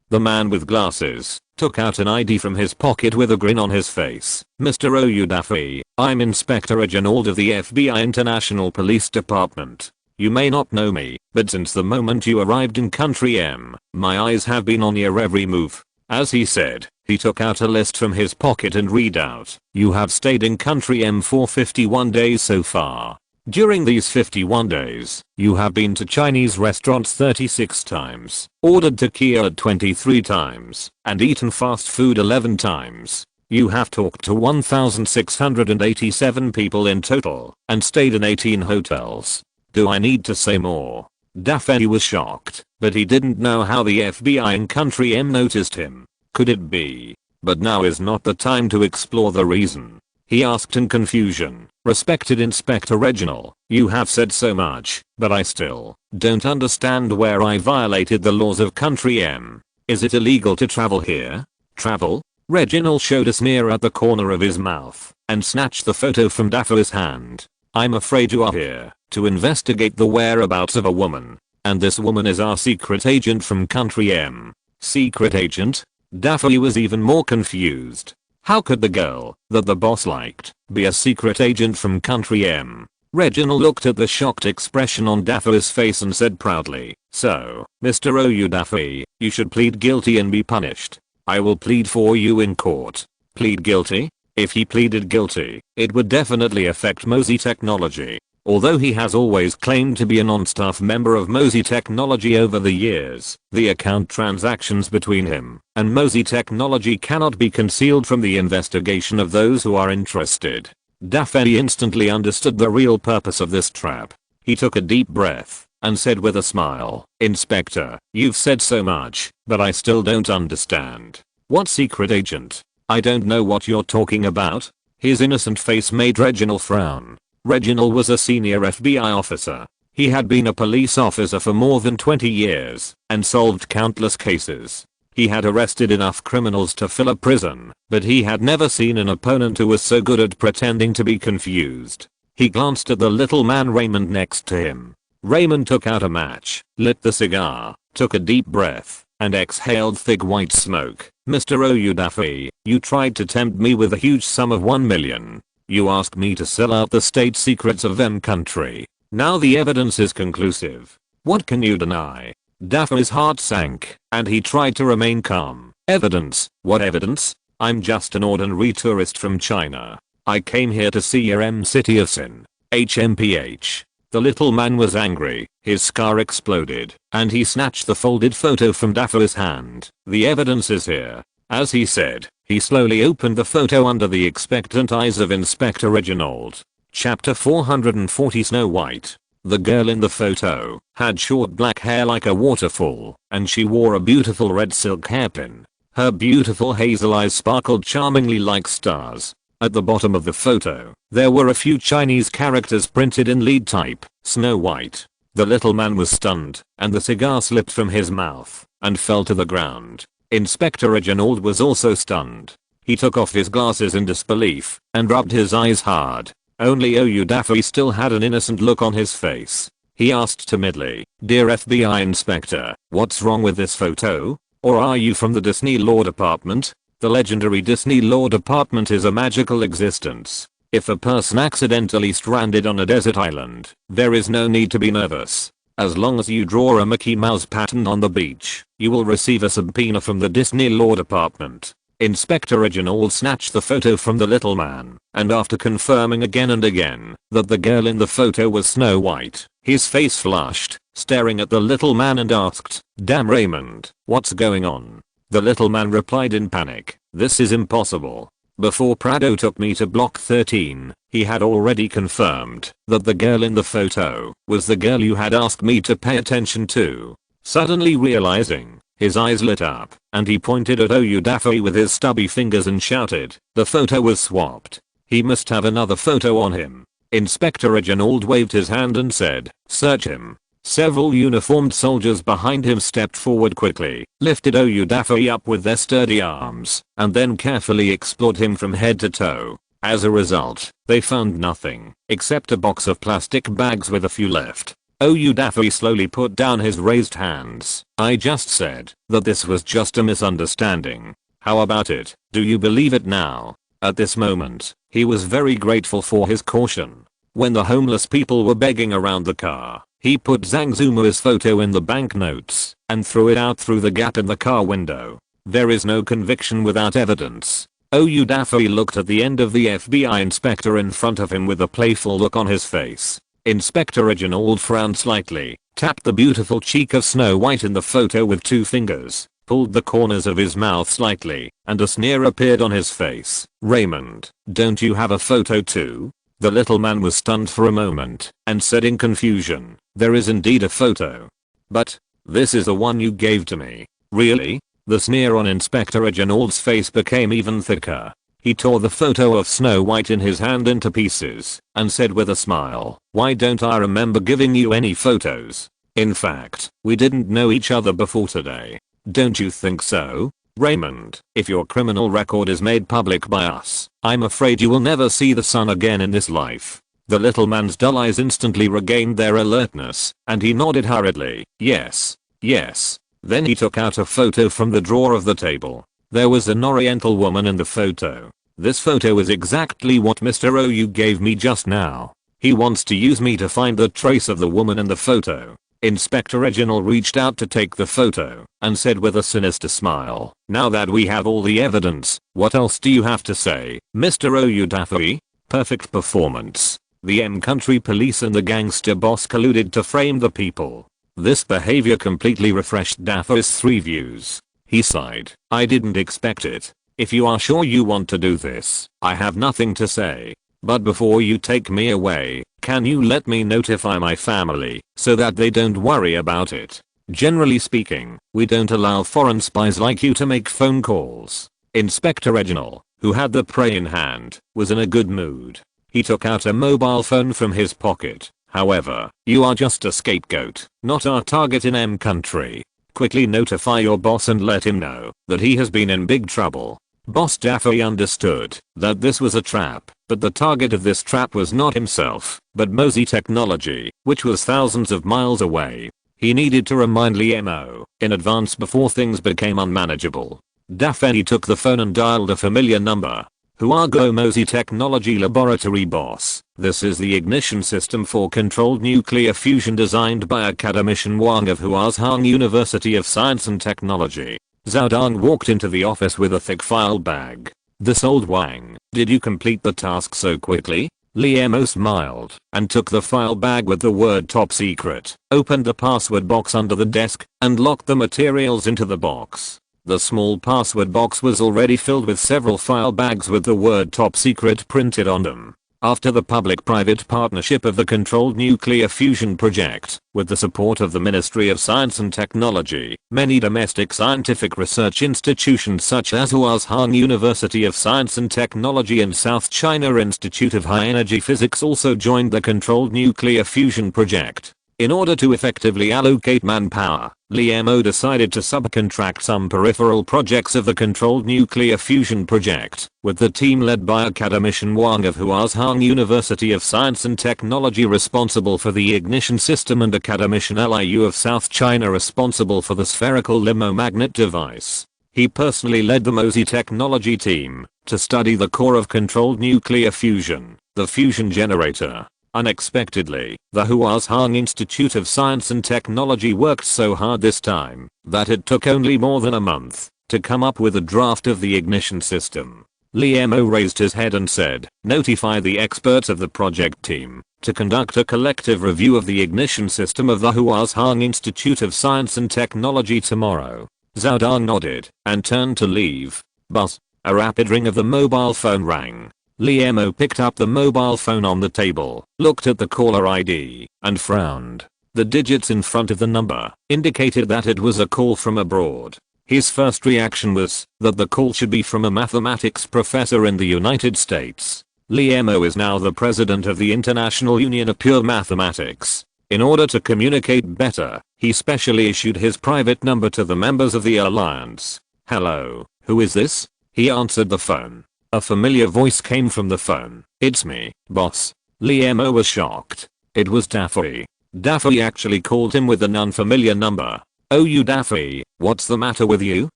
[SPEAKER 1] The man with glasses took out an ID from his pocket with a grin on his face. Mr. OU Daffy, I'm Inspector Reginald of the FBI International Police Department. You may not know me, but since the moment you arrived in country M, my eyes have been on your every move. As he said, he took out a list from his pocket and read out, you have stayed in country M for 51 days so far. During these 51 days, you have been to Chinese restaurants 36 times, ordered tequila 23 times, and eaten fast food 11 times. You have talked to 1,687 people in total, and stayed in 18 hotels. Do I need to say more? Daffy was shocked, but he didn't know how the FBI in country M noticed him. Could it be? But now is not the time to explore the reason. He asked in confusion. Respected Inspector Reginald, you have said so much, but I still don't understand where I violated the laws of country M. Is it illegal to travel here? Travel? Reginald showed a sneer at the corner of his mouth and snatched the photo from Daffy's hand. I'm afraid you are here to investigate the whereabouts of a woman, and this woman is our secret agent from country M. Secret agent? Daffy was even more confused. How could the girl that the boss liked be a secret agent from country M? Reginald looked at the shocked expression on Daffy's face and said proudly, so, Mr. OU Daffy, you should plead guilty and be punished. I will plead for you in court. Plead guilty? If he pleaded guilty, it would definitely affect Mosey Technology. Although he has always claimed to be a non-staff member of Mosey Technology over the years, the account transactions between him and Mosey Technology cannot be concealed from the investigation of those who are interested. Daffy instantly understood the real purpose of this trap. He took a deep breath and said with a smile, Inspector, you've said so much, but I still don't understand. What secret agent? I don't know what you're talking about. His innocent face made Reginald frown. Reginald was a senior FBI officer. He had been a police officer for more than 20 years and solved countless cases. He had arrested enough criminals to fill a prison, but he had never seen an opponent who was so good at pretending to be confused. He glanced at the little man Raymond next to him. Raymond took out a match, lit the cigar, took a deep breath, and exhaled thick white smoke. Mr. OU Daffy, you tried to tempt me with a huge sum of 1 million. You asked me to sell out the state secrets of them country. Now the evidence is conclusive. What can you deny? Daffy's heart sank, and he tried to remain calm. Evidence? What evidence? I'm just an ordinary tourist from China. I came here to see your city of sin. HMPH. The little man was angry, his scar exploded, and he snatched the folded photo from Daffy's hand. The evidence is here. As he said, he slowly opened the photo under the expectant eyes of Inspector Reginald. Chapter 440 Snow White. The girl in the photo had short black hair like a waterfall, and she wore a beautiful red silk hairpin. Her beautiful hazel eyes sparkled charmingly like stars. At the bottom of the photo, there were a few Chinese characters printed in lead type, Snow White. The little man was stunned, and the cigar slipped from his mouth and fell to the ground. Inspector Reginald was also stunned. He took off his glasses in disbelief and rubbed his eyes hard. Only OU Daffy still had an innocent look on his face. He asked timidly, Dear FBI Inspector, what's wrong with this photo? Or are you from the Disney Law Department? The legendary Disney Law Department is a magical existence. If a person accidentally stranded on a desert island, there is no need to be nervous. As long as you draw a Mickey Mouse pattern on the beach, you will receive a subpoena from the Disney Law Department. Inspector Reginald snatched the photo from the little man, and after confirming again and again that the girl in the photo was Snow White, his face flushed, staring at the little man and asked, Damn Raymond, what's going on? The little man replied in panic, This is impossible. Before Prado took me to block 13, he had already confirmed that the girl in the photo was the girl you had asked me to pay attention to. Suddenly realizing, his eyes lit up, and he pointed at Oyudafe with his stubby fingers and shouted, "The photo was swapped. He must have another photo on him." Inspector Reginald waved his hand and said, "Search him." Several uniformed soldiers behind him stepped forward quickly, lifted Oyudafe up with their sturdy arms, and then carefully explored him from head to toe. As a result, they found nothing, except a box of plastic bags with a few left. Oyudafe slowly put down his raised hands. "I just said that this was just a misunderstanding. How about it? Do you believe it now?" At this moment, he was very grateful for his caution. When the homeless people were begging around the car, he put Zhang Zuma's photo in the banknotes and threw it out through the gap in the car window. There is no conviction without evidence. Oyudafe looked at the end of the FBI inspector in front of him with a playful look on his face. Inspector Reginald frowned slightly, tapped the beautiful cheek of Snow White in the photo with 2 fingers, pulled the corners of his mouth slightly, and a sneer appeared on his face. "Raymond, don't you have a photo too?" The little man was stunned for a moment, and said in confusion, "There is indeed a photo. But, this is the one you gave to me." "Really?" The sneer on Inspector Reginald's face became even thicker. He tore the photo of Snow White in his hand into pieces, and said with a smile, "Why don't I remember giving you any photos? In fact, we didn't know each other before today. Don't you think so? Raymond, if your criminal record is made public by us, I'm afraid you will never see the sun again in this life." The little man's dull eyes instantly regained their alertness, and he nodded hurriedly, "Yes, yes." Then he took out a photo from the drawer of the table. There was an Oriental woman in the photo. "This photo is exactly what Mr. Oyu gave me just now. He wants to use me to find the trace of the woman in the photo." Inspector Reginald reached out to take the photo, and said with a sinister smile, "Now that we have all the evidence, what else do you have to say, Mr. Oyudafe?" Perfect performance. The M-Country police and the gangster boss colluded to frame the people. This behavior completely refreshed Dafe's 3 views. He sighed, "I didn't expect it. If you are sure you want to do this, I have nothing to say. But before you take me away, can you let me notify my family so that they don't worry about it? Generally speaking, we don't allow foreign spies like you to make phone calls." Inspector Reginald, who had the prey in hand, was in a good mood. He took out a mobile phone from his pocket. "However, you are just a scapegoat, not our target in M-Country. Quickly notify your boss and let him know that he has been in big trouble." Boss Daffy understood that this was a trap, but the target of this trap was not himself, but Mosey Technology, which was thousands of miles away. He needed to remind Liemo in advance before things became unmanageable. Daffy took the phone and dialed a familiar number. "Who are Go Mosey Technology Laboratory boss? This is the ignition system for controlled nuclear fusion designed by Academician Wang of Huazhang University of Science and Technology." Zhao Dong walked into the office with a thick file bag. "This old Wang, did you complete the task so quickly?" Liemo smiled and took the file bag with the word top secret, opened the password box under the desk, and locked the materials into the box. The small password box was already filled with several file bags with the word top secret printed on them. After the public-private partnership of the Controlled Nuclear Fusion Project, with the support of the Ministry of Science and Technology, many domestic scientific research institutions such as Huazhang University of Science and Technology and South China Institute of High Energy Physics also joined the Controlled Nuclear Fusion Project. In order to effectively allocate manpower, Liemo decided to subcontract some peripheral projects of the Controlled Nuclear Fusion Project, with the team led by Academician Wang of Huazhang University of Science and Technology responsible for the ignition system and Academician Liu of South China responsible for the spherical limo magnet device. He personally led the Mosey Technology team to study the core of controlled nuclear fusion, the fusion generator. Unexpectedly, the Huazhang Institute of Science and Technology worked so hard this time that it took only more than a month to come up with a draft of the ignition system. Liemo raised his head and said, "Notify the experts of the project team to conduct a collective review of the ignition system of the Huazhang Institute of Science and Technology tomorrow." Zhao Dong nodded and turned to leave. "Boss, A rapid ring of the mobile phone rang. Liemo picked up the mobile phone on the table, looked at the caller ID, and frowned. The digits in front of the number indicated that it was a call from abroad. His first reaction was that the call should be from a mathematics professor in the United States. Liemo is now the president of the International Union of Pure Mathematics. In order to communicate better, he specially issued his private number to the members of the alliance. "Hello, who is this?" He answered the phone. A familiar voice came from the phone. "It's me, boss." Liemo was shocked. It was Daffy. Daffy actually called him with an unfamiliar number. "Oh, you Daffy, what's the matter with you?"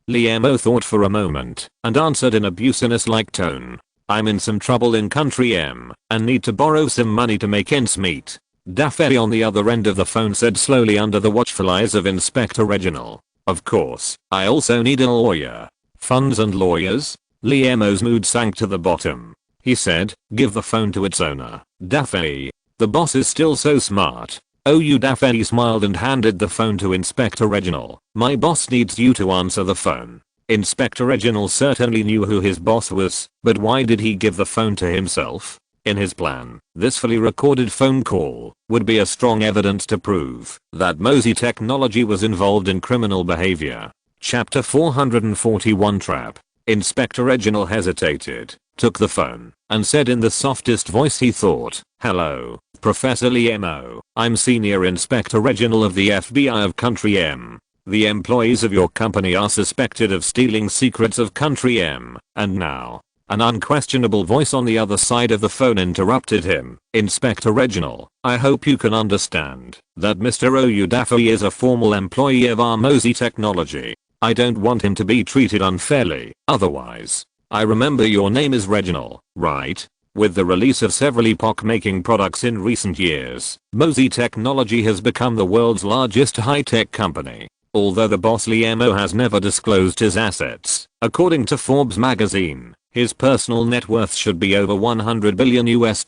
[SPEAKER 1] Liemo thought for a moment and answered in a business-like tone. "I'm in some trouble in country M and need to borrow some money to make ends meet." Daffy on the other end of the phone said slowly under the watchful eyes of Inspector Reginald. "Of course, I also need a lawyer." "Funds and lawyers?" Liemo's mood sank to the bottom. He said, "Give the phone to its owner, Daffy. The boss is still so smart." "Oh, you Daffy," smiled and handed the phone to Inspector Reginald. "My boss needs you to answer the phone." Inspector Reginald certainly knew who his boss was, but why did he give the phone to himself? In his plan, this fully recorded phone call would be a strong evidence to prove that Mosey Technology was involved in criminal behavior. Chapter 441 Trap. Inspector Reginald hesitated, took the phone, and said in the softest voice he thought, "Hello, Professor Liemo. I'm Senior Inspector Reginald of the FBI of Country M. The employees of your company are suspected of stealing secrets of Country M, and now..." An unquestionable voice on the other side of the phone interrupted him. "Inspector Reginald, I hope you can understand that Mr. O.U. Daffy is a formal employee of our Mosey Technology. I don't want him to be treated unfairly, otherwise. I remember your name is Reginald, right? With the release of several epoch-making products in recent years, Mosey Technology has become the world's largest high-tech company. Although the boss Liemo has never disclosed his assets, according to Forbes magazine, his personal net worth should be over $100 billion US.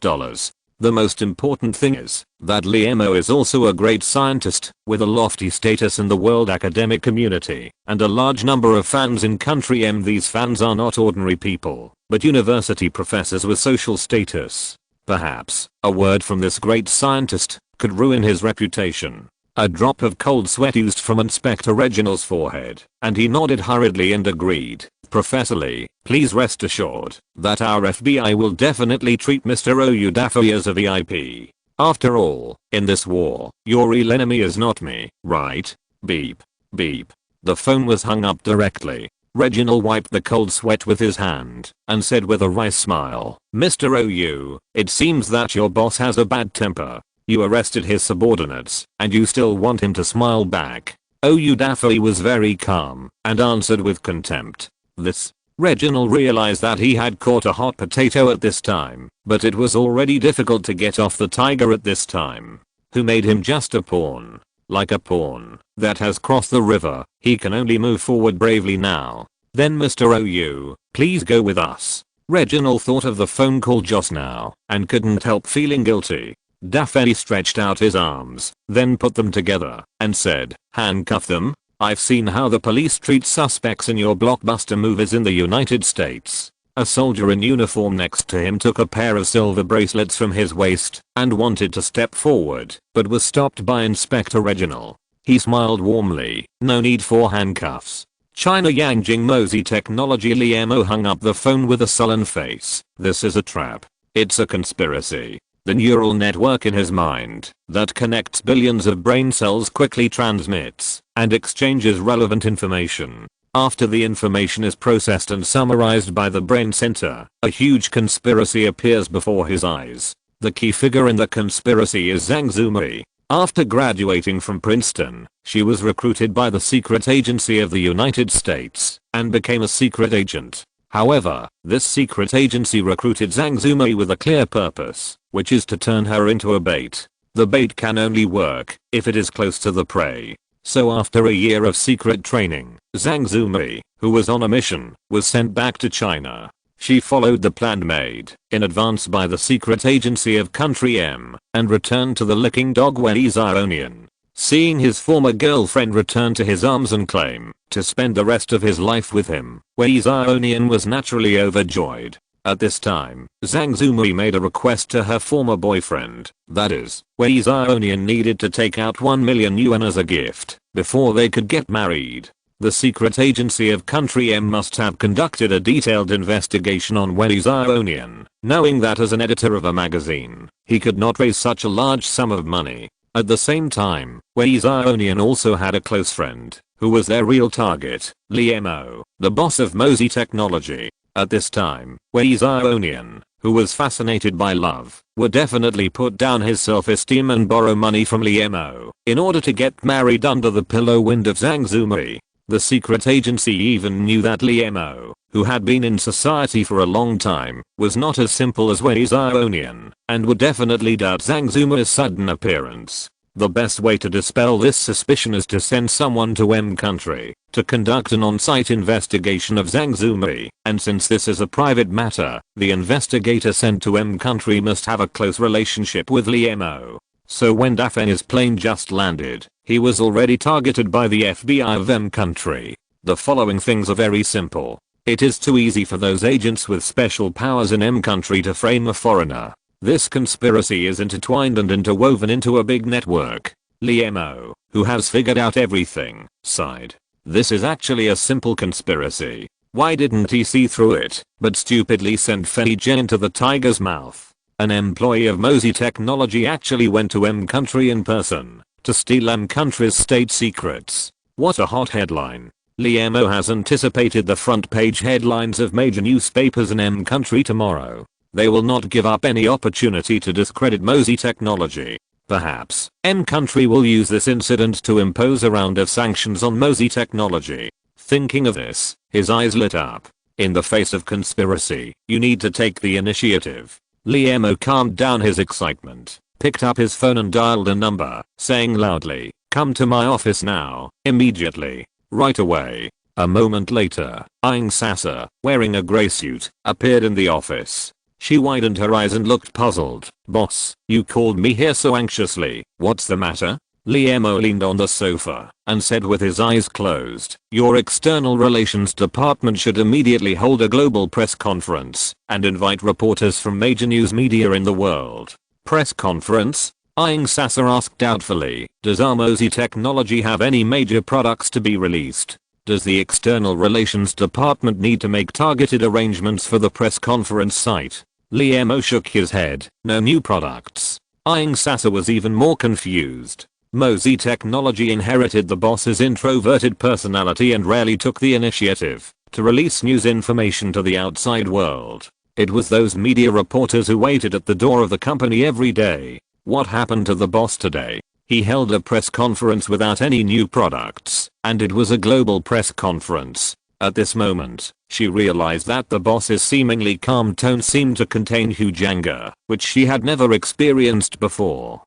[SPEAKER 1] The most important thing is that Liemo is also a great scientist with a lofty status in the world academic community and a large number of fans in Country M. These fans are not ordinary people, but university professors with social status. Perhaps a word from this great scientist could ruin his reputation. A drop of cold sweat oozed from Inspector Reginald's forehead, and he nodded hurriedly and agreed. "Professor Lee, please rest assured that our FBI will definitely treat Mr. O.U. Daffy as a VIP. After all, in this war, your real enemy is not me, right? Beep. Beep." The phone was hung up directly. Reginald wiped the cold sweat with his hand and said with a wry smile, "Mr. O.U., it seems that your boss has a bad temper. You arrested his subordinates, and you still want him to smile back." O.U. Daffy was very calm and answered with contempt. "This." Reginald realized that he had caught a hot potato at this time, but it was already difficult to get off the tiger at this time. Who made him just a pawn? Like a pawn that has crossed the river, he can only move forward bravely now. "Then Mr. O.U., please go with us." Reginald thought of the phone call just now and couldn't help feeling guilty. Daffy stretched out his arms, then put them together, and said, "Handcuff them. I've seen how the police treat suspects in your blockbuster movies in the United States." A soldier in uniform next to him took a pair of silver bracelets from his waist and wanted to step forward, but was stopped by Inspector Reginald. He smiled warmly. "No need for handcuffs." China Yanjing Mosey Technology. Liemo hung up the phone with a sullen face. "This is a trap. It's a conspiracy." The neural network in his mind that connects billions of brain cells quickly transmits and exchanges relevant information. After the information is processed and summarized by the brain center, a huge conspiracy appears before his eyes. The key figure in the conspiracy is Zhang Zumei. After graduating from Princeton, she was recruited by the secret agency of the United States and became a secret agent. However, this secret agency recruited Zhang Zumei with a clear purpose, which is to turn her into a bait. The bait can only work if it is close to the prey. So after a year of secret training, Zhang Zumei, who was on a mission, was sent back to China. She followed the plan made in advance by the secret agency of Country M and returned to the licking dog Wei Zionian. seeing his former girlfriend return to his arms and claim to spend the rest of his life with him. Wei Xiaonian was naturally overjoyed. At this time, Zhang Zumei made a request to her former boyfriend, that is, Wei Xiaonian needed to take out 1 million yuan as a gift before they could get married. The secret agency of Country M must have conducted a detailed investigation on Wei Xiaonian, knowing that as an editor of a magazine, he could not raise such a large sum of money. At the same time, Wei Xiaonian also had a close friend, who was their real target, Li Mo, the boss of Mozi Technology. At this time, Wei Xiaonian, who was fascinated by love, would definitely put down his self-esteem and borrow money from Li Mo in order to get married under the pillow wind of Zhang Zumei. The secret agency even knew that Li Mo, who had been in society for a long time, was not as simple as Wei Xiaonian, and would definitely doubt Zhang Zumei's sudden appearance. The best way to dispel this suspicion is to send someone to M country to conduct an on-site investigation of Zhang Zumei, and since this is a private matter, the investigator sent to M country must have a close relationship with Li Mo. So when Daphne's plane just landed, he was already targeted by the FBI of M country. The following things are very simple. It is too easy for those agents with special powers in M country to frame a foreigner. This conspiracy is intertwined and interwoven into a big network. Li Mo, who has figured out everything, sighed. This is actually a simple conspiracy. Why didn't he see through it, but stupidly send Fei Zhen into the tiger's mouth? An employee of Mozi Technology actually went to M country in person to steal M country's state secrets. What a hot headline. Li Mo has anticipated the front page headlines of major newspapers in M country tomorrow. They will not give up any opportunity to discredit Mozi Technology. Perhaps, M country will use this incident to impose a round of sanctions on Mozi Technology. Thinking of this, his eyes lit up. In the face of conspiracy, you need to take the initiative. Li Mo calmed down his excitement, picked up his phone and dialed a number, saying loudly, "Come to my office now, immediately, right away." A moment later, Aung Sasa, wearing a grey suit, appeared in the office. She widened her eyes and looked puzzled. "Boss, you called me here so anxiously, what's the matter?" Li Mo leaned on the sofa and said with his eyes closed, "Your external relations department should immediately hold a global press conference and invite reporters from major news media in the world." Press conference? Aung Sasa asked doubtfully. Does our Mozi Technology have any major products to be released? Does the external relations department need to make targeted arrangements for the press conference site? Li Mo shook his head. No new products. Aung Sasa was even more confused. Mozi Technology inherited the boss's introverted personality and rarely took the initiative to release news information to the outside world. It was those media reporters who waited at the door of the company every day. What happened to the boss today? He held a press conference without any new products, and it was a global press conference. At this moment, she realized that the boss's seemingly calm tone seemed to contain huge anger, which she had never experienced before.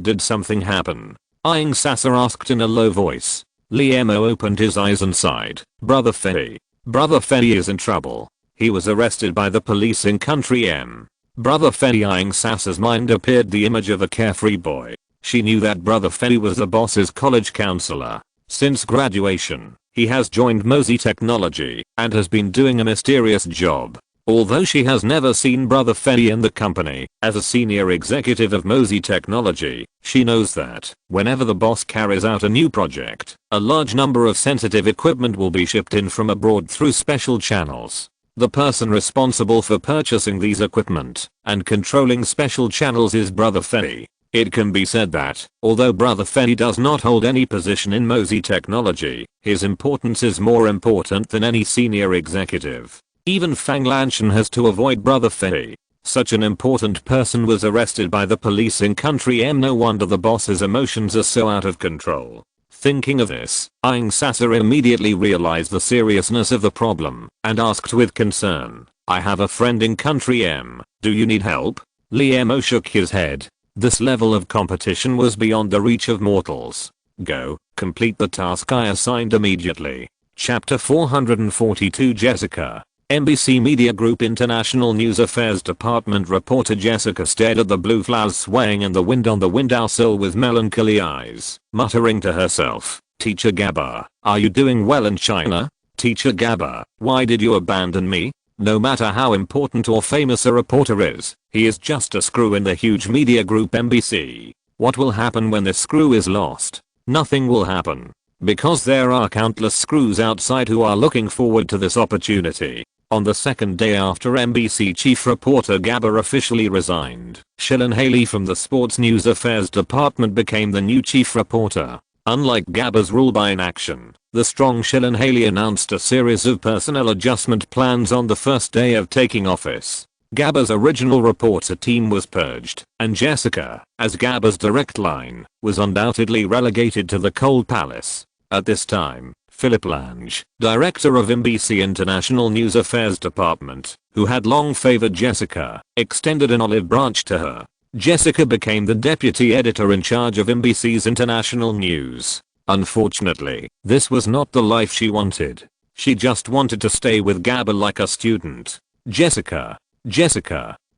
[SPEAKER 1] Did something happen? Aung Sasa asked in a low voice. Li Mo opened his eyes and sighed. Brother Fei. Brother Fei is in trouble. He was arrested by the police in Country M. Brother Fei. Aung Sasa's mind appeared the image of a carefree boy. She knew that Brother Fei was the boss's college counselor. Since graduation, he has joined Mozi Technology and has been doing a mysterious job. Although she has never seen Brother Fei in the company, as a senior executive of Mozi Technology, she knows that whenever the boss carries out a new project, a large number of sensitive equipment will be shipped in from abroad through special channels. The person responsible for purchasing these equipment and controlling special channels is Brother Fei. It can be said that, although Brother Fei does not hold any position in Mozi Technology, his importance is more important than any senior executive. Even Fang Lanshan has to avoid Brother Fei. Such an important person was arrested by the police in Country M. No wonder the boss's emotions are so out of control. Thinking of this, Aung Sasa immediately realized the seriousness of the problem and asked with concern, "I have a friend in Country M. Do you need help?" Li Mo shook his head. This level of competition was beyond the reach of mortals. Go, complete the task I assigned immediately. Chapter 442 Jessica. NBC Media Group International News Affairs Department reporter Jessica stared at the blue flowers swaying in the wind on the windowsill with melancholy eyes, muttering to herself, "Teacher Gabba, are you doing well in China? Teacher Gabba, why did you abandon me?" No matter how important or famous a reporter is, he is just a screw in the huge media group NBC. What will happen when this screw is lost? Nothing will happen. Because there are countless screws outside who are looking forward to this opportunity. On the second day after NBC chief reporter Gabba officially resigned, Shilin Haley from the Sports News Affairs Department became the new chief reporter. Unlike Gabba's rule by inaction, the strong Shilin Haley announced a series of personnel adjustment plans on the first day of taking office. Gabba's original reporter team was purged, and Jessica, as Gabba's direct line, was undoubtedly relegated to the cold palace. At this time, Philip Lange, director of NBC International News Affairs Department, who had long favored Jessica, extended an olive branch to her. Jessica became the deputy editor in charge of NBC's international news. Unfortunately, this was not the life she wanted. She just wanted to stay with Gabba like a student. Jessica.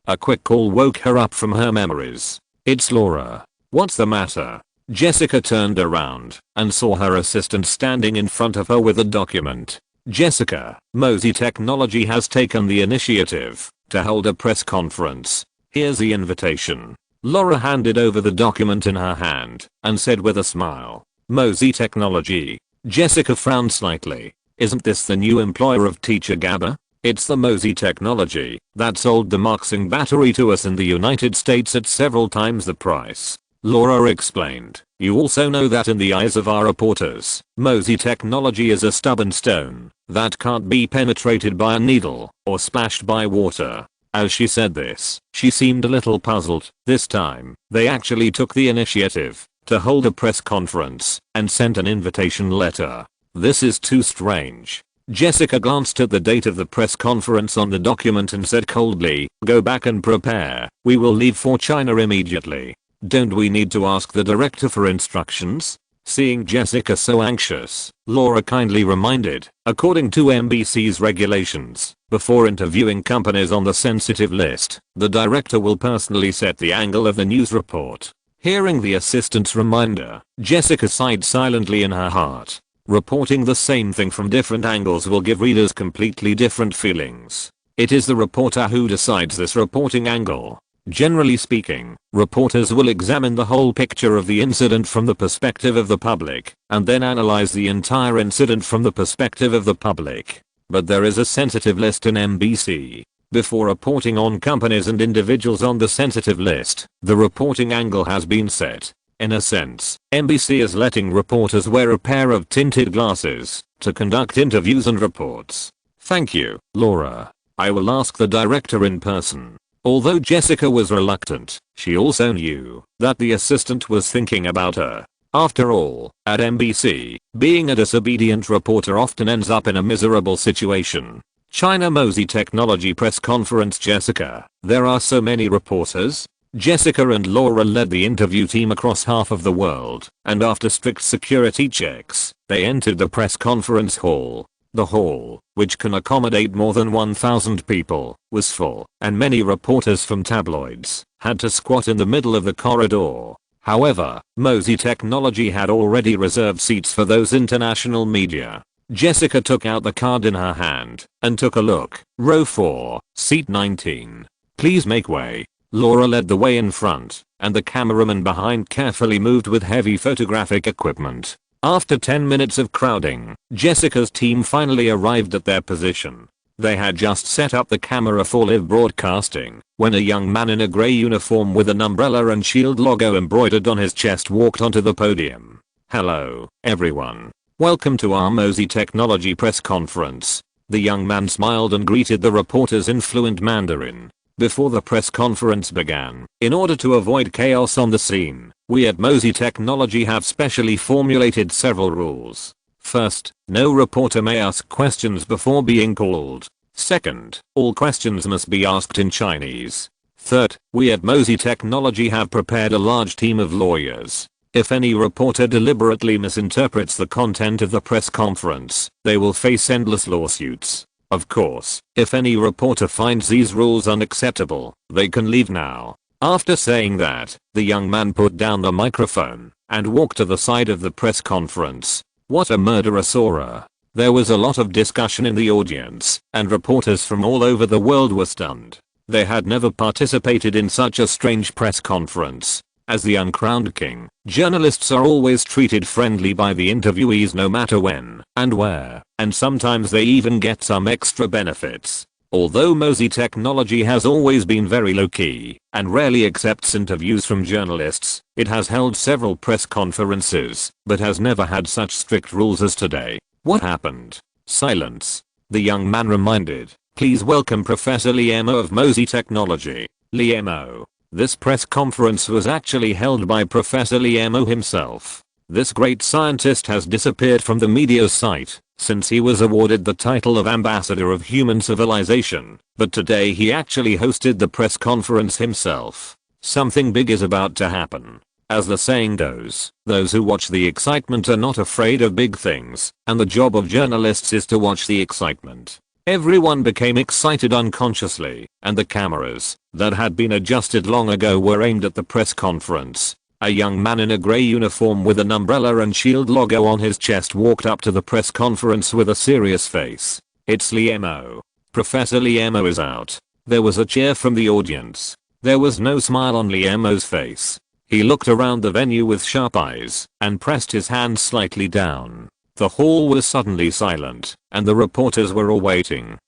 [SPEAKER 1] A quick call woke her up from her memories. "It's Laura. What's the matter?" Jessica turned around and saw her assistant standing in front of her with a document. "Jessica, Mosey Technology has taken the initiative to hold a press conference. Here's the invitation." Laura handed over the document in her hand and said with a smile, "Mosey Technology." Jessica frowned slightly. "Isn't this the new employer of Teacher Gabba? It's the Mosey Technology that sold the Marxing battery to us in the United States at several times the price." Laura explained, "You also know that in the eyes of our reporters, Mosey Technology is a stubborn stone that can't be penetrated by a needle or splashed by water." As she said this, she seemed a little puzzled. This time, they actually took the initiative to hold a press conference and sent an invitation letter. This is too strange. Jessica glanced at the date of the press conference on the document and said coldly, "Go back and prepare. We will leave for China immediately." "Don't we need to ask the director for instructions?" Seeing Jessica so anxious, Laura kindly reminded, according to NBC's regulations, before interviewing companies on the sensitive list, the director will personally set the angle of the news report. Hearing the assistant's reminder, Jessica sighed silently in her heart. Reporting the same thing from different angles will give readers completely different feelings. It is the reporter who decides this reporting angle. Generally speaking, reporters will examine the whole picture of the incident from the perspective of the public, and then analyze the entire incident from the perspective of the public. But there is a sensitive list in NBC. Before reporting on companies and individuals on the sensitive list, the reporting angle has been set. In a sense, NBC is letting reporters wear a pair of tinted glasses to conduct interviews and reports. "Thank you, Laura. I will ask the director in person." Although Jessica was reluctant, she also knew that the assistant was thinking about her. After all, at NBC, being a disobedient reporter often ends up in a miserable situation. China Mosey Technology press conference. Jessica, there are so many reporters. Jessica and Laura led the interview team across half of the world, and after strict security checks, they entered the press conference hall. The hall, which can accommodate more than 1,000 people, was full, and many reporters from tabloids had to squat in the middle of the corridor. However, Mosey Technology had already reserved seats for those international media. Jessica took out the card in her hand and took a look. "Row 4, seat 19. Please make way." Laura led the way in front, and the cameraman behind carefully moved with heavy photographic equipment. After 10 minutes of crowding, Jessica's team finally arrived at their position. They had just set up the camera for live broadcasting when a young man in a grey uniform with an umbrella and shield logo embroidered on his chest walked onto the podium. "Hello, everyone. Welcome to our Mosey Technology press conference." The young man smiled and greeted the reporters in fluent Mandarin. Before the press conference began, in order to avoid chaos on the scene, we at Mosey Technology have specially formulated several rules. First, no reporter may ask questions before being called. Second, all questions must be asked in Chinese. Third, we at Mosey Technology have prepared a large team of lawyers. If any reporter deliberately misinterprets the content of the press conference, they will face endless lawsuits. Of course, if any reporter finds these rules unacceptable, they can leave now. After saying that, the young man put down the microphone and walked to the side of the press conference. What a murderous aura. There was a lot of discussion in the audience, and reporters from all over the world were stunned. They had never participated in such a strange press conference. As the uncrowned king, journalists are always treated friendly by the interviewees no matter when and where, and sometimes they even get some extra benefits. Although Mozy Technology has always been very low-key and rarely accepts interviews from journalists, it has held several press conferences, but has never had such strict rules as today. What happened? Silence. The young man reminded. Please welcome Professor Liemo of Mozy Technology. Liemo. This press conference was actually held by Professor Liemo himself. This great scientist has disappeared from the media's sight since he was awarded the title of Ambassador of Human Civilization, but today he actually hosted the press conference himself. Something big is about to happen. As the saying goes, those who watch the excitement are not afraid of big things, and the job of journalists is to watch the excitement. Everyone became excited unconsciously, and the cameras that had been adjusted long ago were aimed at the press conference. A young man in a grey uniform with an umbrella and shield logo on his chest walked up to the press conference with a serious face. It's Liemo. Professor Liemo is out. There was a cheer from the audience. There was no smile on Liemo's face. He looked around the venue with sharp eyes and pressed his hand slightly down. The hall was suddenly silent, and the reporters were all waiting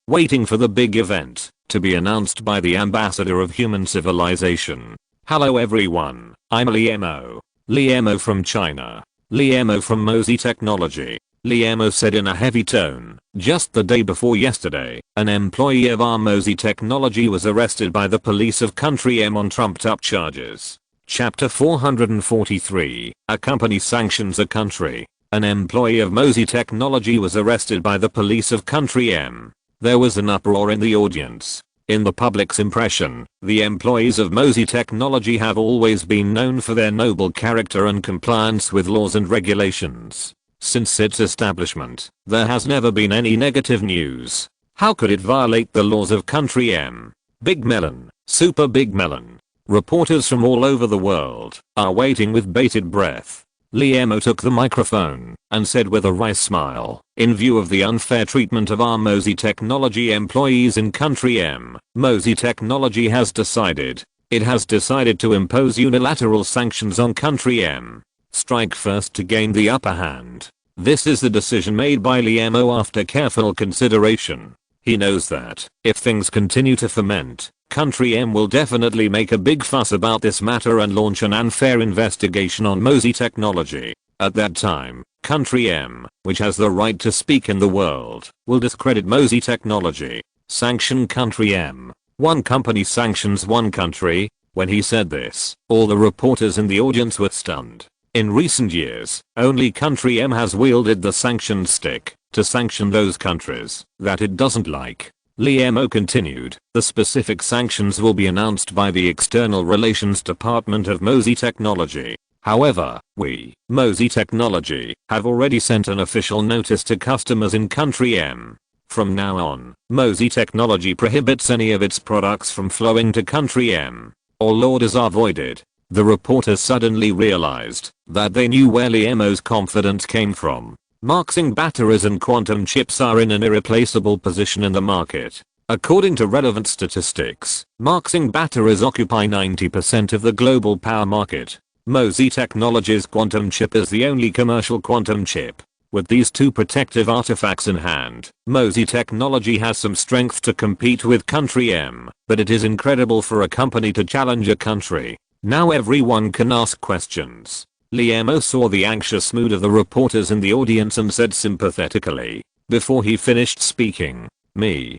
[SPEAKER 1] for the big event to be announced by the Ambassador of Human Civilization. Hello everyone, I'm Liemo. Liemo from China. Liemo from Mozy Technology. Liemo said in a heavy tone. Just the day before yesterday, an employee of our Mozy Technology was arrested by the police of Country M on trumped up charges. Chapter 443, a company sanctions a country. An employee of Mozy Technology was arrested by the police of Country M. There was an uproar in the audience. In the public's impression, the employees of Mozy Technology have always been known for their noble character and compliance with laws and regulations. Since its establishment, there has never been any negative news. How could it violate the laws of Country M? Big melon, super big melon. Reporters from all over the world are waiting with bated breath. Liemo took the microphone and said with a wry smile, in view of the unfair treatment of our Mozy Technology employees in Country M, Mozy Technology has decided. It has decided to impose unilateral sanctions on Country M. Strike first to gain the upper hand. This is the decision made by Liemo after careful consideration. He knows that, if things continue to ferment, Country M will definitely make a big fuss about this matter and launch an unfair investigation on Mozy Technology. At that time, Country M, which has the right to speak in the world, will discredit Mozy Technology. Sanction Country M. One company sanctions one country. When he said this, all the reporters in the audience were stunned. In recent years, only Country M has wielded the sanction stick to sanction those countries that it doesn't like. Liemo continued, the specific sanctions will be announced by the External Relations Department of Mozy Technology. However, we, Mozy Technology, have already sent an official notice to customers in Country M. From now on, Mozy Technology prohibits any of its products from flowing to Country M. All orders are voided. The reporters suddenly realized that they knew where Liemo's confidence came from. Marxing batteries and quantum chips are in an irreplaceable position in the market. According to relevant statistics, Marxing batteries occupy 90% of the global power market. Mozy Technology's quantum chip is the only commercial quantum chip. With these two protective artifacts in hand, Mozy Technology has some strength to compete with Country M, but it is incredible for a company to challenge a country. Now everyone can ask questions. Liemo saw the anxious mood of the reporters in the audience and said sympathetically, before he finished speaking, me.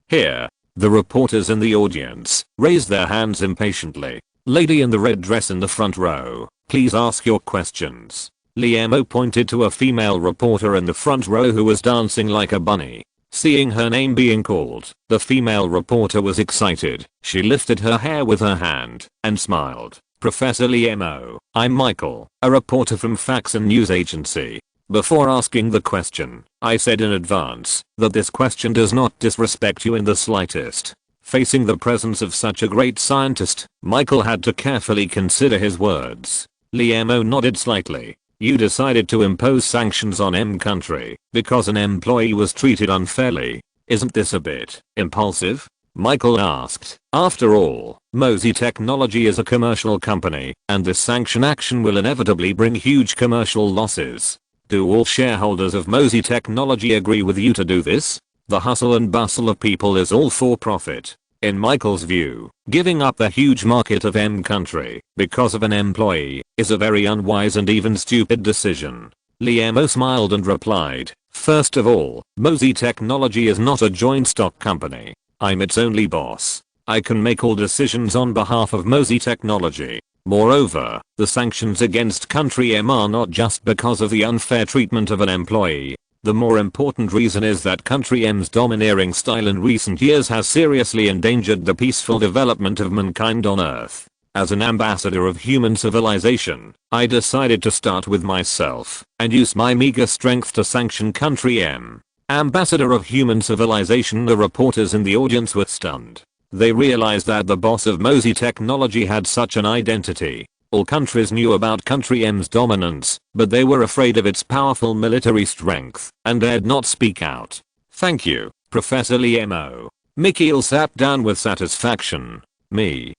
[SPEAKER 1] Here. The reporters in the audience raised their hands impatiently. Lady in the red dress in the front row, please ask your questions. Liemo pointed to a female reporter in the front row who was dancing like a bunny. Seeing her name being called, the female reporter was excited. She lifted her hair with her hand and smiled. Professor Liemo, I'm Michael, a reporter from Fax and News Agency. Before asking the question, I said in advance that this question does not disrespect you in the slightest. Facing the presence of such a great scientist, Michael had to carefully consider his words. Liemo nodded slightly. You decided to impose sanctions on M country because an employee was treated unfairly. Isn't this a bit impulsive? Michael asked. After all, Mosey Technology is a commercial company, and this sanction action will inevitably bring huge commercial losses. Do all shareholders of Mosey Technology agree with you to do this? The hustle and bustle of people is all for profit. In Michael's view, giving up the huge market of M country because of an employee is a very unwise and even stupid decision. Liemo smiled and replied, first of all, Mosey Technology is not a joint stock company. I'm its only boss. I can make all decisions on behalf of Mosey Technology. Moreover, the sanctions against Country M are not just because of the unfair treatment of an employee. The more important reason is that Country M's domineering style in recent years has seriously endangered the peaceful development of mankind on Earth. As an ambassador of human civilization, I decided to start with myself and use my meager strength to sanction Country M. Ambassador of human civilization. The reporters in the audience were stunned. They realized that the boss of Mosey Technology had such an identity. All countries knew about Country M's dominance, but they were afraid of its powerful military strength and dared not speak out. Thank you, Professor Liemo. Mikhail sat down with satisfaction. Me.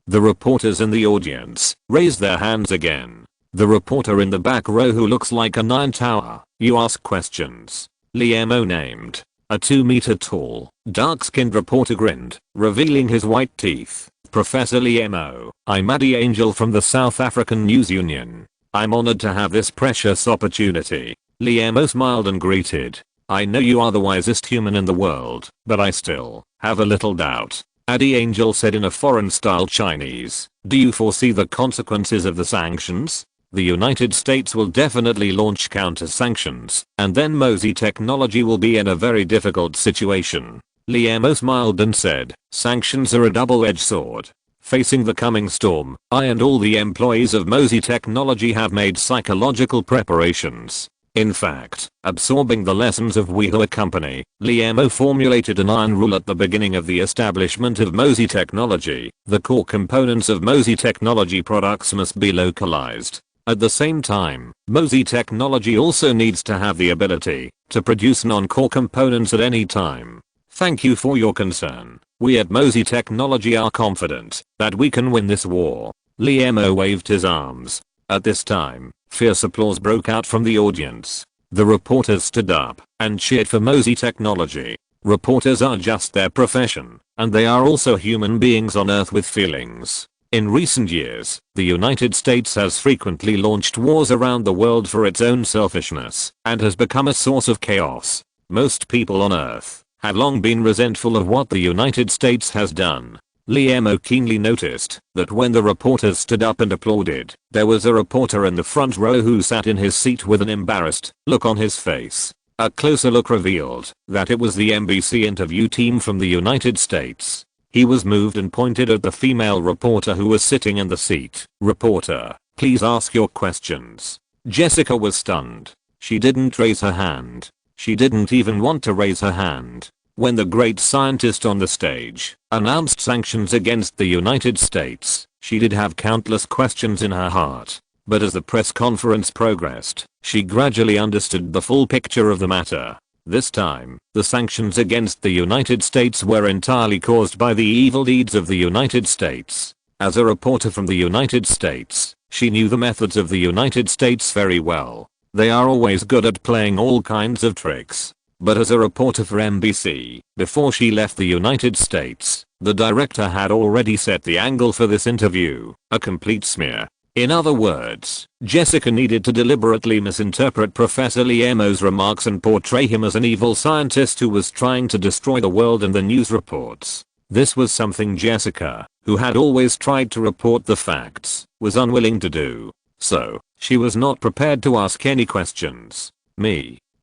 [SPEAKER 1] The reporters in the audience raised their hands again. The reporter in the back row who looks like a 9 tower. You ask questions. Liemo named. A 2-meter tall, dark-skinned reporter grinned, revealing his white teeth. Professor Liemo, I'm Maddie Angel from the South African News Union. I'm honored to have this precious opportunity. Liemo smiled and greeted. I know you are the wisest human in the world, but I still have a little doubt. Maddie Angel said in a foreign-style Chinese. Do you foresee the consequences of the sanctions? The United States will definitely launch counter-sanctions, and then Mosey Technology will be in a very difficult situation. Liemo smiled and said, sanctions are a double-edged sword. Facing the coming storm, I and all the employees of Mosey Technology have made psychological preparations. In fact, absorbing the lessons of Weihua Company, Liemo formulated an iron rule at the beginning of the establishment of Mosey Technology. The core components of Mosey Technology products must be localized. At the same time, Mosey Technology also needs to have the ability to produce non-core components at any time. Thank you for your concern. We at Mosey Technology are confident that we can win this war. Liemo waved his arms. At this time, fierce applause broke out from the audience. The reporters stood up and cheered for Mosey Technology. Reporters are just their profession, and they are also human beings on Earth with feelings. In recent years, the United States has frequently launched wars around the world for its own selfishness and has become a source of chaos. Most people on Earth have long been resentful of what the United States has done. Liemo keenly noticed that when the reporters stood up and applauded, there was a reporter in the front row who sat in his seat with an embarrassed look on his face. A closer look revealed that it was the NBC interview team from the United States. He was moved and pointed at the female reporter who was sitting in the seat. Reporter, please ask your questions. Jessica was stunned. She didn't raise her hand. She didn't even want to raise her hand. When the great scientist on the stage announced sanctions against the United States, she did have countless questions in her heart. But as the press conference progressed, she gradually understood the full picture of the matter. This time, the sanctions against the United States were entirely caused by the evil deeds of the United States. As a reporter from the United States, she knew the methods of the United States very well. They are always good at playing all kinds of tricks. But as a reporter for NBC, before she left the United States, the director had already set the angle for this interview, a complete smear. In other words, Jessica needed to deliberately misinterpret Professor Liemo's remarks and portray him as an evil scientist who was trying to destroy the world in the news reports. This was something Jessica, who had always tried to report the facts, was unwilling to do. So, she was not prepared to ask any questions.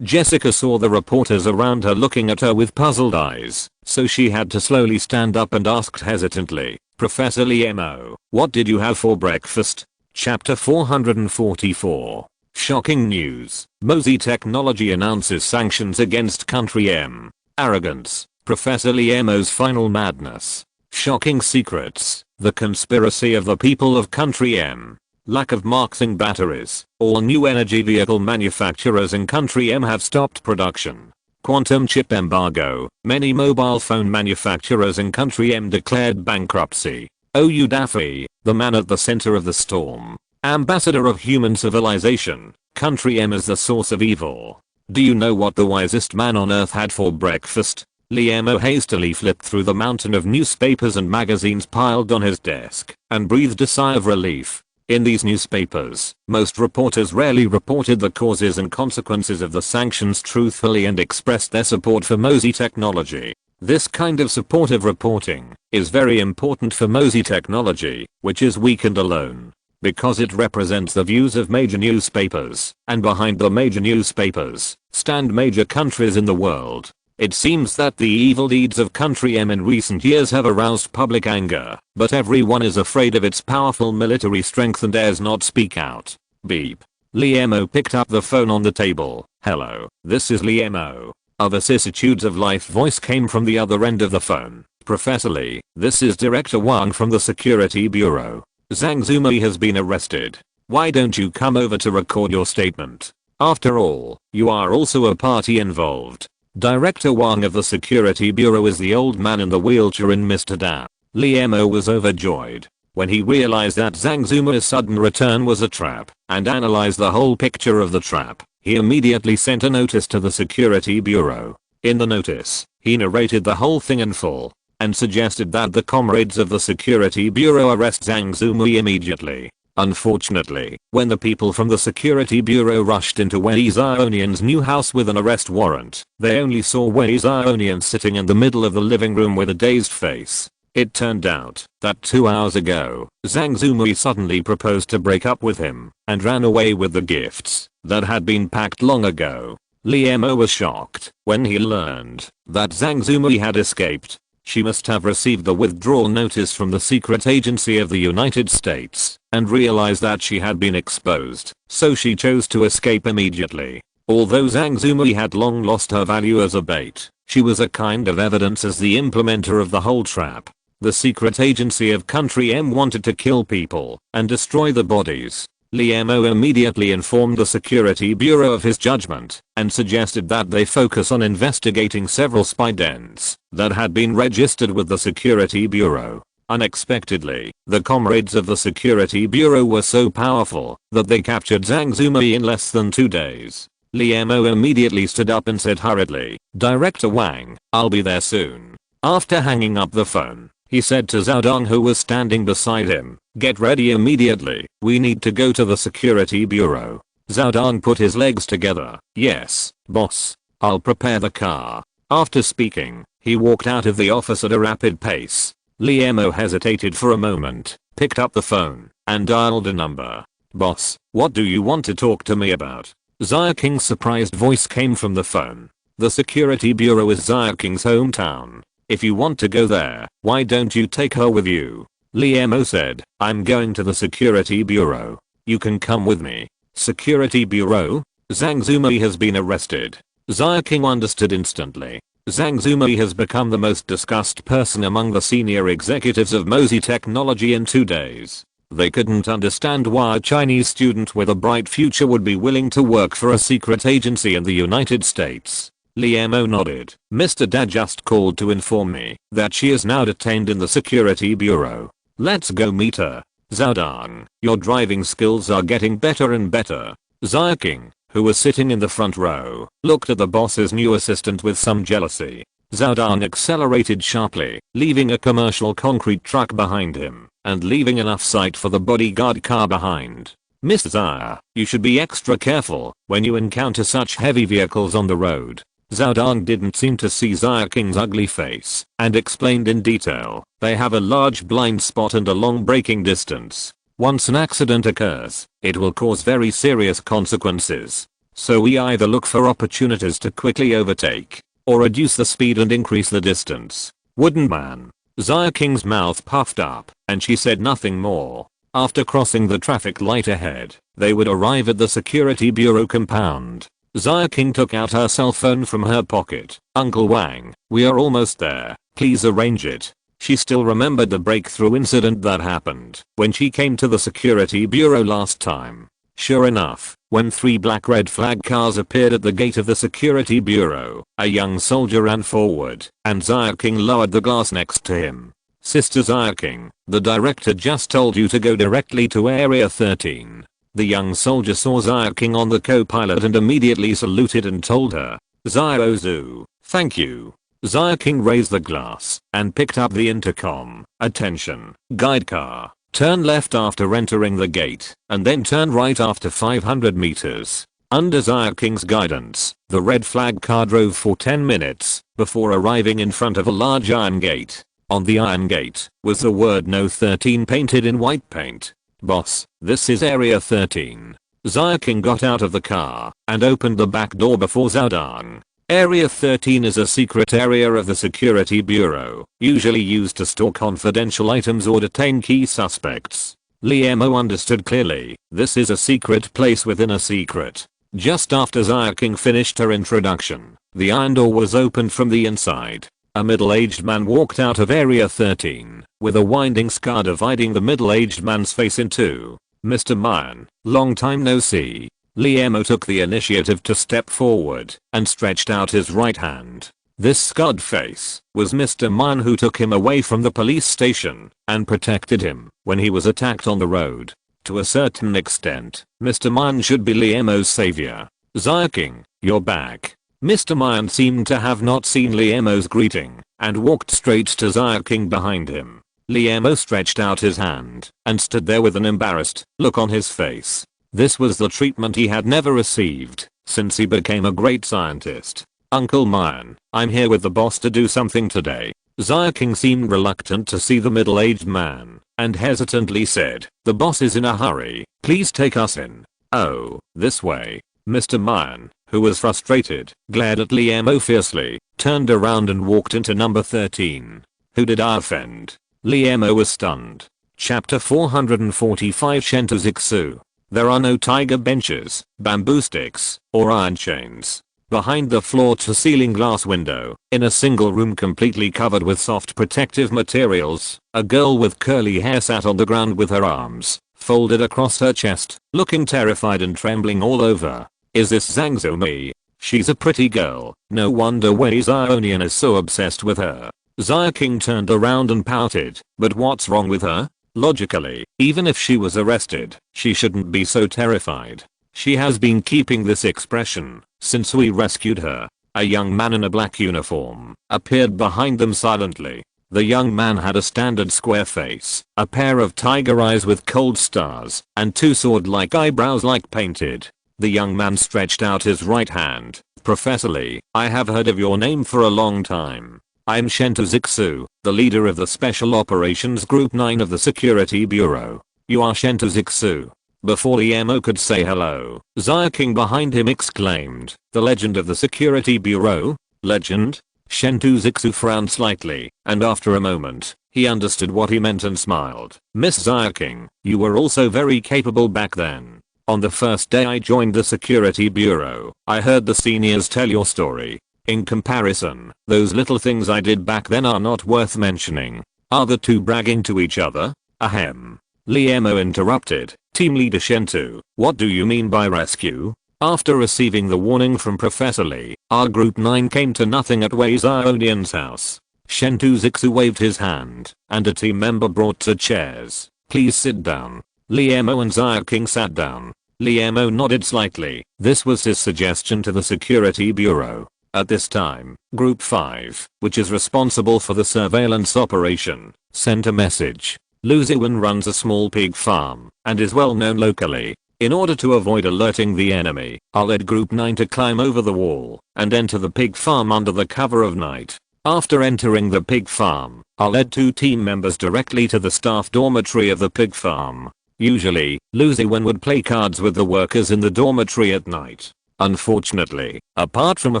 [SPEAKER 1] Jessica saw the reporters around her looking at her with puzzled eyes, so she had to slowly stand up and asked hesitantly, Professor Liemo, what did you have for breakfast? Chapter 444. Shocking news. Mosey Technology announces sanctions against country M. Arrogance. Professor Liamo's final madness. Shocking secrets. The conspiracy of the people of country M. Lack of marketing batteries. All new energy vehicle manufacturers in country M have stopped production. Quantum chip embargo. Many mobile phone manufacturers in country M declared bankruptcy. OU Daffy, the man at the center of the storm. Ambassador of human civilization. Country M is the source of evil. Do you know what the wisest man on earth had for breakfast? Liamo hastily flipped through the mountain of newspapers and magazines piled on his desk and breathed a sigh of relief. In these newspapers, most reporters rarely reported the causes and consequences of the sanctions truthfully and expressed their support for Mosey Technology. This kind of supportive reporting is very important for Mosey Technology, which is weak and alone, because it represents the views of major newspapers, and behind the major newspapers stand major countries in the world. It seems that the evil deeds of country M in recent years have aroused public anger, but everyone is afraid of its powerful military strength and dares not speak out. Beep. Liamo picked up the phone on the table. Hello, this is Liamo. A vicissitudes of life voice came from the other end of the phone. Professor Lee, this is Director Wang from the Security Bureau. Zhang Zumei has been arrested. Why don't you come over to record your statement? After all, you are also a party involved. Director Wang of the Security Bureau is the old man in the wheelchair in Mr. Da. Liamo was overjoyed when he realized that Zhang Zumei's sudden return was a trap and analyzed the whole picture of the trap. He immediately sent a notice to the Security Bureau. In the notice, he narrated the whole thing in full and suggested that the comrades of the Security Bureau arrest Zhang Zumei immediately. Unfortunately, when the people from the Security Bureau rushed into Wei Xiaonian's new house with an arrest warrant, they only saw Wei Xiaonian sitting in the middle of the living room with a dazed face. It turned out that 2 hours ago, Zhang Zumei suddenly proposed to break up with him and ran away with the gifts that had been packed long ago. Liamo was shocked when he learned that Zhang Zumei had escaped. She must have received the withdrawal notice from the secret agency of the United States and realized that she had been exposed, so she chose to escape immediately. Although Zhang Zumei had long lost her value as a bait, she was a kind of evidence as the implementer of the whole trap. The secret agency of country M wanted to kill people and destroy the bodies. Liamo immediately informed the Security Bureau of his judgment and suggested that they focus on investigating several spy dens that had been registered with the Security Bureau. Unexpectedly, the comrades of the Security Bureau were so powerful that they captured Zhang Zumei in less than 2 days. Liamo immediately stood up and said hurriedly, Director Wang, I'll be there soon. After hanging up the phone, he said to Zhao Dong, who was standing beside him, get ready immediately, we need to go to the Security Bureau. Zhao Dong put his legs together. Yes, boss. I'll prepare the car. After speaking, he walked out of the office at a rapid pace. Liamo hesitated for a moment, picked up the phone, and dialed a number. Boss, what do you want to talk to me about? Xia King's surprised voice came from the phone. The Security Bureau is Xia King's hometown. If you want to go there, why don't you take her with you? Liamo said, I'm going to the Security Bureau. You can come with me. Security Bureau? Zhang Zumei has been arrested. Xia King understood instantly. Zhang Zumei has become the most discussed person among the senior executives of Mosey Technology in 2 days. They couldn't understand why a Chinese student with a bright future would be willing to work for a secret agency in the United States. Liamo nodded. Mr. Da just called to inform me that she is now detained in the Security Bureau. Let's go meet her. Zhao Dong, your driving skills are getting better and better. Xia King, who was sitting in the front row, looked at the boss's new assistant with some jealousy. Zhao Dong accelerated sharply, leaving a commercial concrete truck behind him and leaving enough sight for the bodyguard car behind. Miss Xia, you should be extra careful when you encounter such heavy vehicles on the road. Zhao Dong didn't seem to see Xia King's ugly face and explained in detail, they have a large blind spot and a long braking distance. Once an accident occurs, it will cause very serious consequences. So we either look for opportunities to quickly overtake or reduce the speed and increase the distance. Wooden man. Xia King's mouth puffed up and she said nothing more. After crossing the traffic light ahead, they would arrive at the security bureau compound. Xia King took out her cell phone from her pocket. "Uncle Wang, we are almost there. Please arrange it." She still remembered the breakthrough incident that happened when she came to the security bureau last time. Sure enough, when 3 black red flag cars appeared at the gate of the security bureau, a young soldier ran forward, and Xia King lowered the glass next to him. "Sister Xia King, the director just told you to go directly to Area 13. The young soldier saw Xia King on the co-pilot and immediately saluted and told her, "Xia Ozu, thank you." Xia King raised the glass and picked up the intercom. "Attention, guide car. Turn left after entering the gate, and then turn right after 500 meters. Under Xia King's guidance, the red flag car drove for 10 minutes before arriving in front of a large iron gate. On the iron gate was the word No 13 painted in white paint. "Boss, this is Area 13. Xia King got out of the car and opened the back door before Zhaodong. Area 13 is a secret area of the security bureau, usually used to store confidential items or detain key suspects. Liemo understood clearly, this is a secret place within a secret. Just after Xia King finished her introduction, the iron door was opened from the inside. A middle-aged man walked out of Area 13, with a winding scar dividing the middle-aged man's face in two. "Mr. Mayan, long time no see." Liemo took the initiative to step forward and stretched out his right hand. This scarred face was Mr. Mayan, who took him away from the police station and protected him when he was attacked on the road. To a certain extent, Mr. Mayan should be Liemo's savior. "Xia King, you're back." Mr. Mayan seemed to have not seen Liemo's greeting and walked straight to Xia King behind him. Liemo stretched out his hand and stood there with an embarrassed look on his face. This was the treatment he had never received since he became a great scientist. "Uncle Mayan, I'm here with the boss to do something today." Xia King seemed reluctant to see the middle-aged man and hesitantly said, "The boss is in a hurry. Please take us in." "Oh, this way." Mr. Mayan, who was frustrated, glared at Liemo fiercely, turned around and walked into number 13. "Who did I offend?" Liemo was stunned. Chapter 445 Shentuzixu. There are no tiger benches, bamboo sticks, or iron chains. Behind the floor-to-ceiling glass window, in a single room completely covered with soft protective materials, a girl with curly hair sat on the ground with her arms folded across her chest, looking terrified and trembling all over. "Is this Zhang Zomi? She's a pretty girl. No wonder Wei Xiaonian is so obsessed with her." Xia King turned around and pouted. "But what's wrong with her? Logically, even if she was arrested, she shouldn't be so terrified. She has been keeping this expression since we rescued her." A young man in a black uniform appeared behind them silently. The young man had a standard square face, a pair of tiger eyes with cold stars, and 2 sword-like eyebrows like painted. The young man stretched out his right hand. "Professor Lee, I have heard of your name for a long time. I'm Shentuzixu, the leader of the Special Operations Group 9 of the Security Bureau." "You are Shentuzixu." Before Liemo could say hello, Xia King behind him exclaimed, "The legend of the Security Bureau? Legend?" Shentuzixu frowned slightly, and after a moment, he understood what he meant and smiled. "Miss Xia King, you were also very capable back then. On the first day I joined the Security Bureau, I heard the seniors tell your story. In comparison, those little things I did back then are not worth mentioning." "Are the two bragging to each other?" "Ahem." Liemo interrupted. "Team Leader Shentu, what do you mean by rescue?" After receiving the warning from Professor Lee, our Group 9 came to nothing at Wei Xiaonian's house. Shentuzixu waved his hand, and a team member brought 2 chairs. "Please sit down." Liemo and Xia King sat down. Liemo nodded slightly. This was his suggestion to the Security Bureau. At this time, Group 5, which is responsible for the surveillance operation, sent a message. Lu Ziwen runs a small pig farm and is well known locally. In order to avoid alerting the enemy, I led Group 9 to climb over the wall and enter the pig farm under the cover of night. After entering the pig farm, I led 2 team members directly to the staff dormitory of the pig farm. Usually, Lu Ziwen would play cards with the workers in the dormitory at night. Unfortunately, apart from a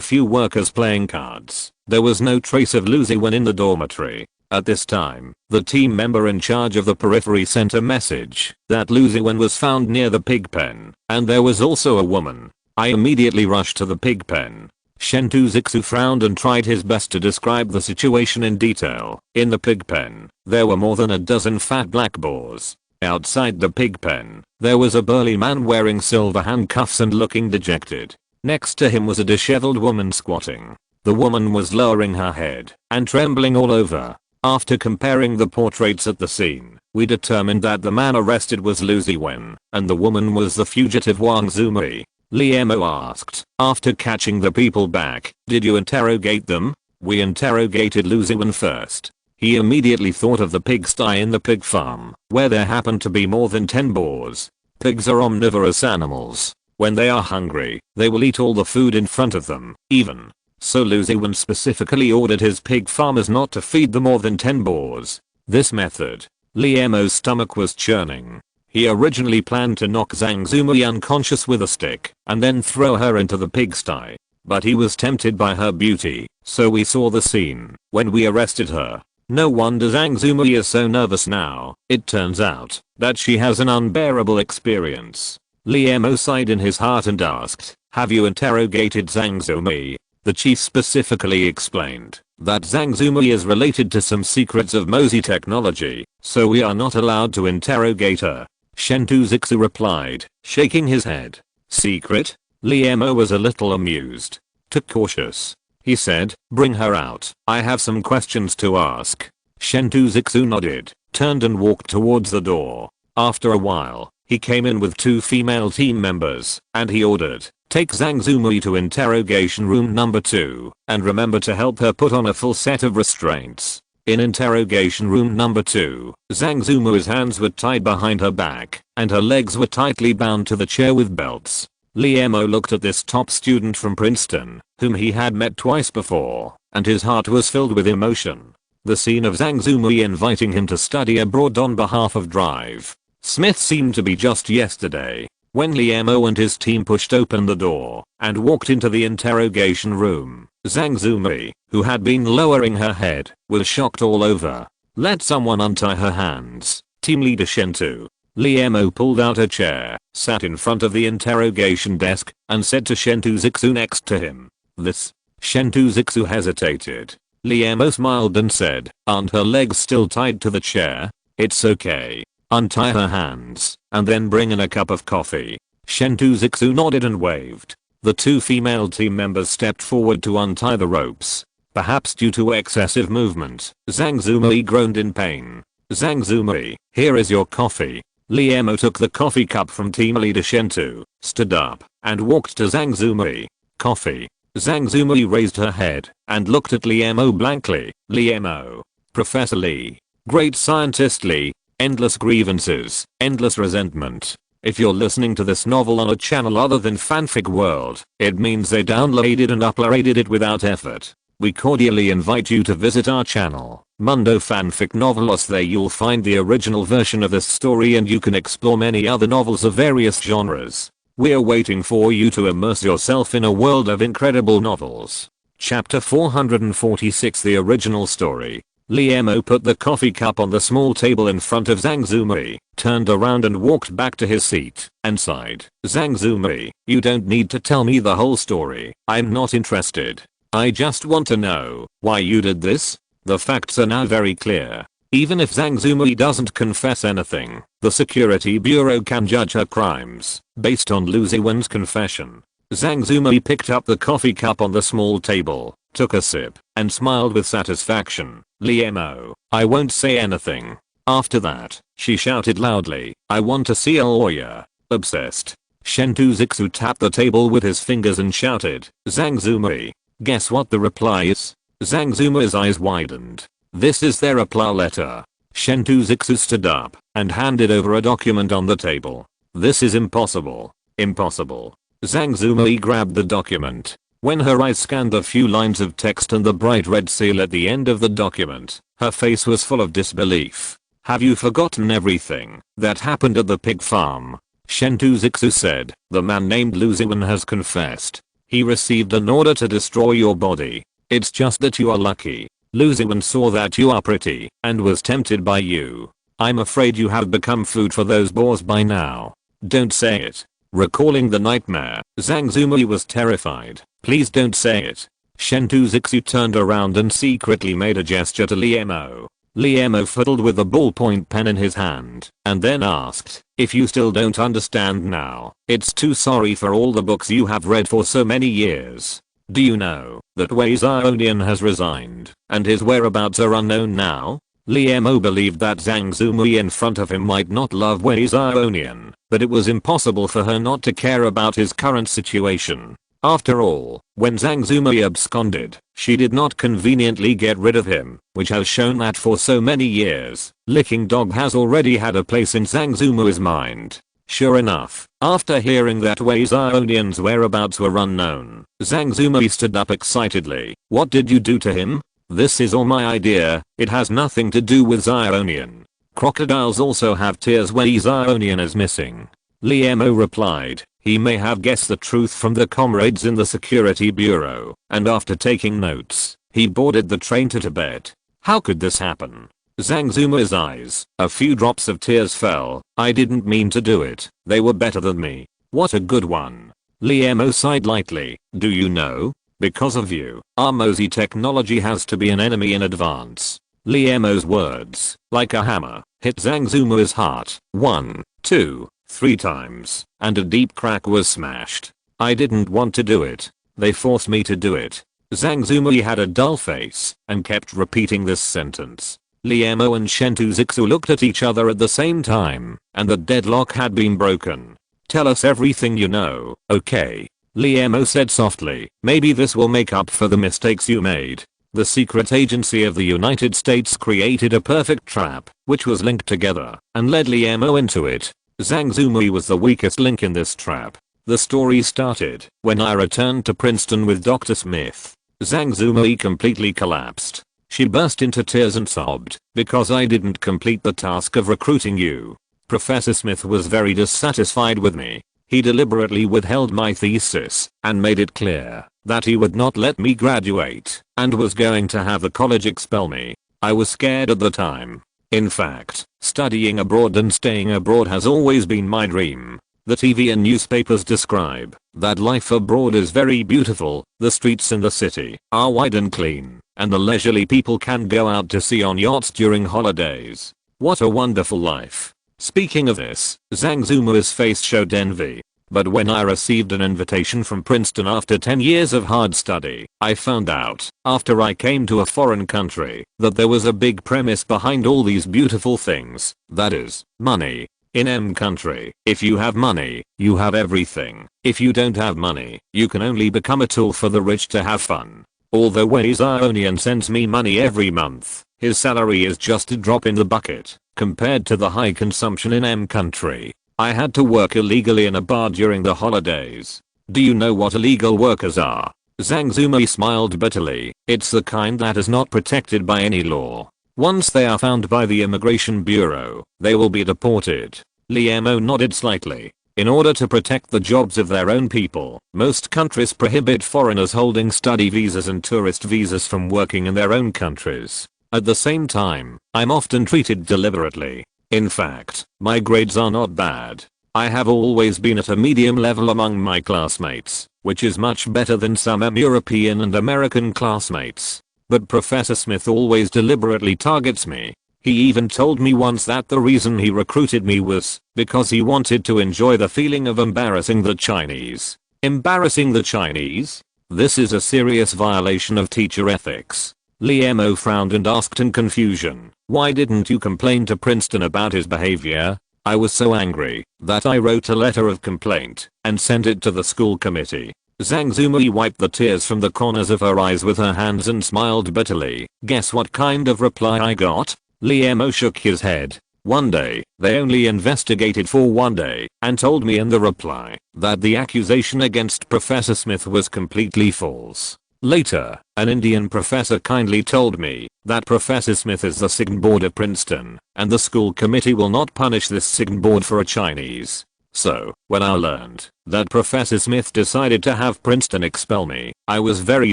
[SPEAKER 1] few workers playing cards, there was no trace of Lu Ziwen in the dormitory. At this time, the team member in charge of the periphery sent a message that Lu Ziwen was found near the pig pen, and there was also a woman. I immediately rushed to the pig pen. Chen Shuxian frowned and tried his best to describe the situation in detail. In the pig pen, there were more than a dozen fat black boars. Outside the pig pen, there was a burly man wearing silver handcuffs and looking dejected. Next to him was a disheveled woman squatting. The woman was lowering her head and trembling all over. After comparing the portraits at the scene, we determined that the man arrested was Lu Ziwen, and the woman was the fugitive Wang Zumei. Liemo asked, after catching the people back, did you interrogate them? We interrogated Lu Ziwen first. He immediately thought of the pigsty in the pig farm, where there happened to be more than 10 boars. Pigs are omnivorous animals. When they are hungry, they will eat all the food in front of them, even. So Lu Ziwen specifically ordered his pig farmers not to feed the more than 10 boars. This method. Liemo's stomach was churning. He originally planned to knock Zhang Zumei unconscious with a stick and then throw her into the pigsty. But he was tempted by her beauty, so we saw the scene when we arrested her. No wonder Zhang Zumei is so nervous now. It turns out that she has an unbearable experience. Liemo sighed in his heart and asked, have you interrogated Zhang Zumei? The chief specifically explained that Zhang Zumei is related to some secrets of Mozi technology, so we are not allowed to interrogate her. Chen Shuxian replied, shaking his head. Secret? Liemo was a little amused. Too cautious. He said, bring her out. I have some questions to ask. Chen Shuxian nodded, turned and walked towards the door. After a while, he came in with 2 female team members, and he ordered, take Zhang Zumei to interrogation room number 2, and remember to help her put on a full set of restraints. In interrogation room number 2, Zhang Zumei's hands were tied behind her back, and her legs were tightly bound to the chair with belts. Liemo looked at this top student from Princeton, whom he had met twice before, and his heart was filled with emotion. The scene of Zhang Zumei inviting him to study abroad on behalf of Drive Smith seemed to be just yesterday. When Liemo and his team pushed open the door and walked into the interrogation room, Zhang Zumei, who had been lowering her head, was shocked all over. Let someone untie her hands. Team leader Shentu. Liemo pulled out a chair, sat in front of the interrogation desk, and said to Chen Shuxian next to him, this. Chen Shuxian hesitated. Liemo smiled and said, aren't her legs still tied to the chair? It's okay. Untie her hands, and then bring in a cup of coffee. Chen Shuxian nodded and waved. The 2 female team members stepped forward to untie the ropes. Perhaps due to excessive movement, Zhang Zumei groaned in pain. Zhang Zumei, here is your coffee. Liemo took the coffee cup from team leader Shentu, stood up, and walked to Zhang Zumei. Coffee. Zhang Zumei raised her head and looked at Liemo blankly. Liemo. Professor Lee. Great scientist Lee. Endless grievances, endless resentment. If you're listening to this novel on a channel other than Fanfic World, it means they downloaded and uploaded it without effort. We cordially invite you to visit our channel, Mundo Fanfic Novelos. There you'll find the original version of this story and you can explore many other novels of various genres. We're waiting for you to immerse yourself in a world of incredible novels. Chapter 446, the original story. Liemo put the coffee cup on the small table in front of Zhang Zumei, turned around and walked back to his seat, and sighed. Zhang Zumei, you don't need to tell me the whole story. I'm not interested. I just want to know why you did this. The facts are now very clear. Even if Zhang Zumei doesn't confess anything, the Security Bureau can judge her crimes based on Lu Ziwen's confession. Zhang Zumei picked up the coffee cup on the small table, took a sip, and smiled with satisfaction. Liemo, I won't say anything. After that, she shouted loudly, I want to see a lawyer. Obsessed. Chen Shuxian tapped the table with his fingers and shouted, Zhang Zumei. Guess what the reply is? Zhang Zumei's eyes widened. This is their reply letter. Chen Shuxian stood up and handed over a document on the table. This is impossible. Impossible. Zhang Zumei grabbed the document. When her eyes scanned the few lines of text and the bright red seal at the end of the document, her face was full of disbelief. Have you forgotten everything that happened at the pig farm? Chen Shuxian said, the man named Lu Ziwen has confessed. He received an order to destroy your body. It's just that you are lucky. Luzuan saw that you are pretty and was tempted by you. I'm afraid you have become food for those boars by now. Don't say it. Recalling the nightmare, Zhang Zumui was terrified. Please don't say it. Chen Shuxian turned around and secretly made a gesture to Liemo. Liemo fiddled with the ballpoint pen in his hand and then asked, if you still don't understand now, it's too sorry for all the books you have read for so many years. Do you know that Wei Xiaonian has resigned and his whereabouts are unknown now? Liemo believed that Zhang Zumui in front of him might not love Wei Xiaonian, but it was impossible for her not to care about his current situation. After all, when Zhang Zumui absconded, she did not conveniently get rid of him, which has shown that for so many years, Licking Dog has already had a place in Zhang Zumui's mind. Sure enough, after hearing that Wei Xiaonian's whereabouts were unknown, Zhang Zumui stood up excitedly. What did you do to him? This is all my idea, it has nothing to do with Xiaonian. Crocodiles also have tears. Wei Xiaonian is missing. Liemo replied. He may have guessed the truth from the comrades in the security bureau, and after taking notes, he boarded the train to Tibet. How could this happen? Zhang Zumui's eyes, a few drops of tears fell. I didn't mean to do it, they were better than me. What a good one. Liemo sighed lightly. Do you know? Because of you, our Mozi technology has to be an enemy in advance. Liemo's words, like a hammer, hit Zhang Zumui's heart. 1, 2, 3 times, and a deep crack was smashed. I didn't want to do it. They forced me to do it. Zhang Zumui had a dull face and kept repeating this sentence. Liemo and Chen Shuxian looked at each other at the same time, and the deadlock had been broken. Tell us everything you know, okay? Liemo said softly. Maybe this will make up for the mistakes you made. The secret agency of the United States created a perfect trap, which was linked together, and led Liemo into it. Zhang Zumui was the weakest link in this trap. The story started when I returned to Princeton with Dr. Smith. Zhang Zumui completely collapsed. She burst into tears and sobbed, because I didn't complete the task of recruiting you. Professor Smith was very dissatisfied with me. He deliberately withheld my thesis and made it clear that he would not let me graduate and was going to have the college expel me. I was scared at the time. In fact, studying abroad and staying abroad has always been my dream. The TV and newspapers describe that life abroad is very beautiful, the streets in the city are wide and clean, and the leisurely people can go out to sea on yachts during holidays. What a wonderful life. Speaking of this, Zhang Zumui's face showed envy. But when I received an invitation from Princeton after 10 years of hard study, I found out, after I came to a foreign country, that there was a big premise behind all these beautiful things, that is, money. In M country, if you have money, you have everything. If you don't have money, you can only become a tool for the rich to have fun. Although Wei Xiaonian sends me money every month, his salary is just a drop in the bucket, compared to the high consumption in M country. I had to work illegally in a bar during the holidays. Do you know what illegal workers are? Zhang Zumui smiled bitterly. It's the kind that is not protected by any law. Once they are found by the Immigration Bureau, they will be deported. Liemo nodded slightly. In order to protect the jobs of their own people, most countries prohibit foreigners holding study visas and tourist visas from working in their own countries. At the same time, I'm often treated deliberately. In fact, my grades are not bad. I have always been at a medium level among my classmates, which is much better than some European and American classmates. But Professor Smith always deliberately targets me. He even told me once that the reason he recruited me was because he wanted to enjoy the feeling of embarrassing the Chinese. Embarrassing the Chinese? This is a serious violation of teacher ethics. Liemo frowned and asked in confusion, why didn't you complain to Princeton about his behavior? I was so angry that I wrote a letter of complaint and sent it to the school committee. Zhang Zumui wiped the tears from the corners of her eyes with her hands and smiled bitterly. Guess what kind of reply I got? Liemo shook his head. One day, they only investigated for 1 day and told me in the reply that the accusation against Professor Smith was completely false. Later, an Indian professor kindly told me that Professor Smith is the SYNOPSIS board of Princeton, and the school committee will not punish this SYNOPSIS board for a Chinese. So, when I learned that Professor Smith decided to have Princeton expel me, I was very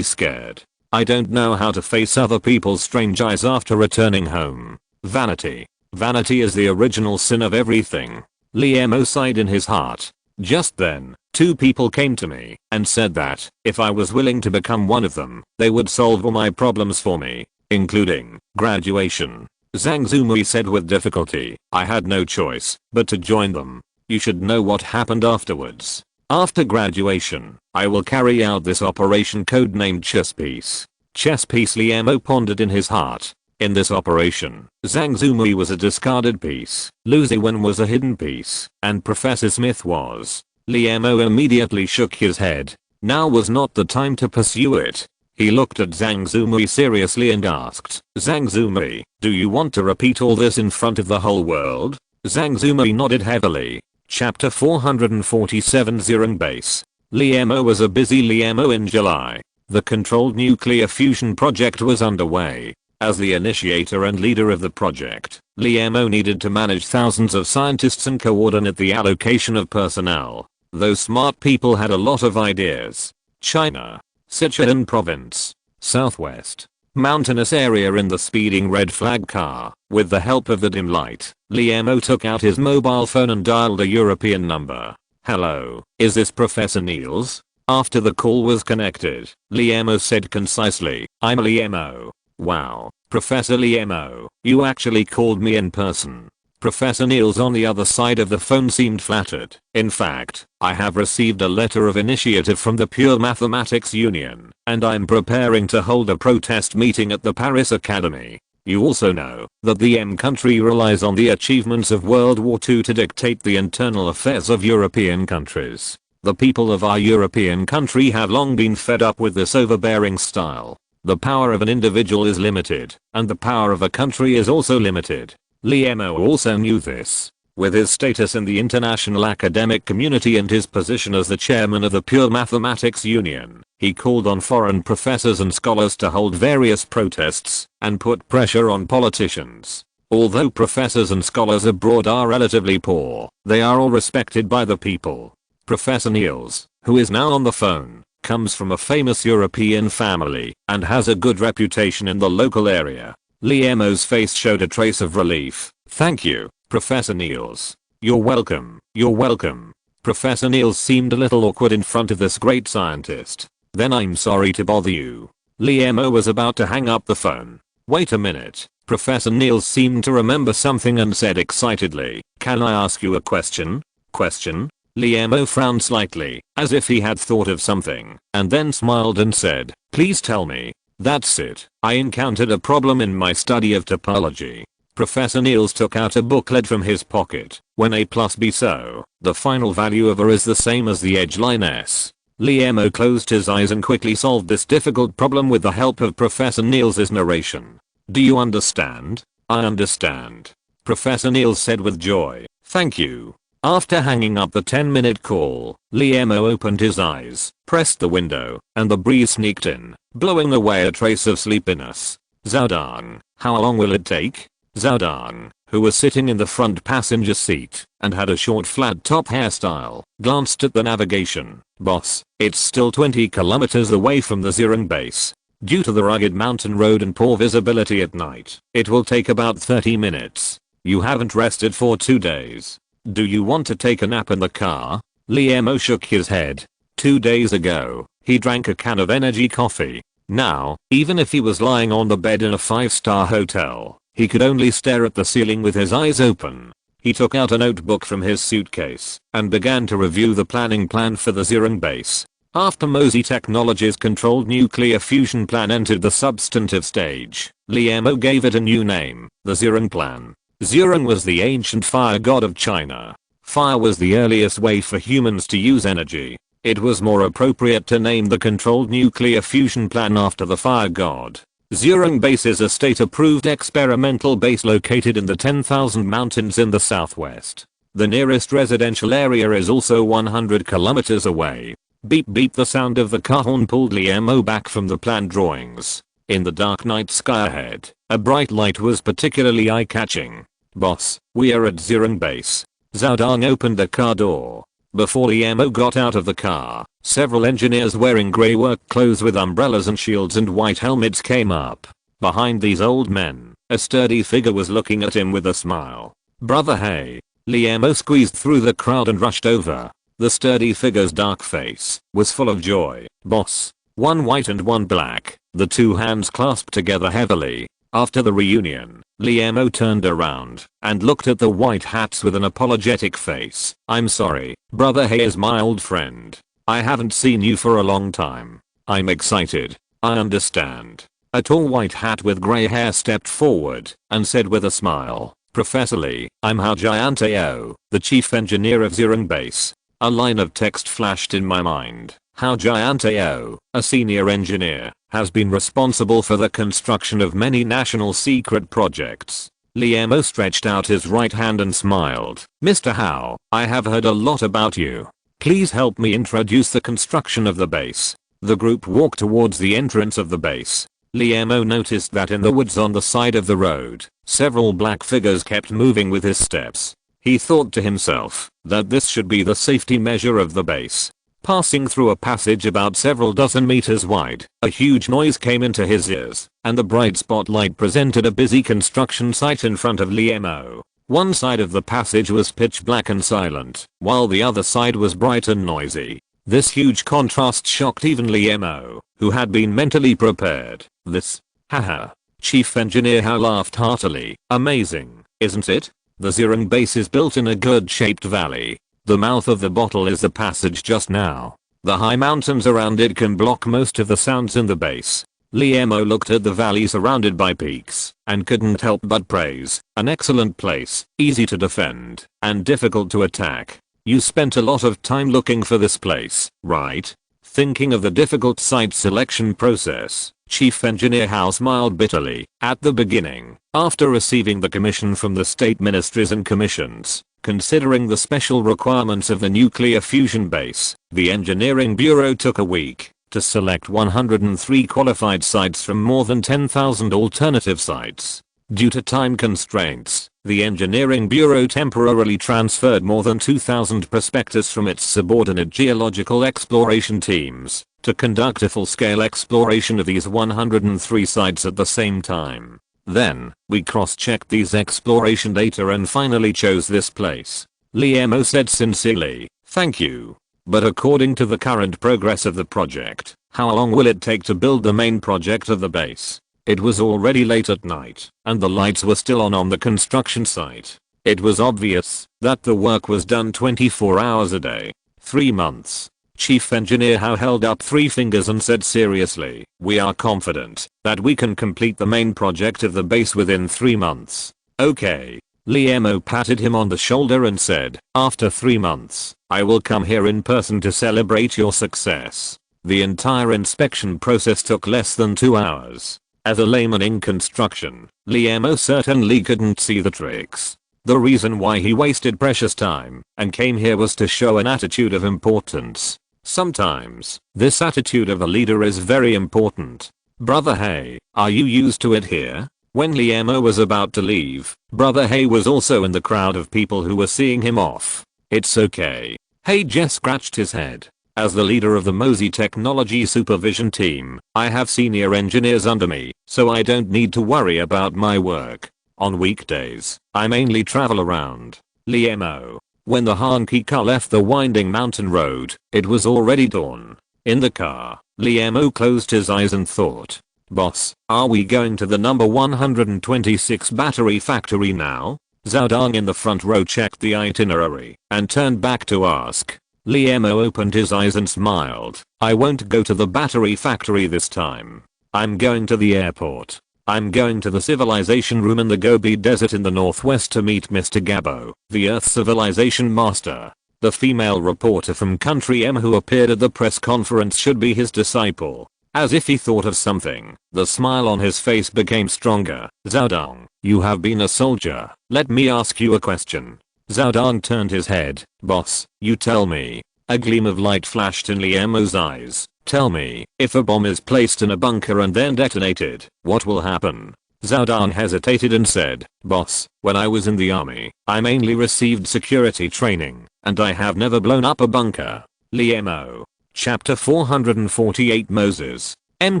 [SPEAKER 1] scared. I don't know how to face other people's strange eyes after returning home. Vanity. Vanity is the original sin of everything. Liam sighed in his heart. Just then, two people came to me and said that if I was willing to become one of them, they would solve all my problems for me, including graduation. Zhang Zumui said with difficulty. I had no choice but to join them. You should know what happened afterwards. After graduation, I will carry out this operation codenamed Chess Piece. Chess Piece, Liam pondered in his heart. In this operation, Zhang Zumui was a discarded piece, Lu Ziwen was a hidden piece, and Professor Smith was. Liam immediately shook his head. Now was not the time to pursue it. He looked at Zhang Zumui seriously and asked, Zhang Zumui, do you want to repeat all this in front of the whole world? Zhang Zumui nodded heavily. Chapter 447 Zirong Base. Liam was a busy Liam in July. The controlled nuclear fusion project was underway. As the initiator and leader of the project, Liam needed to manage thousands of scientists and coordinate the allocation of personnel. Those smart people had a lot of ideas. China. Sichuan province. Southwest. Mountainous area in the speeding red flag car. With the help of the dim light, Liam took out his mobile phone and dialed a European number. Hello, is this Professor Niels? After the call was connected, Liam said concisely, I'm Liam. Wow, Professor Liam, you actually called me in person. Professor Niels on the other side of the phone seemed flattered. In fact, I have received a letter of initiative from the Pure Mathematics Union, and I'm preparing to hold a protest meeting at the Paris Academy. You also know that the M country relies on the achievements of World War II to dictate the internal affairs of European countries. The people of our European country have long been fed up with this overbearing style. The power of an individual is limited, and the power of a country is also limited. Liam also knew this. With his status in the international academic community and his position as the chairman of the Pure Mathematics Union, he called on foreign professors and scholars to hold various protests and put pressure on politicians. Although professors and scholars abroad are relatively poor, they are all respected by the people. Professor Niels, who is now on the phone, comes from a famous European family and has a good reputation in the local area. Liam's face showed a trace of relief. Thank you, Professor Niels. You're welcome. You're welcome. Professor Niels seemed a little awkward in front of this great scientist. Then I'm sorry to bother you. Liam was about to hang up the phone. Wait a minute. Professor Niels seemed to remember something and said excitedly, can I ask you a question? Question? Liam frowned slightly, as if he had thought of something, and then smiled and said, please tell me. That's it. I encountered a problem in my study of topology. Professor Niels took out a booklet from his pocket. When A plus B so, the final value of A is the same as the edge line S. Liam closed his eyes and quickly solved this difficult problem with the help of Professor Niels' narration. Do you understand? I understand. Professor Niels said with joy. Thank you. After hanging up the 10-minute call, Liam opened his eyes, pressed the window, and the breeze sneaked in, blowing away a trace of sleepiness. Zhaodong, how long will it take? Zhaodong, who was sitting in the front passenger seat and had a short flat top hairstyle, glanced at the navigation. Boss, it's still 20 kilometers away from the Zirong base. Due to the rugged mountain road and poor visibility at night, it will take about 30 minutes. You haven't rested for 2 days. Do you want to take a nap in the car? Liam shook his head. 2 days ago, he drank a can of energy coffee. Now, even if he was lying on the bed in a 5-star hotel, he could only stare at the ceiling with his eyes open. He took out a notebook from his suitcase and began to review the planning plan for the Zirong base. After Mosey Technologies' controlled nuclear fusion plan entered the substantive stage, Liam gave it a new name, the Zirong plan. Zirong was the ancient fire god of China. Fire was the earliest way for humans to use energy. It was more appropriate to name the controlled nuclear fusion plan after the fire god. Zirong base is a state-approved experimental base located in the 10,000 mountains in the southwest. The nearest residential area is also 100 kilometers away. Beep beep, the sound of the car horn pulled Liam back from the plan drawings. In the dark night sky ahead, a bright light was particularly eye-catching. Boss, we are at Zirong base. Zhaodong opened the car door. Before Liamo got out of the car, several engineers wearing grey work clothes with umbrellas and shields and white helmets came up. Behind these old men, a sturdy figure was looking at him with a smile. "Brother, hey." Liamo squeezed through the crowd and rushed over. The sturdy figure's dark face was full of joy. "Boss." One white and one black, the two hands clasped together heavily. After the reunion, Liamo turned around and looked at the white hats with an apologetic face. "I'm sorry, Brother Hay is my old friend. I haven't seen you for a long time. I'm excited. I understand." A tall white hat with grey hair stepped forward and said with a smile, "Professor Lee, I'm Hao Jiantao, the chief engineer of Zhurong Base." A line of text flashed in my mind. Hao Jiantao, a senior engineer, has been responsible for the construction of many national secret projects. Liamo stretched out his right hand and smiled. "Mr. Hao, I have heard a lot about you. Please help me introduce the construction of the base." The group walked towards the entrance of the base. Liamo noticed that in the woods on the side of the road, several black figures kept moving with his steps. He thought to himself that this should be the safety measure of the base. Passing through a passage about several dozen meters wide, a huge noise came into his ears, and the bright spotlight presented a busy construction site in front of Liamo. One side of the passage was pitch black and silent, while the other side was bright and noisy. This huge contrast shocked even Liamo, who had been mentally prepared. "This, haha." Chief Engineer Hao laughed heartily. "Amazing, isn't it? The Zhurong base is built in a good-shaped valley. The mouth of the bottle is the passage just now. The high mountains around it can block most of the sounds in the base." Liamo looked at the valley surrounded by peaks and couldn't help but praise. "An excellent place, easy to defend, and difficult to attack. You spent a lot of time looking for this place, right?" Thinking of the difficult site selection process, Chief Engineer Hao smiled bitterly. "At the beginning, after receiving the commission from the state ministries and commissions, considering the special requirements of the nuclear fusion base, the engineering bureau took a week to select 103 qualified sites from more than 10,000 alternative sites. Due to time constraints, the engineering bureau temporarily transferred more than 2,000 prospectors from its subordinate geological exploration teams to conduct a full-scale exploration of these 103 sites at the same time. Then, we cross-checked these exploration data and finally chose this place." Liamo said sincerely, "Thank you. But according to the current progress of the project, how long will it take to build the main project of the base?" It was already late at night, and the lights were still on the construction site. It was obvious that the work was done 24 hours a day. 3 months. Chief Engineer Hao held up 3 fingers and said seriously, "We are confident that we can complete the main project of the base within 3 months. Okay." Liamo patted him on the shoulder and said, "After 3 months, I will come here in person to celebrate your success." The entire inspection process took less than 2 hours. As a layman in construction, Liamo certainly couldn't see the tricks. The reason why he wasted precious time and came here was to show an attitude of importance. Sometimes, this attitude of a leader is very important. "Brother Hay, are you used to it here?" When Liamo was about to leave, Brother Hay was also in the crowd of people who were seeing him off. "It's okay." Hay just scratched his head. "As the leader of the Mosey Technology Supervision Team, I have senior engineers under me, so I don't need to worry about my work. On weekdays, I mainly travel around." Liamo. When the Hanki car left the winding mountain road, it was already dawn. In the car, Liamo closed his eyes and thought, "Boss, are we going to the number 126 battery factory now?" Zhao Dong in the front row checked the itinerary and turned back to ask. Liamo opened his eyes and smiled. "I won't go to the battery factory this time. I'm going to the airport. I'm going to the civilization room in the Gobi Desert in the northwest to meet Mr. Gabo, the Earth Civilization Master." The female reporter from Country M who appeared at the press conference should be his disciple. As if he thought of something, the smile on his face became stronger. "Zhao Dong, you have been a soldier. Let me ask you a question." Zhao Dong turned his head. "Boss, you tell me." A gleam of light flashed in Liamo's eyes. "Tell me, if a bomb is placed in a bunker and then detonated, what will happen?" Zhao Dong hesitated and said, "Boss, when I was in the army, I mainly received security training. and I have never blown up a bunker. Liemo. Chapter 448 Moses. M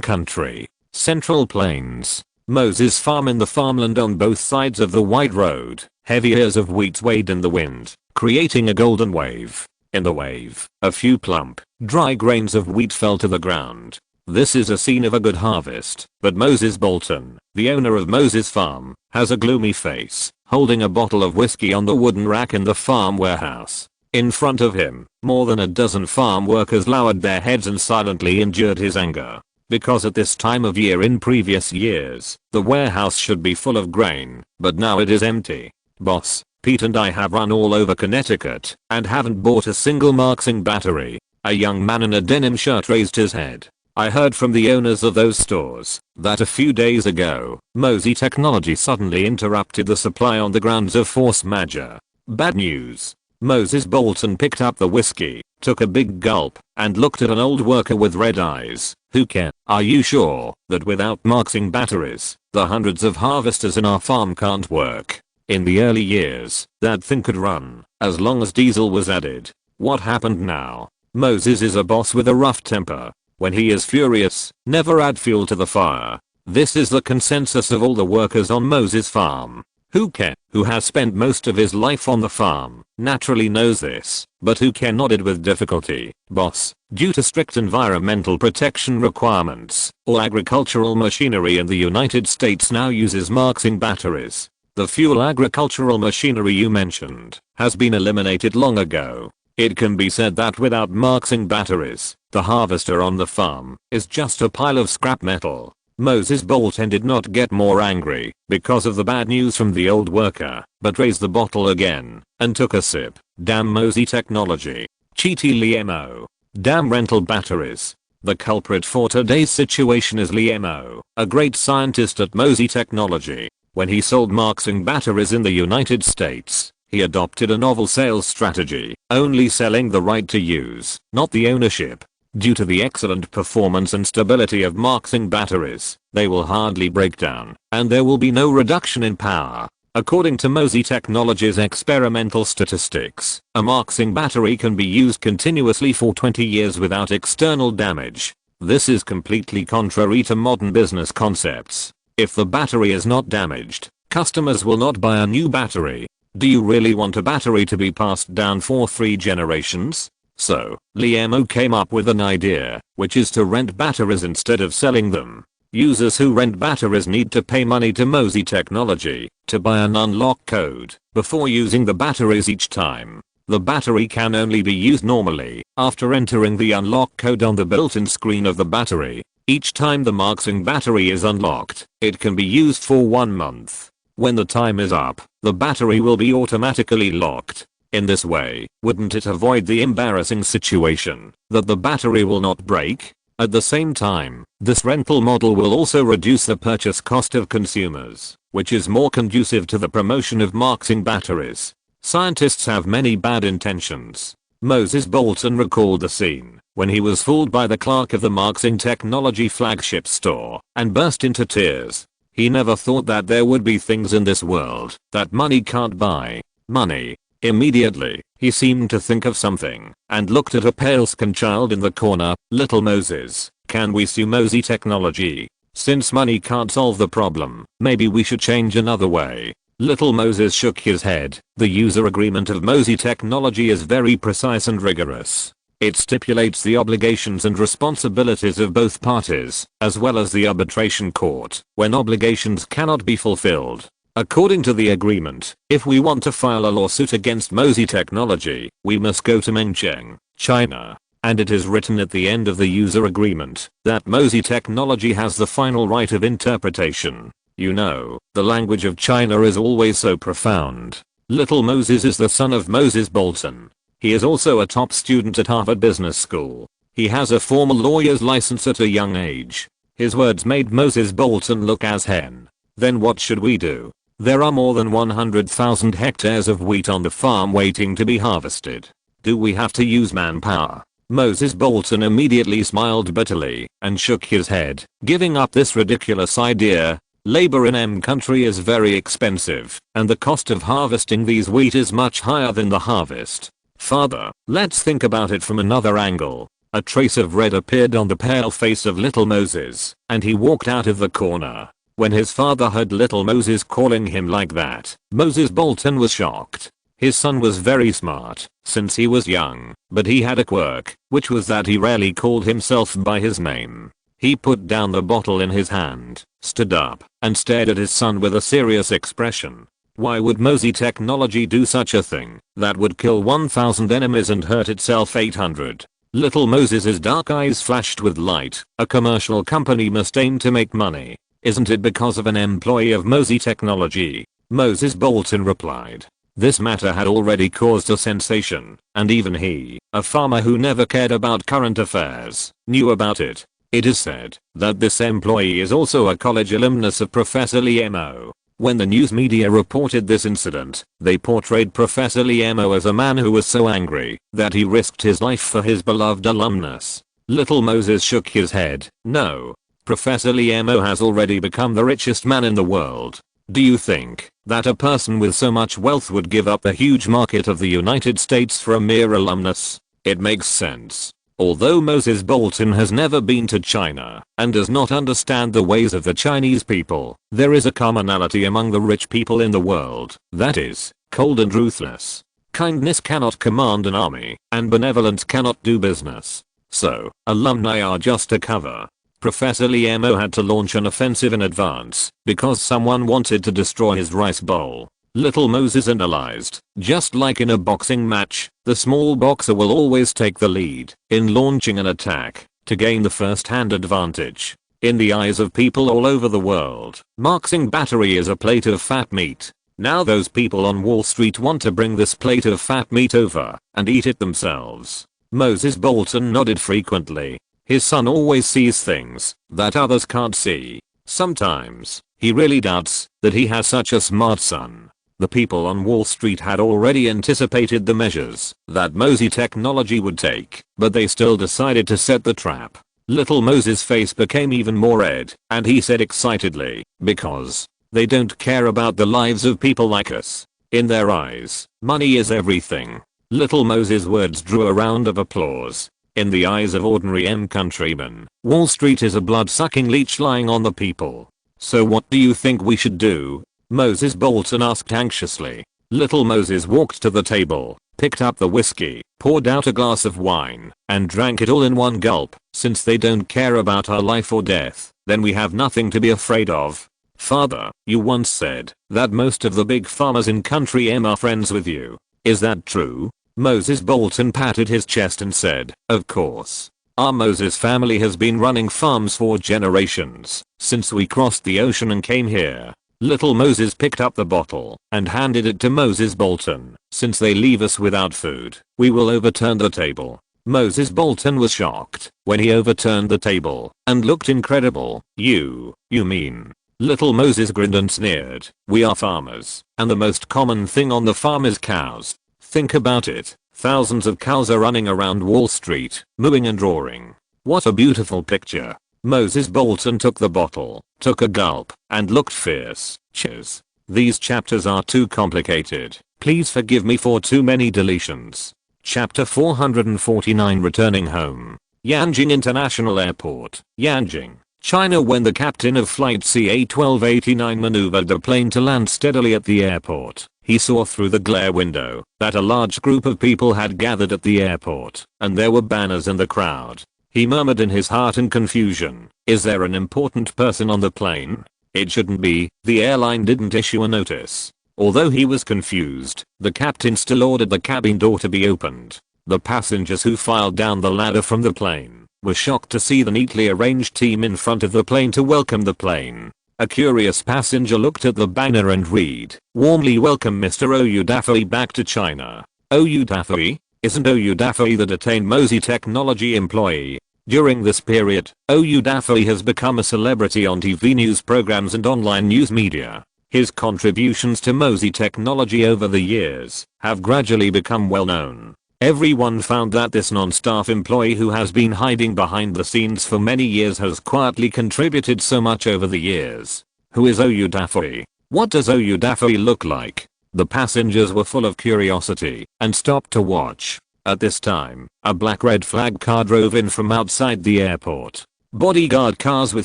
[SPEAKER 1] Country. Central Plains. Moses' farm in the farmland on both sides of the wide road. Heavy ears of wheat swayed in the wind, creating a golden wave. In the wave, a few plump, dry grains of wheat fell to the ground. This is a scene of a good harvest, but Moses Bolton, the owner of Moses' farm, has a gloomy face, holding a bottle of whiskey on the wooden rack in the farm warehouse. In front of him, more than a dozen farm workers lowered their heads and silently endured his anger. Because at this time of year in previous years, the warehouse should be full of grain, but now it is empty. Boss, Pete and I have run all over Connecticut and haven't bought a single Marksing battery. A young man in a denim shirt raised his head. I heard from the owners of those stores that a few days ago, Mosey Technology suddenly interrupted the supply on the grounds of force majeure. Bad news. Moses Bolton picked up the whiskey, took a big gulp, and looked at an old worker with red eyes. Who can? Are you sure that without Marksing batteries, the hundreds of harvesters in our farm can't work? In the early years, that thing could run, as long as diesel was added. What happened now? Moses is a boss with a rough temper. When he is furious, never add fuel to the fire. This is the consensus of all the workers on Moses' farm. Who has spent most of his life on the farm, naturally knows this, but who nodded with difficulty. Boss, due to strict environmental protection requirements, all agricultural machinery in the United States now uses Marksing batteries. The fuel agricultural machinery you mentioned has been eliminated long ago. It can be said that without Marksing batteries, the harvester on the farm is just a pile of scrap metal. Moses Bolton did not get more angry because of the bad news from the old worker, but raised the bottle again and took a sip. Damn Mosey Technology. Cheaty Liemo. Damn rental batteries. The culprit for today's situation is Liemo, a great scientist at Mosey Technology. When he sold Marksing batteries in the United States, he adopted a novel sales strategy, only selling the right to use, not the ownership. Due to the excellent performance and stability of Marksing batteries, they will hardly break down, and there will be no reduction in power. According to Mosey Technology's experimental statistics, a Marksing battery can be used continuously for 20 years without external damage. This is completely contrary to modern business concepts. If the battery is not damaged, customers will not buy a new battery. Do you really want a battery to be passed down for 3 generations? So, Liemo came up with an idea, which is to rent batteries instead of selling them. Users who rent batteries need to pay money to Mosey Technology to buy an unlock code before using the batteries each time. The battery can only be used normally after entering the unlock code on the built-in screen of the battery. Each time the Marksing battery is unlocked, it can be used for 1 month. When the time is up, the battery will be automatically locked. In this way, wouldn't it avoid the embarrassing situation that the battery will not break? At the same time, this rental model will also reduce the purchase cost of consumers, which is more conducive to the promotion of Marksing batteries. Scientists have many bad intentions. Moses Bolton recalled the scene when he was fooled by the clerk of the Marksing Technology flagship store and burst into tears. He never thought that there would be things in this world that money can't buy. Money. Immediately, he seemed to think of something and looked at a pale-skinned child in the corner. Little Moses, can we sue Mosey Technology? Since money can't solve the problem, maybe we should change another way. Little Moses shook his head. The user agreement of Mosey Technology is very precise and rigorous. It stipulates the obligations and responsibilities of both parties, as well as the arbitration court, when obligations cannot be fulfilled. According to the agreement, if we want to file a lawsuit against Mosey Technology, we must go to Mengcheng, China. And it is written at the end of the user agreement that Mosey Technology has the final right of interpretation. You know, the language of China is always so profound. Little Moses is the son of Moses Bolton. He is also a top student at Harvard Business School. He has a formal lawyer's license at a young age. His words made Moses Bolton look as hen. Then what should we do? There are more than 100,000 hectares of wheat on the farm waiting to be harvested. Do we have to use manpower? Moses Bolton immediately smiled bitterly and shook his head, giving up this ridiculous idea. Labor in M country is very expensive, and the cost of harvesting these wheat is much higher than the harvest. Father, let's think about it from another angle. A trace of red appeared on the pale face of little Moses, and he walked out of the corner. When his father heard little Moses calling him like that, Moses Bolton was shocked. His son was very smart, since he was young, but he had a quirk, which was that he rarely called himself by his name. He put down the bottle in his hand, stood up, and stared at his son with a serious expression. Why would Mosey Technology do such a thing that would kill 1,000 enemies and hurt itself 800? Little Moses's dark eyes flashed with light. A commercial company must aim to make money. Isn't it because of an employee of Mosey Technology? Moses Bolton replied. This matter had already caused a sensation, and even he, a farmer who never cared about current affairs, knew about it. It is said that this employee is also a college alumnus of Professor Liemo. When the news media reported this incident, they portrayed Professor Liemo as a man who was so angry that he risked his life for his beloved alumnus. Little Moses shook his head. No. Professor Liemo has already become the richest man in the world. Do you think that a person with so much wealth would give up the huge market of the United States for a mere alumnus? It makes sense. Although Moses Bolton has never been to China and does not understand the ways of the Chinese people, there is a commonality among the rich people in the world, that is, cold and ruthless. Kindness cannot command an army, and benevolence cannot do business. So, alumni are just a cover. Professor Liemo had to launch an offensive in advance because someone wanted to destroy his rice bowl. Little Moses analyzed, just like in a boxing match, the small boxer will always take the lead in launching an attack to gain the first-hand advantage. In the eyes of people all over the world, boxing battery is a plate of fat meat. Now those people on Wall Street want to bring this plate of fat meat over and eat it themselves. Moses Bolton nodded frequently. His son always sees things that others can't see. Sometimes, he really doubts that he has such a smart son. The people on Wall Street had already anticipated the measures that Mosey Technology would take, but they still decided to set the trap. Little Moses' face became even more red, and he said excitedly, because they don't care about the lives of people like us. In their eyes, money is everything. Little Moses' words drew a round of applause. In the eyes of ordinary countrymen, Wall Street is a blood-sucking leech lying on the people. So what do you think we should do? Moses Bolton asked anxiously. Little Moses walked to the table, picked up the whiskey, poured out a glass of wine, and drank it all in one gulp. Since they don't care about our life or death, then we have nothing to be afraid of. Father, you once said that most of the big farmers in country are friends with you. Is that true? Moses Bolton patted his chest and said, of course. Our Moses family has been running farms for generations, since we crossed the ocean and came here. Little Moses picked up the bottle and handed it to Moses Bolton. Since they leave us without food, we will overturn the table. Moses Bolton was shocked when he overturned the table and looked incredible. You mean? Little Moses grinned and sneered. We are farmers, and the most common thing on the farm is cows. Think about it. Thousands of cows are running around Wall Street, mooing and roaring. What a beautiful picture. Moses Bolton took the bottle, took a gulp, and looked fierce. Cheers. These chapters are too complicated. Please forgive me for too many deletions. Chapter 449 Returning Home. Yanjing International Airport, Yanjing, China. When the captain of flight CA-1289 maneuvered the plane to land steadily at the airport, he saw through the glare window that a large group of people had gathered at the airport, and there were banners in the crowd. He murmured in his heart in confusion, is there an important person on the plane? It shouldn't be. The airline didn't issue a notice. Although he was confused, the captain still ordered the cabin door to be opened. The passengers who filed down the ladder from the plane were shocked to see the neatly arranged team in front of the plane to welcome the plane. A curious passenger looked at the banner and read, warmly welcome Mr. Oyudafe back to China. Oyudafe? Isn't Oyudafe the detained Mosey Technology employee? During this period, Oyudafe has become a celebrity on TV news programs and online news media. His contributions to Mosey Technology over the years have gradually become well known. Everyone found that this non-staff employee who has been hiding behind the scenes for many years has quietly contributed so much over the years. Who is Oyudafe? What does Oyudafe look like? The passengers were full of curiosity and stopped to watch. At this time, a black red flag car drove in from outside the airport. Bodyguard cars with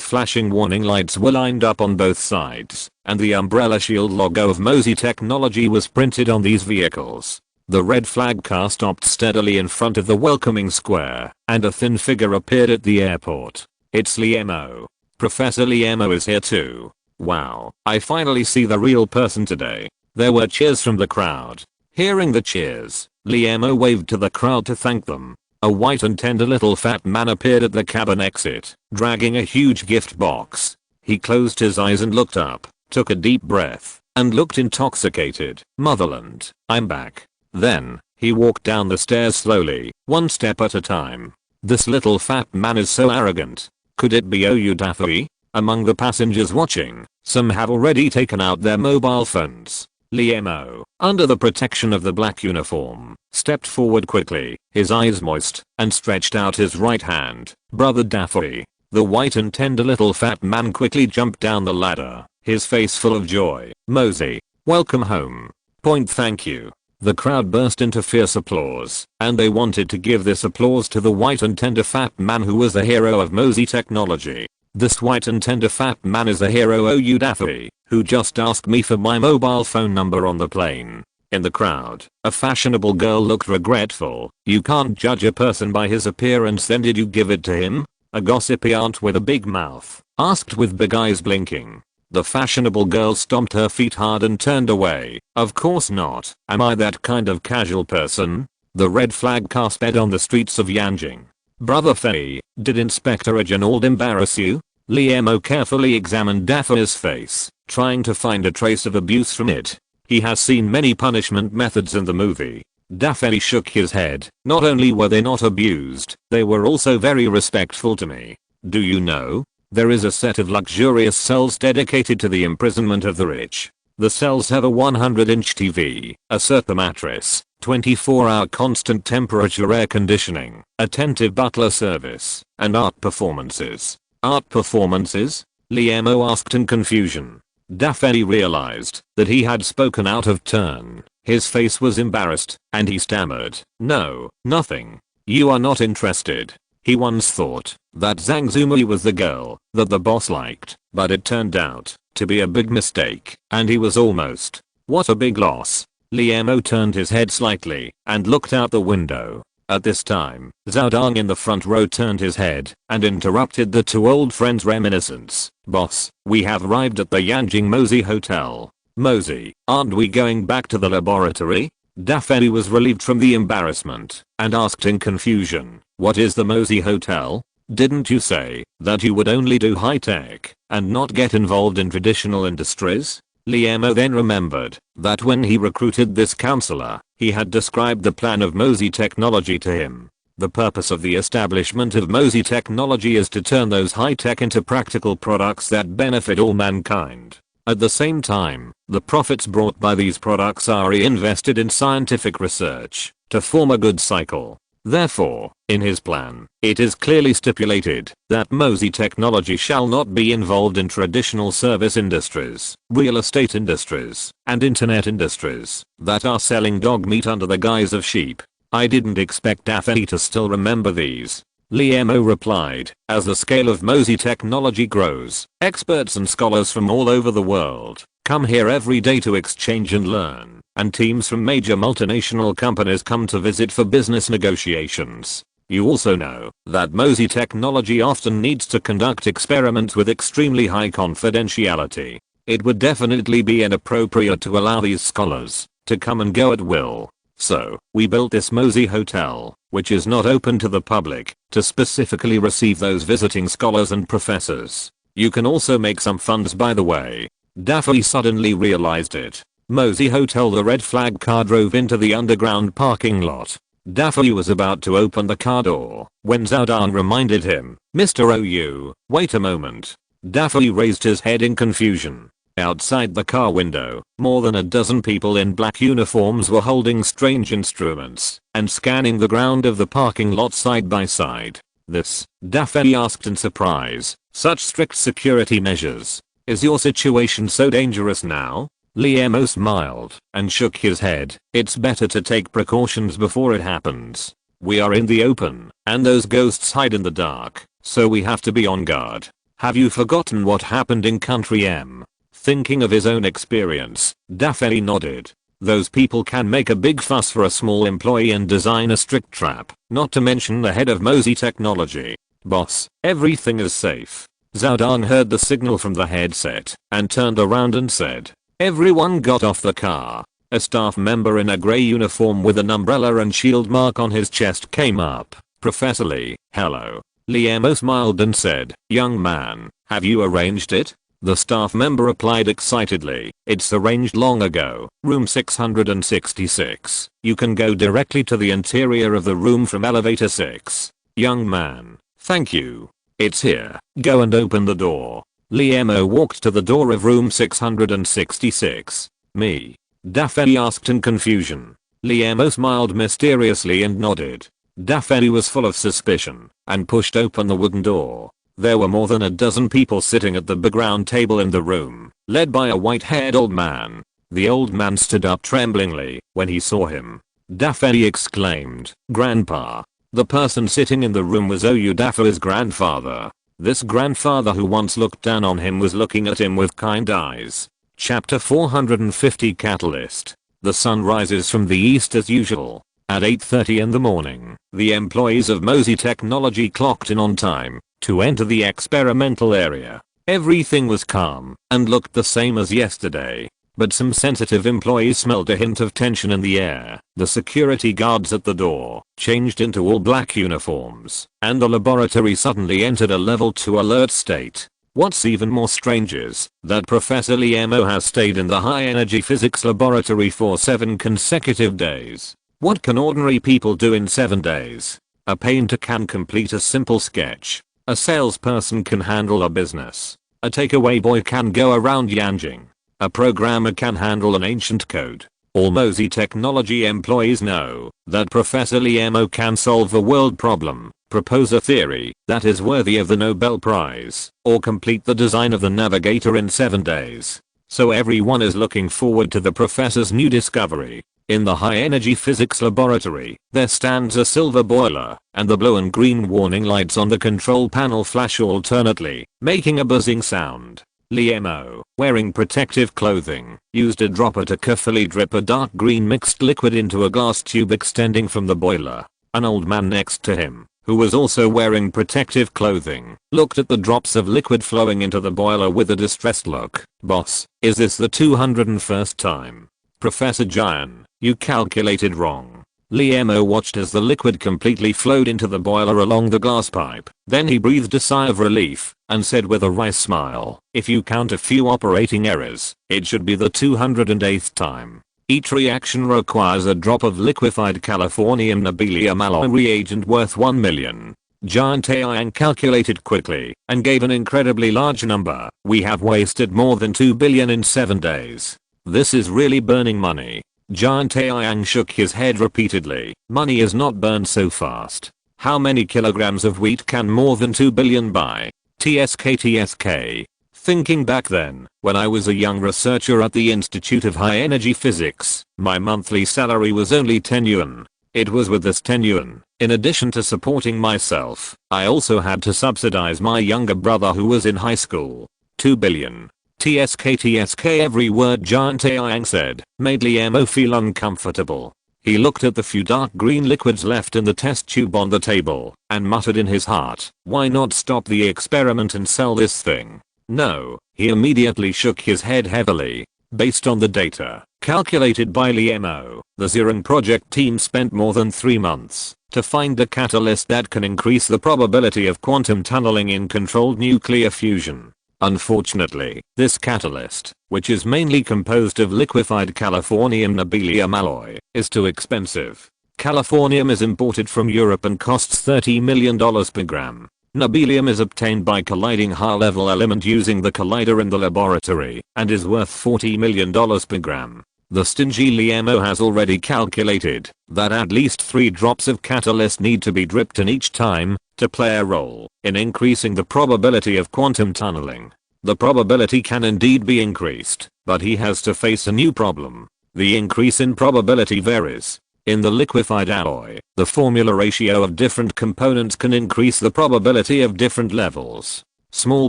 [SPEAKER 1] flashing warning lights were lined up on both sides, and the umbrella shield logo of Mosey Technology was printed on these vehicles. The red flag car stopped steadily in front of the welcoming square, and a thin figure appeared at the airport. It's Liemo. Professor Liemo is here too. Wow, I finally see the real person today. There were cheers from the crowd. Hearing the cheers, Liemo waved to the crowd to thank them. A white and tender little fat man appeared at the cabin exit, dragging a huge gift box. He closed his eyes and looked up, took a deep breath, and looked intoxicated. Motherland, I'm back. Then, he walked down the stairs slowly, one step at a time. This little fat man is so arrogant. Could it be OU Daffy? Among the passengers watching, some have already taken out their mobile phones. Liemo, under the protection of the black uniform, stepped forward quickly, his eyes moist, and stretched out his right hand. Brother Daffy. The white and tender little fat man quickly jumped down the ladder, his face full of joy. Mosey, welcome home. Point thank you. The crowd burst into fierce applause, and they wanted to give this applause to the white and tender fat man who was the hero of Mosey Technology. This white and tender fat man is the hero OU Daffy, who just asked me for my mobile phone number on the plane. In the crowd, a fashionable girl looked regretful. You can't judge a person by his appearance, then did you give it to him? A gossipy aunt with a big mouth asked with big eyes blinking. The fashionable girl stomped her feet hard and turned away. Of course not. Am I that kind of casual person? The red flag car sped on the streets of Yanjing. Brother Fei, did Inspector Reginald embarrass you? Liemo carefully examined Daffy's face, trying to find a trace of abuse from it. He has seen many punishment methods in the movie. Daffy shook his head. Not only were they not abused, they were also very respectful to me. Do you know? There is a set of luxurious cells dedicated to the imprisonment of the rich. The cells have a 100-inch TV, a Serta mattress, 24-hour constant temperature air conditioning, attentive butler service, and art performances. Art performances? Liemo asked in confusion. Daffy realized that he had spoken out of turn. His face was embarrassed, and he stammered, "No, nothing. You are not interested." He once thought that Zhang Zumui was the girl that the boss liked, but it turned out to be a big mistake, and he was almost. What a big loss. Liemo turned his head slightly and looked out the window. At this time, Zhao Dong in the front row turned his head and interrupted the two old friends' reminiscence. "Boss, we have arrived at the Yanjing Mosey Hotel." "Mosey, aren't we going back to the laboratory?" Daffy was relieved from the embarrassment and asked in confusion, "What is the Mosey Hotel? Didn't you say that you would only do high-tech and not get involved in traditional industries?" Liemo then remembered that when he recruited this counselor, he had described the plan of Mosey Technology to him. The purpose of the establishment of Mosey Technology is to turn those high-tech into practical products that benefit all mankind. At the same time, the profits brought by these products are reinvested in scientific research to form a good cycle. Therefore, in his plan, it is clearly stipulated that Mosey Technology shall not be involved in traditional service industries, real estate industries, and internet industries that are selling dog meat under the guise of sheep. I didn't expect Daffy to still remember these. Liemo replied, as the scale of Mosey Technology grows, experts and scholars from all over the world come here every day to exchange and learn, and teams from major multinational companies come to visit for business negotiations. You also know that Mosey Technology often needs to conduct experiments with extremely high confidentiality. It would definitely be inappropriate to allow these scholars to come and go at will. So, we built this Mosey Hotel, which is not open to the public, to specifically receive those visiting scholars and professors. You can also make some funds by the way. Daffy suddenly realized it. Mosey Hotel. The red flag car drove into the underground parking lot. Daffy was about to open the car door when Zhao Dan reminded him, "Mr. OU, wait a moment." Daffy raised his head in confusion. Outside the car window, more than a dozen people in black uniforms were holding strange instruments and scanning the ground of the parking lot side by side. "This?" Daffy asked in surprise. "Such strict security measures. Is your situation so dangerous now?" Liemo smiled and shook his head. It's better to take precautions before it happens. We are in the open, and those ghosts hide in the dark, so we have to be on guard. Have you forgotten what happened in Country M? Thinking of his own experience, Daffy nodded. Those people can make a big fuss for a small employee and design a strict trap, not to mention the head of Mosey Technology. Boss, everything is safe. Zhao Dong heard the signal from the headset and turned around and said. Everyone got off the car. A staff member in a grey uniform with an umbrella and shield mark on his chest came up. Professor Lee, hello. Liemo smiled and said, young man, have you arranged it? The staff member replied excitedly, it's arranged long ago, room 666. You can go directly to the interior of the room from elevator 6. Young man, thank you. It's here, go and open the door. Liemo walked to the door of room 666. Me? Daffy asked in confusion. Liemo smiled mysteriously and nodded. Daffy was full of suspicion and pushed open the wooden door. There were more than a dozen people sitting at the background table in the room, led by a white-haired old man. The old man stood up tremblingly when he saw him. Daffy exclaimed, Grandpa. The person sitting in the room was Oyu Daffy's grandfather. This grandfather who once looked down on him was looking at him with kind eyes. Chapter 450 Catalyst. The sun rises from the east as usual. At 8:30 in the morning, the employees of Mosey Technology clocked in on time to enter the experimental area. Everything was calm and looked the same as yesterday, but some sensitive employees smelled a hint of tension in the air. The security guards at the door changed into all black uniforms, and the laboratory suddenly entered a level 2 alert state. What's even more strange is that Professor Liemo has stayed in the high energy physics laboratory for 7 consecutive days. What can ordinary people do in 7 days? A painter can complete a simple sketch. A salesperson can handle a business. A takeaway boy can go around yanjing. A programmer can handle an ancient code. All Mosey Technology employees know that Professor Liemo can solve a world problem, propose a theory that is worthy of the Nobel Prize, or complete the design of the navigator in 7 days. So everyone is looking forward to the professor's new discovery. In the high energy physics laboratory, there stands a silver boiler, and the blue and green warning lights on the control panel flash alternately, making a buzzing sound. Liemo, wearing protective clothing, used a dropper to carefully drip a dark green mixed liquid into a glass tube extending from the boiler. An old man next to him, who was also wearing protective clothing, looked at the drops of liquid flowing into the boiler with a distressed look. Boss, is this the 201st time? Professor Jian, you calculated wrong. Liemo watched as the liquid completely flowed into the boiler along the glass pipe. Then he breathed a sigh of relief and said with a wry smile, if you count a few operating errors, it should be the 208th time. Each reaction requires a drop of liquefied californium nobelium alloy reagent worth 1 million. Giant AI calculated quickly and gave an incredibly large number. We have wasted more than 2 billion in 7 days. This is really burning money. Giant AI shook his head repeatedly. Money is not burned so fast. How many kilograms of wheat can more than 2 billion buy? TSK. Thinking back then, when I was a young researcher at the Institute of High Energy Physics, my monthly salary was only 10 yuan. It was with this 10 yuan, in addition to supporting myself, I also had to subsidize my younger brother who was in high school. 2 billion. TSK every word Giant AI said made Liemo feel uncomfortable. He looked at the few dark green liquids left in the test tube on the table and muttered in his heart, why not stop the experiment and sell this thing? No, he immediately shook his head heavily. Based on the data calculated by Liemo, the Ziran project team spent more than 3 months to find a catalyst that can increase the probability of quantum tunneling in controlled nuclear fusion. Unfortunately, this catalyst, which is mainly composed of liquefied californium nobelium alloy, is too expensive. Californium is imported from Europe and costs $30 million per gram. Nobelium is obtained by colliding high-level element using the collider in the laboratory and is worth $40 million per gram. The stingy Liemo has already calculated that at least 3 drops of catalyst need to be dripped in each time to play a role in increasing the probability of quantum tunneling. The probability can indeed be increased, but he has to face a new problem. The increase in probability varies. In the liquefied alloy, the formula ratio of different components can increase the probability of different levels. Small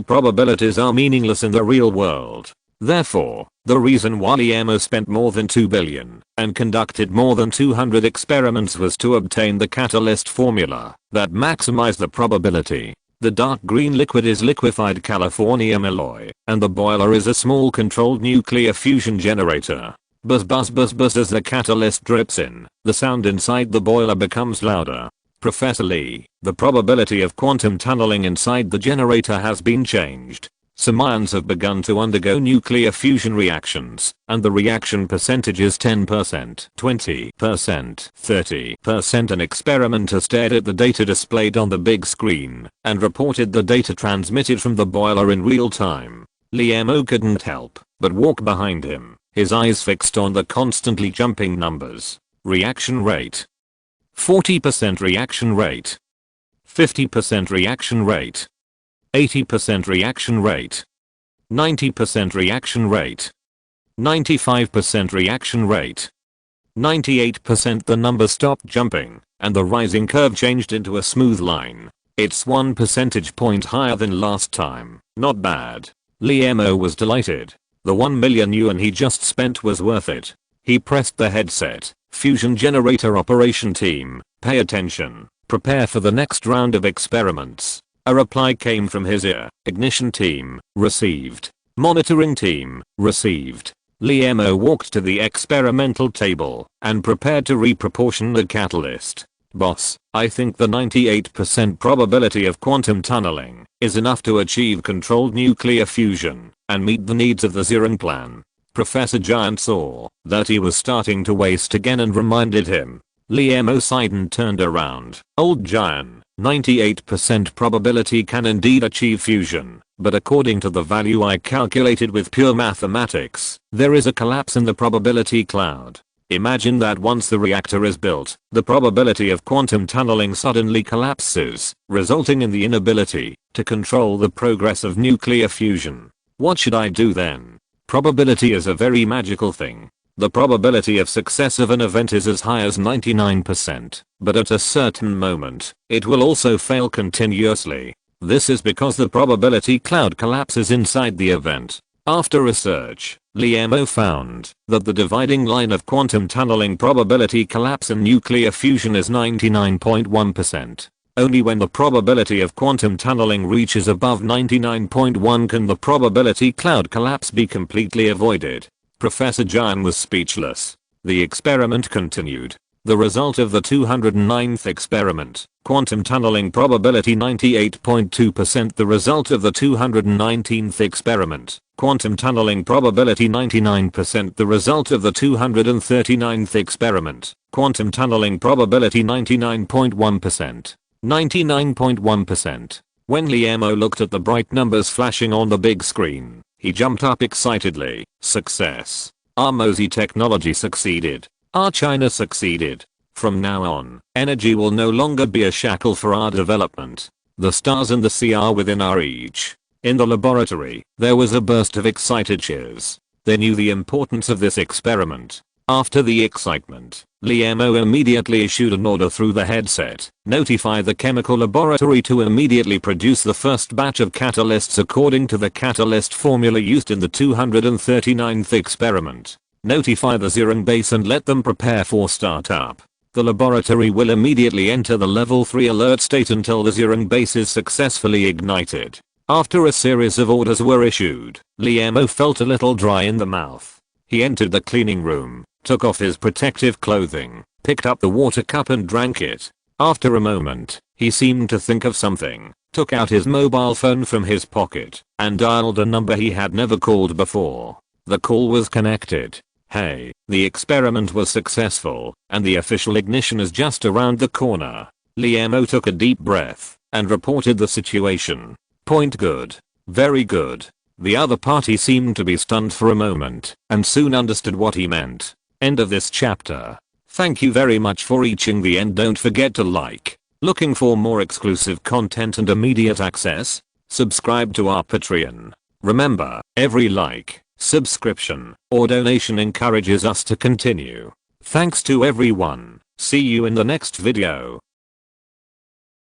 [SPEAKER 1] probabilities are meaningless in the real world. Therefore, the reason why LIEMO spent more than 2 billion and conducted more than 200 experiments was to obtain the catalyst formula that maximized the probability. The dark green liquid is liquefied californium alloy, and the boiler is a small controlled nuclear fusion generator. Buzz buzz buzz buzz as the catalyst drips in, the sound inside the boiler becomes louder. Professor Lee, the probability of quantum tunneling inside the generator has been changed. Some ions have begun to undergo nuclear fusion reactions, and the reaction percentage is 10%, 20%, 30%. An experimenter stared at the data displayed on the big screen and reported the data transmitted from the boiler in real time. LIEMO couldn't help but walk behind him, his eyes fixed on the constantly jumping numbers. Reaction rate. 40% reaction rate. 50% reaction rate. 80% reaction rate. 90% reaction rate. 95% reaction rate. 98%. The number stopped jumping, and the rising curve changed into a smooth line. It's 1 percentage point higher than last time. Not bad. LIEMO was delighted. The 1 million yuan he just spent was worth it. He pressed the headset. Fusion generator operation team, pay attention. Prepare for the next round of experiments. A reply came from his ear. Ignition team, received. Monitoring team, received. LIEMO walked to the experimental table and prepared to reproportion the catalyst. Boss, I think the 98% probability of quantum tunneling is enough to achieve controlled nuclear fusion and meet the needs of the Zirong plan. Professor Giant saw that he was starting to waste again and reminded him. LIEMO sighed and turned around. Old Giant. 98% probability can indeed achieve fusion, but according to the value I calculated with pure mathematics, there is a collapse in the probability cloud. Imagine that once the reactor is built, the probability of quantum tunneling suddenly collapses, resulting in the inability to control the progress of nuclear fusion. What should I do then? Probability is a very magical thing. The probability of success of an event is as high as 99%, but at a certain moment, it will also fail continuously. This is because the probability cloud collapses inside the event. After research, LIEMO found that the dividing line of quantum tunneling probability collapse and nuclear fusion is 99.1%. Only when the probability of quantum tunneling reaches above 99.1 can the probability cloud collapse be completely avoided. Professor Jian was speechless. The experiment continued. The result of the 209th experiment, quantum tunneling probability 98.2%. The result of the 219th experiment, quantum tunneling probability 99%. The result of the 239th experiment, quantum tunneling probability 99.1%. 99.1%. When LIEMO looked at the bright numbers flashing on the big screen, he jumped up excitedly. Success. Our MOSI technology succeeded. Our China succeeded. From now on, energy will no longer be a shackle for our development. The stars and the sea are within our reach. In the laboratory, there was a burst of excited cheers. They knew the importance of this experiment. After the excitement, LIEMO immediately issued an order through the headset. Notify the chemical laboratory to immediately produce the first batch of catalysts according to the catalyst formula used in the 239th experiment. Notify the Zirong base and let them prepare for startup. The laboratory will immediately enter the level 3 alert state until the Zirong base is successfully ignited. After a series of orders were issued, LIEMO felt a little dry in the mouth. He entered the cleaning room, took off his protective clothing, picked up the water cup and drank it. After a moment, he seemed to think of something, took out his mobile phone from his pocket, and dialed a number he had never called before. The call was connected. Hey, the experiment was successful, and the official ignition is just around the corner. LIEMO took a deep breath, and reported the situation. Point good. Very good. The other party seemed to be stunned for a moment, and soon understood what he meant. End of this chapter. Thank you very much for reaching the end. Don't forget to like. Looking for more exclusive content and immediate access? Subscribe to our Patreon. Remember, every like, subscription, or donation encourages us to continue. Thanks to everyone. See you in the next video.